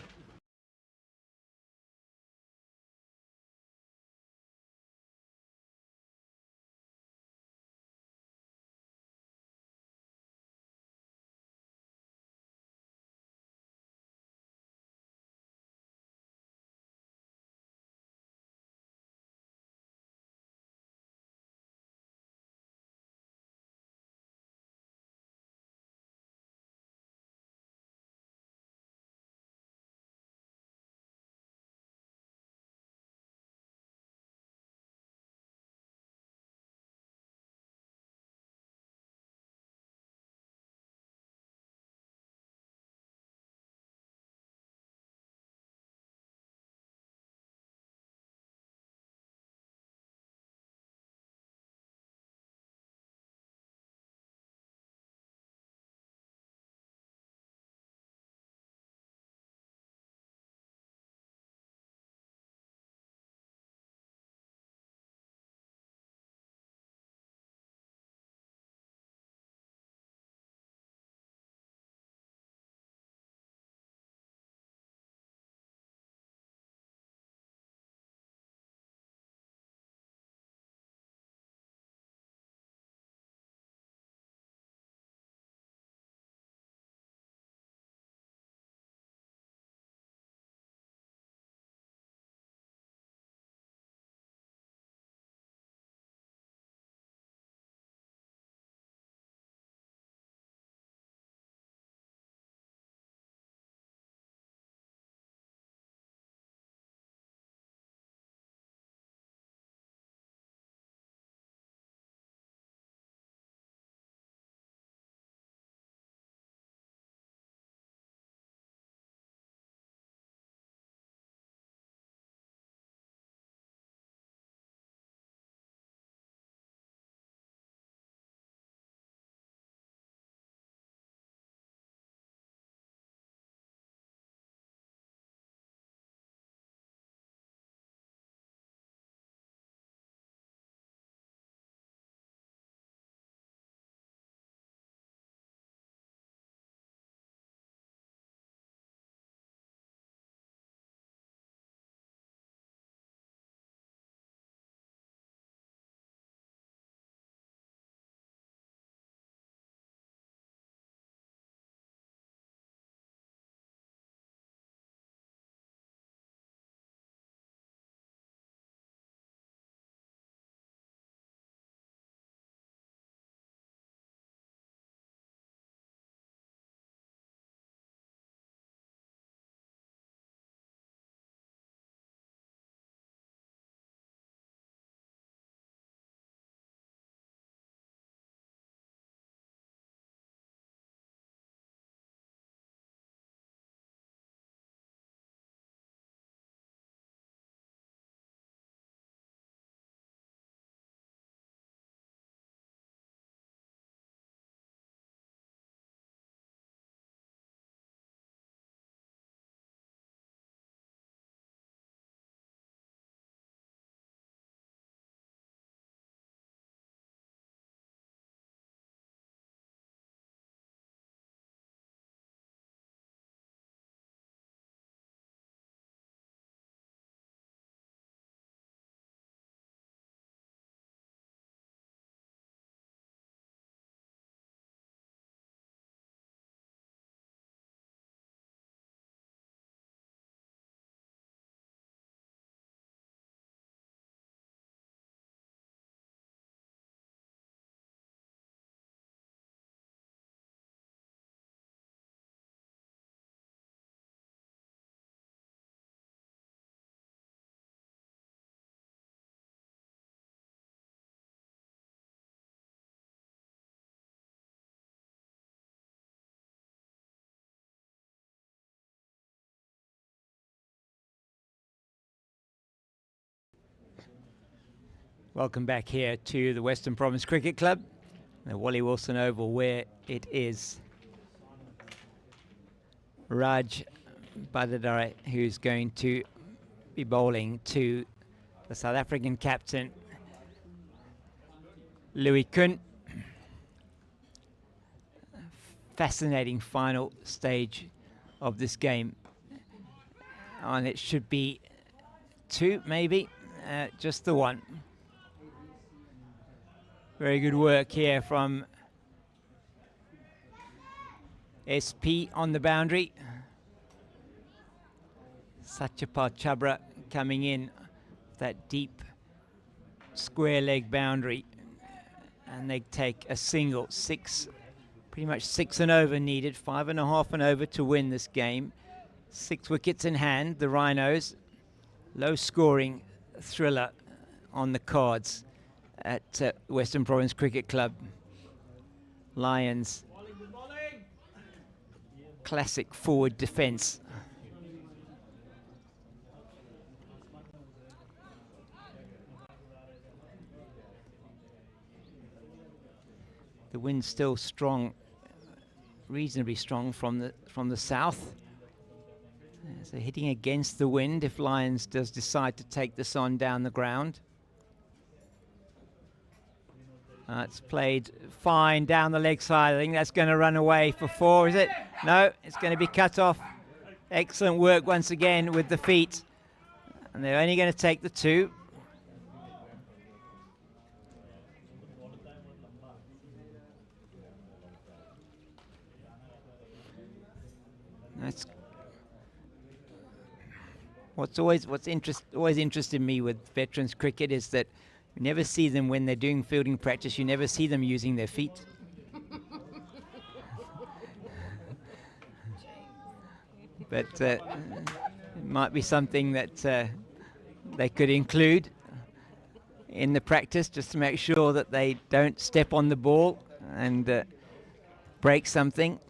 A: Welcome back here to the Western Province Cricket Club, the Wally Wilson Oval, where it is Raj Badadare who's going to be bowling to the South African captain, Louis Kuhn. Fascinating final stage of this game. And it should be 2, maybe, just the 1. Very good work here from SP on the boundary. Satyapal Chabra coming in that deep square leg boundary, and they take a single. 6, pretty much 6 and over needed, 5.5 and over to win this game. 6 wickets in hand, the Rhinos. Low scoring thriller on the cards at Western Province Cricket Club. Lions, classic forward defence. The wind's still strong, reasonably strong from the south. So hitting against the wind if Lions does decide to take this on down the ground. It's played fine down the leg side. I think that's going to run away for 4, is it? No, it's going to be cut off. Excellent work once again with the feet. And they're only going to take the 2. That's what's interested me with veterans cricket is that you never see them when they're doing fielding practice. You never see them using their feet. But it might be something that they could include in the practice, just to make sure that they don't step on the ball and break something.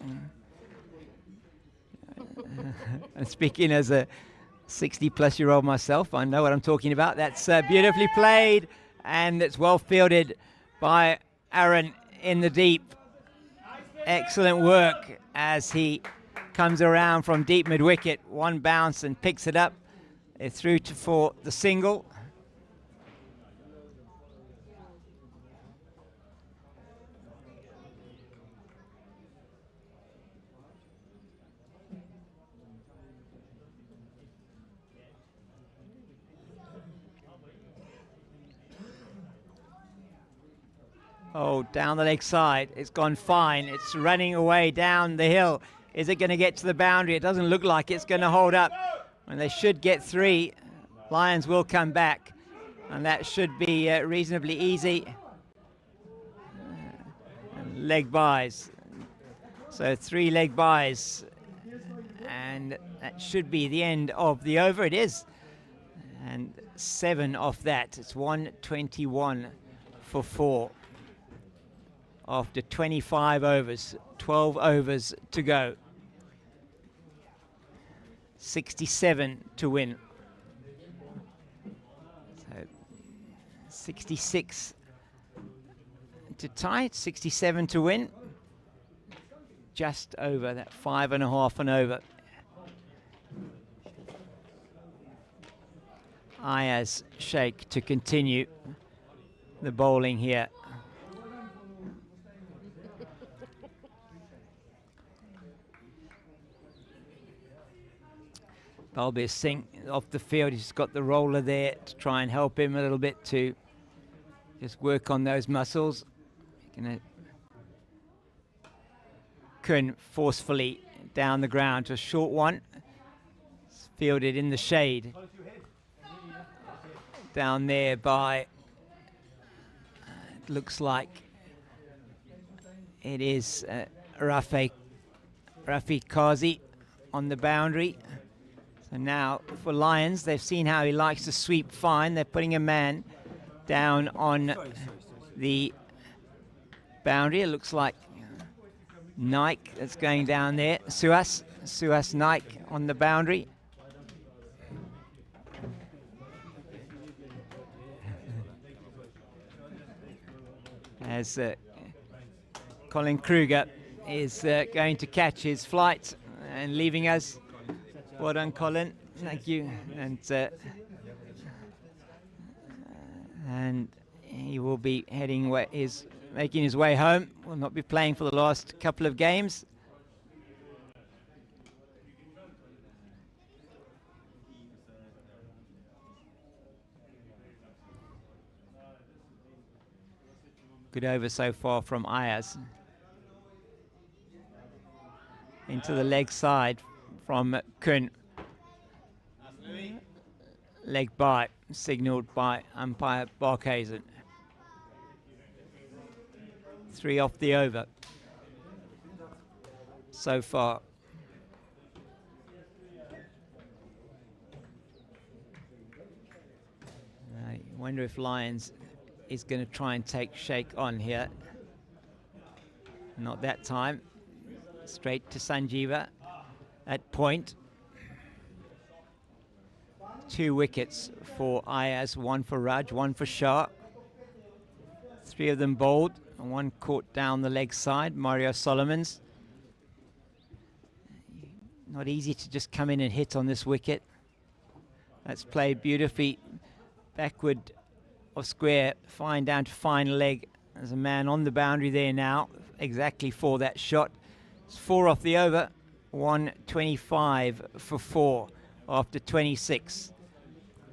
A: And speaking as a 60-plus-year-old myself, I know what I'm talking about. That's beautifully played, and it's well fielded by Aaron in the deep. Excellent work as he comes around from deep mid-wicket. 1 bounce and picks it up. They're through for the single. Oh, down the leg side. It's gone fine. It's running away down the hill. Is it going to get to the boundary? It doesn't look like it's going to hold up. And they should get 3. Lions will come back. And that should be reasonably easy. And leg byes. So 3 leg byes. And that should be the end of the over. It is. And 7 off that. It's 121 for 4. After 25 overs, 12 overs to go. 67 to win. So 66 to tie, 67 to win. Just over that 5.5 and over. Ayaz Sheikh to continue the bowling here. Balbir Singh off the field. He's got the roller there to try and help him a little bit to just work on those muscles. Kuhn forcefully down the ground to a short one. It's fielded in the shade. Down there by, it looks like it is Rafi Kazi on the boundary. So now for Lions, they've seen how he likes to sweep fine. They're putting a man down on the boundary. It looks like Naik that's going down there. Suhas Naik on the boundary. as Colin Kruger is going to catch his flight and leaving us. Well done, Colin. Thank you. And he will be heading making his way home. Will not be playing for the last couple of games. Good over so far from Ayaz. Into the leg side from Kun. Leg bite signalled by umpire Barkhazen. 3 off the over so far. I wonder if Lyons is going to try and take Sheikh on here. Not that time. Straight to Sanjeeva at point. 2 wickets for Ayaz, 1 for Raj, 1 for Shah. 3 of them bowled, and 1 caught down the leg side, Mario Solomons. Not easy to just come in and hit on this wicket. That's played beautifully backward of square, fine down to fine leg. There's a man on the boundary there now, exactly for that shot. It's 4 off the over, 125 for 4 after 26.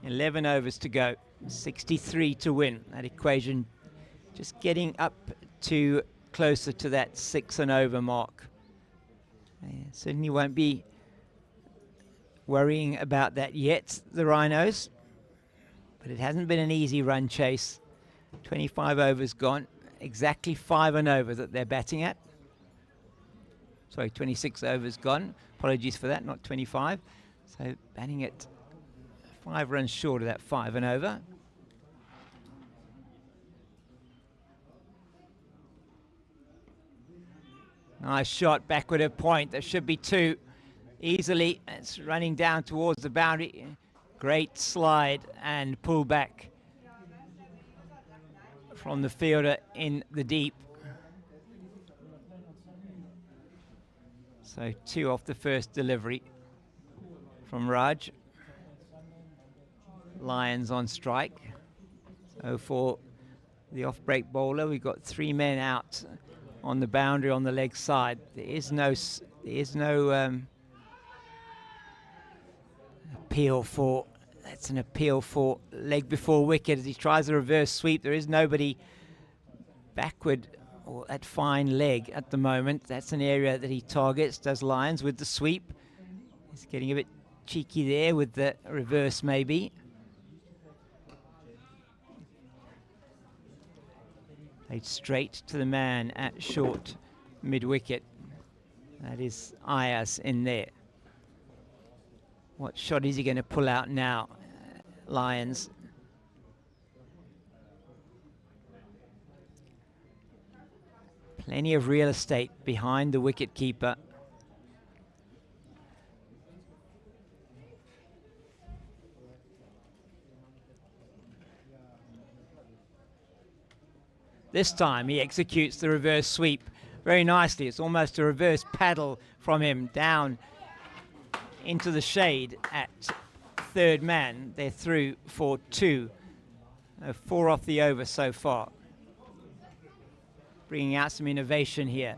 A: 11 overs to go, 63 to win. That equation just getting up to closer to that 6 and over mark. Certainly won't be worrying about that yet, the Rhinos. But it hasn't been an easy run chase. 25 overs gone, exactly 5 and over that they're batting at. Sorry, 26 overs gone. Apologies for that, not 25. So batting at 5 runs short of that 5 and over. Nice shot backward at point. There should be 2 easily. It's running down towards the boundary. Great slide and pull back from the fielder in the deep. So 2 off the first delivery from Raj. Lyons on strike. So for the off-break bowler, we've got 3 men out on the boundary on the leg side. There is no appeal for. That's an appeal for leg before wicket as he tries a reverse sweep. There is nobody backward or at fine leg at the moment. That's an area that he targets, does Lyons with the sweep. He's getting a bit cheeky there with the reverse maybe. Played straight to the man at short mid-wicket. That is Ayaz in there. What shot is he going to pull out now, Lyons? Plenty of real estate behind the wicket keeper. This time he executes the reverse sweep very nicely. It's almost a reverse paddle from him down into the shade at third man. They're through for 2. 4 off the over so far. Bringing out some innovation here.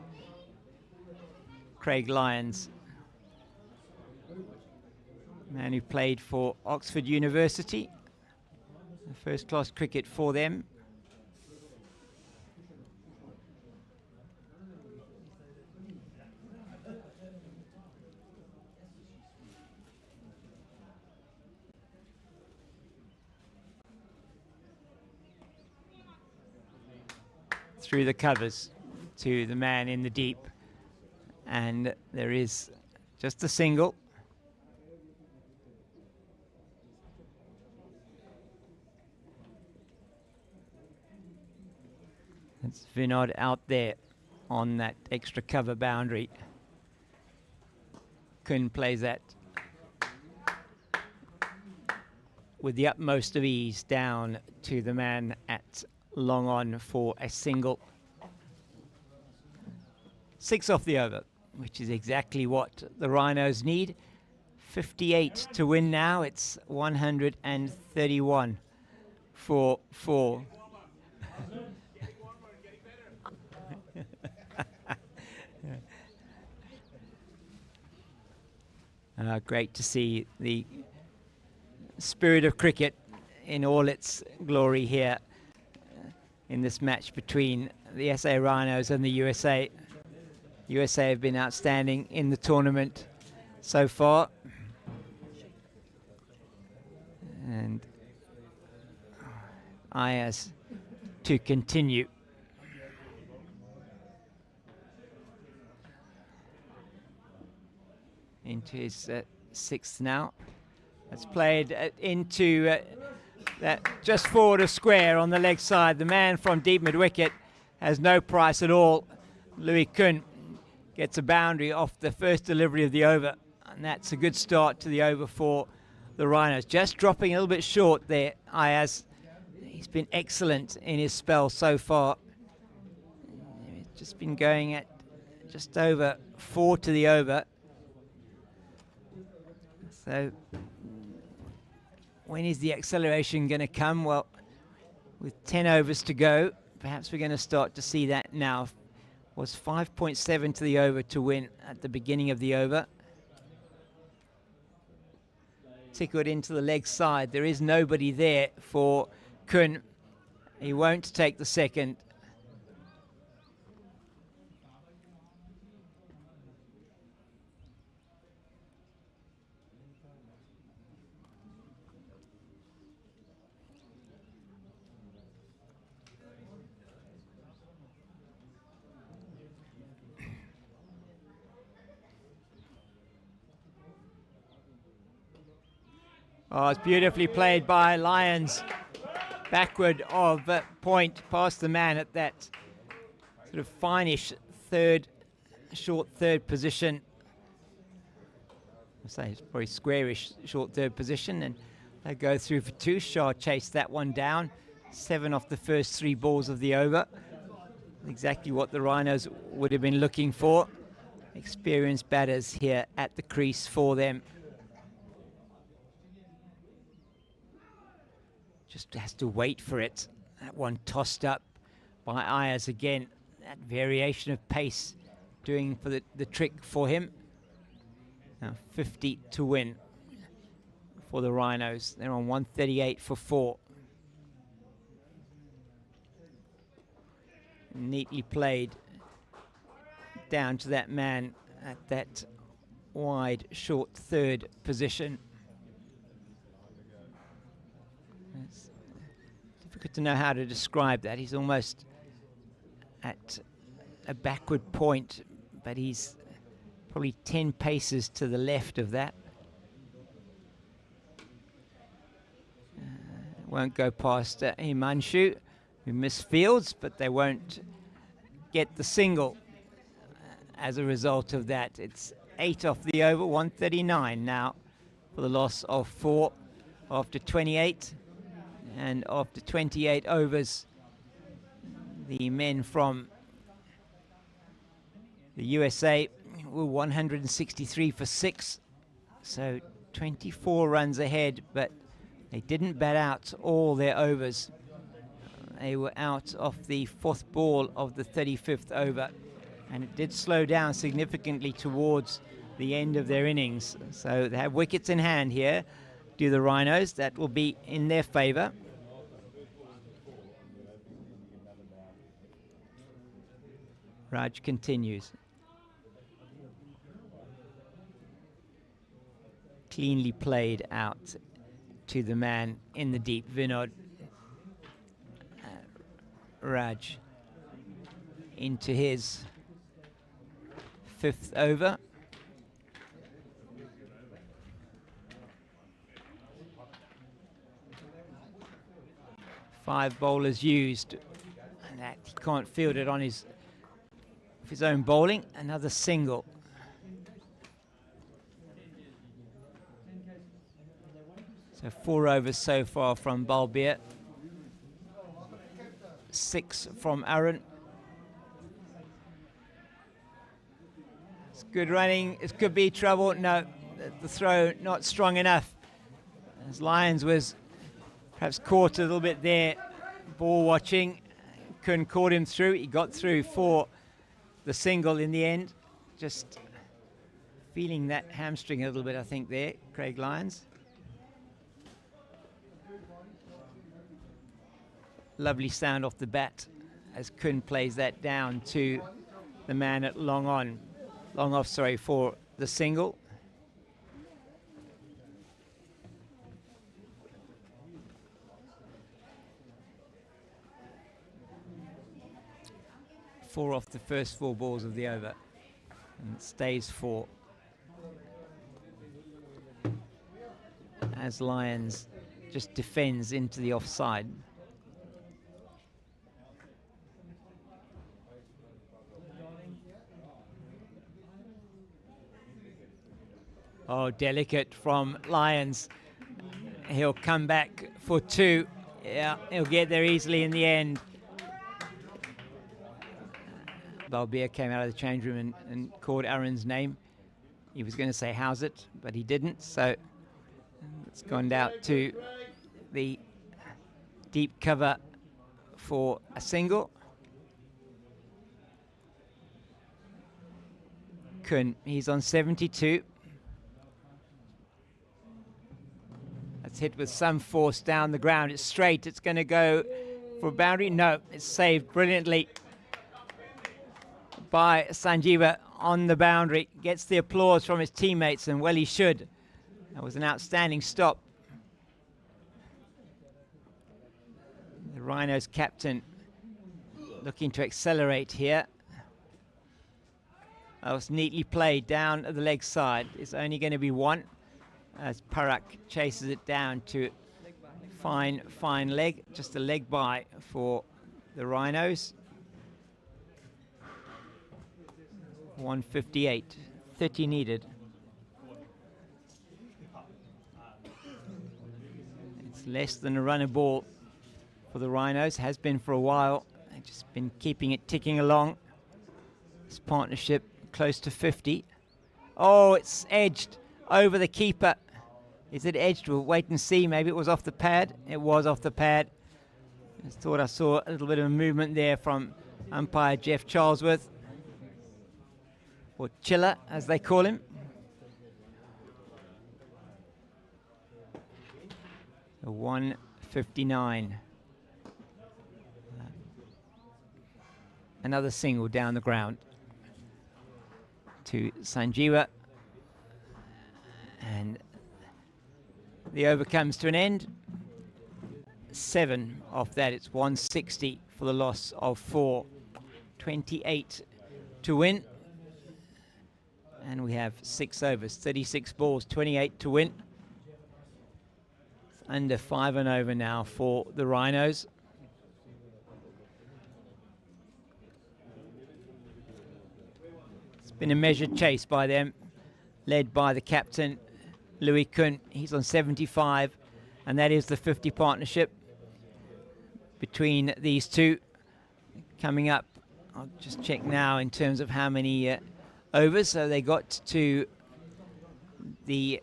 A: Craig Lyons, man who played for Oxford University. First-class cricket for them. Through the covers to the man in the deep, and there is just a single. It's Vinod out there on that extra cover boundary. Kun plays that with the utmost of ease down to the man at long on for a single. 6 off the over, which is exactly what the Rhinos need. 58 to win now. It's 131 for 4. Great to see the spirit of cricket in all its glory here in this match between the SA Rhinos and the USA. USA have been outstanding in the tournament so far. And Ayaz to continue. Into his 6th now. That's played into that just forward of square on the leg side. The man from deep mid-wicket has no price at all. Louis Kuhn gets a boundary off the first delivery of the over, and that's a good start to the over for the Rhinos. Just dropping a little bit short there, Ayaz. He's been excellent in his spell so far. Just been going at just over 4 to the over. So when is the acceleration going to come? Well, with 10 overs to go, perhaps we're going to start to see that now. Was 5.7 to the over to win at the beginning of the over. Tickled into the leg side. There is nobody there for Kuhn. He won't take the second. Oh, it's beautifully played by Lyons. Backward of point past the man at that sort of finish third, short third position. I say it's probably squarish short third position, and they go through for 2. Shah chased that one down. 7 off the first 3 balls of the over. Exactly what the Rhinos would have been looking for. Experienced batters here at the crease for them. Just has to wait for it. That one tossed up by Ayaz again. That variation of pace doing for the trick for him. Now 50 to win for the Rhinos. They're on 138 for 4. Neatly played down to that man at that wide short third position. It's difficult to know how to describe that. He's almost at a backward point, but he's probably 10 paces to the left of that. Won't go past Himanshu, who missed fields, but they won't get the single as a result of that. It's 8 off the over, 139 now for the loss of 4 after 28. And after 28 overs, the men from the USA were 163 for 6. So 24 runs ahead, but they didn't bat out all their overs. They were out off the 4th ball of the 35th over, and it did slow down significantly towards the end of their innings. So they have wickets in hand here. Do the Rhinos. That will be in their favour. Raj continues. Cleanly played out to the man in the deep, Vinod. Raj into his 5th over. Five bowlers used, and that he can't field it on his own bowling. Another single. So 4 overs so far from Balbir. 6 from Aaron. Good running. It could be trouble. No, the throw not strong enough. As Lyons was perhaps caught a little bit there. Ball watching. Couldn't caught him through. He got through for the single in the end. Just feeling that hamstring a little bit, I think, there, Craig Lyons. Lovely sound off the bat as Kun plays that down to the man at long off, sorry, for the single. Four off the first 4 balls of the over, and it stays 4. As Lyons just defends into the offside. Oh, delicate from Lyons. He'll come back for 2. Yeah, he'll get there easily in the end. Balbir came out of the change room and called Aaron's name. He was going to say, how's it? But he didn't. So it's gone out to the deep cover for a single. Kun, he's on 72. That's hit with some force down the ground. It's straight. It's going to go for a boundary. No, it's saved brilliantly by Sanjeeva on the boundary. Gets the applause from his teammates, and well, he should. That was an outstanding stop. The Rhinos captain looking to accelerate here. That was neatly played down the leg side. It's only going to be 1 as Parak chases it down to fine leg. Just a leg by for the Rhinos. 158, 30 needed. It's less than a runner ball for the Rhinos, has been for a while. They've just been keeping it ticking along. This partnership close to 50. Oh, it's edged over the keeper. Is it edged? We'll wait and see. Maybe it was off the pad. It was off the pad. Just thought I saw a little bit of a movement there from umpire Jeff Charlesworth, or Chiller, as they call him. So 159. Another single down the ground to Sanjeeva. And the over comes to an end. 7 off that. It's 160 for the loss of 4. 28 to win. And we have 6 overs, 36 balls, 28 to win. It's under 5 and over now for the Rhinos. It's been a measured chase by them, led by the captain, Louis Kun. He's on 75, and that is the 50 partnership between these two. Coming up, I'll just check now in terms of how many overs. So they got to the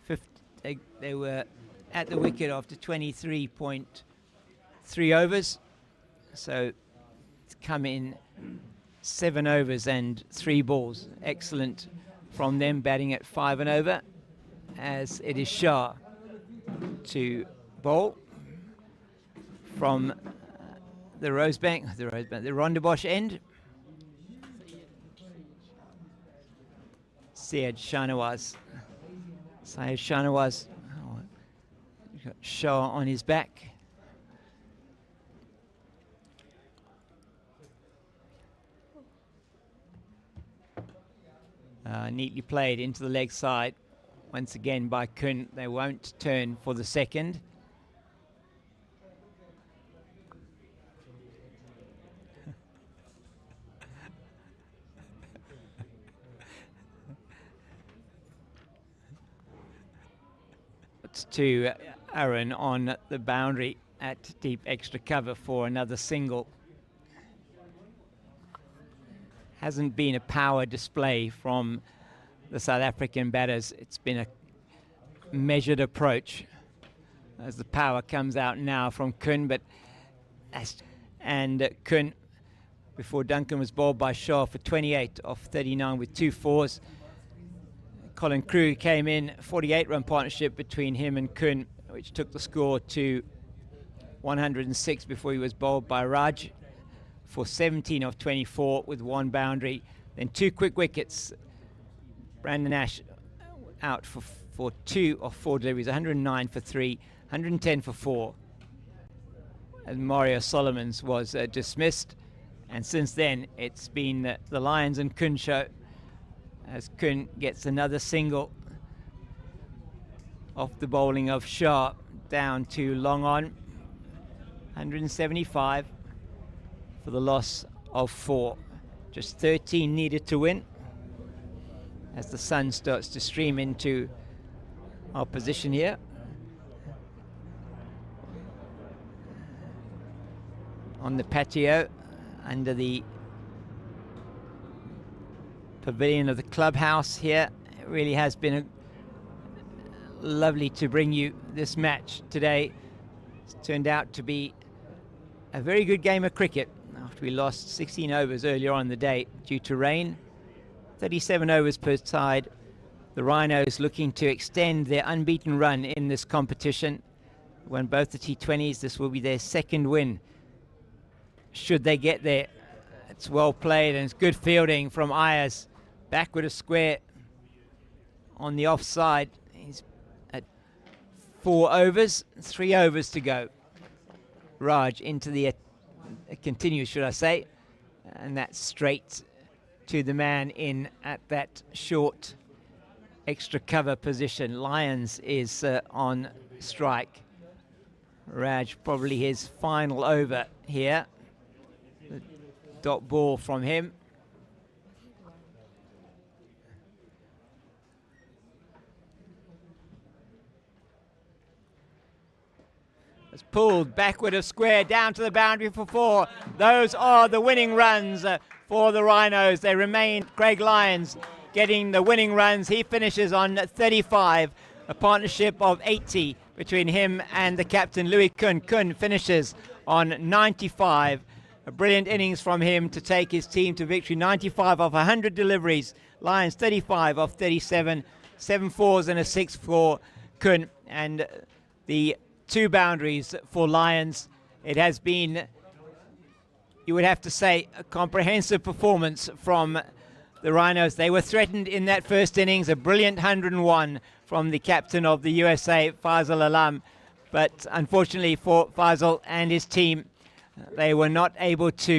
A: 50, they were at the wicket after 23.3 overs. So it's come in 7 overs and 3 balls. Excellent from them, batting at 5 and over, as it is Shah to bowl from the Rondebosch end. Syed Shanawaz. Oh, got Shah on his back. Neatly played into the leg side. Once again by Kun. They won't turn for the second. To Aaron on the boundary at deep extra cover for another single. hasn't been a power display from the South African batters. It's been a measured approach as the power comes out now from Kun, but Kun, before Duncan, was bowled by Shah for 28 off 39 with 2 fours. Colin Crew came in, 48-run partnership between him and Kun, which took the score to 106 before he was bowled by Raj for 17 off 24 with 1 boundary. Then 2 quick wickets. Brandon Ash out for 2 off 4 deliveries, 109 for 3, 110 for 4. And Mario Solomons was dismissed. And since then, it's been the Lions and Kun show, as Kun gets another single off the bowling of Shah, down to long on, 175 for the loss of 4. Just 13 needed to win, as the sun starts to stream into our position here. On the patio under the pavilion of the clubhouse here. It really has been lovely to bring you this match today. It's turned out to be a very good game of cricket after we lost 16 overs earlier on in the day due to rain. 37 overs per side. The Rhinos looking to extend their unbeaten run in this competition. Won both the T20s. This will be their 2nd win, should they get there. It's well played, and it's good fielding from Ayers. Backward of square on the offside. He's at 4 overs, 3 overs to go. Raj into the continues, should I say, and that's straight to the man in at that short extra cover position. Lyons is on strike. Raj probably his final over here. The dot ball from him. It's pulled backward of square down to the boundary for 4. Those are the winning runs for the Rhinos. They remain. Craig Lyons getting the winning runs. He finishes on 35, a partnership of 80 between him and the captain Louis Kun. Kun finishes on 95. A brilliant innings from him to take his team to victory. 95 off 100 deliveries. Lyons 35 off 37. 7 fours and a 6 for Kun. And the 2 boundaries for Lyons. It has been, you would have to say, a comprehensive performance from the Rhinos. They were threatened in that first innings. A brilliant 101 from the captain of the USA, Fazal Alam. But unfortunately for Fazal and his team, they were not able to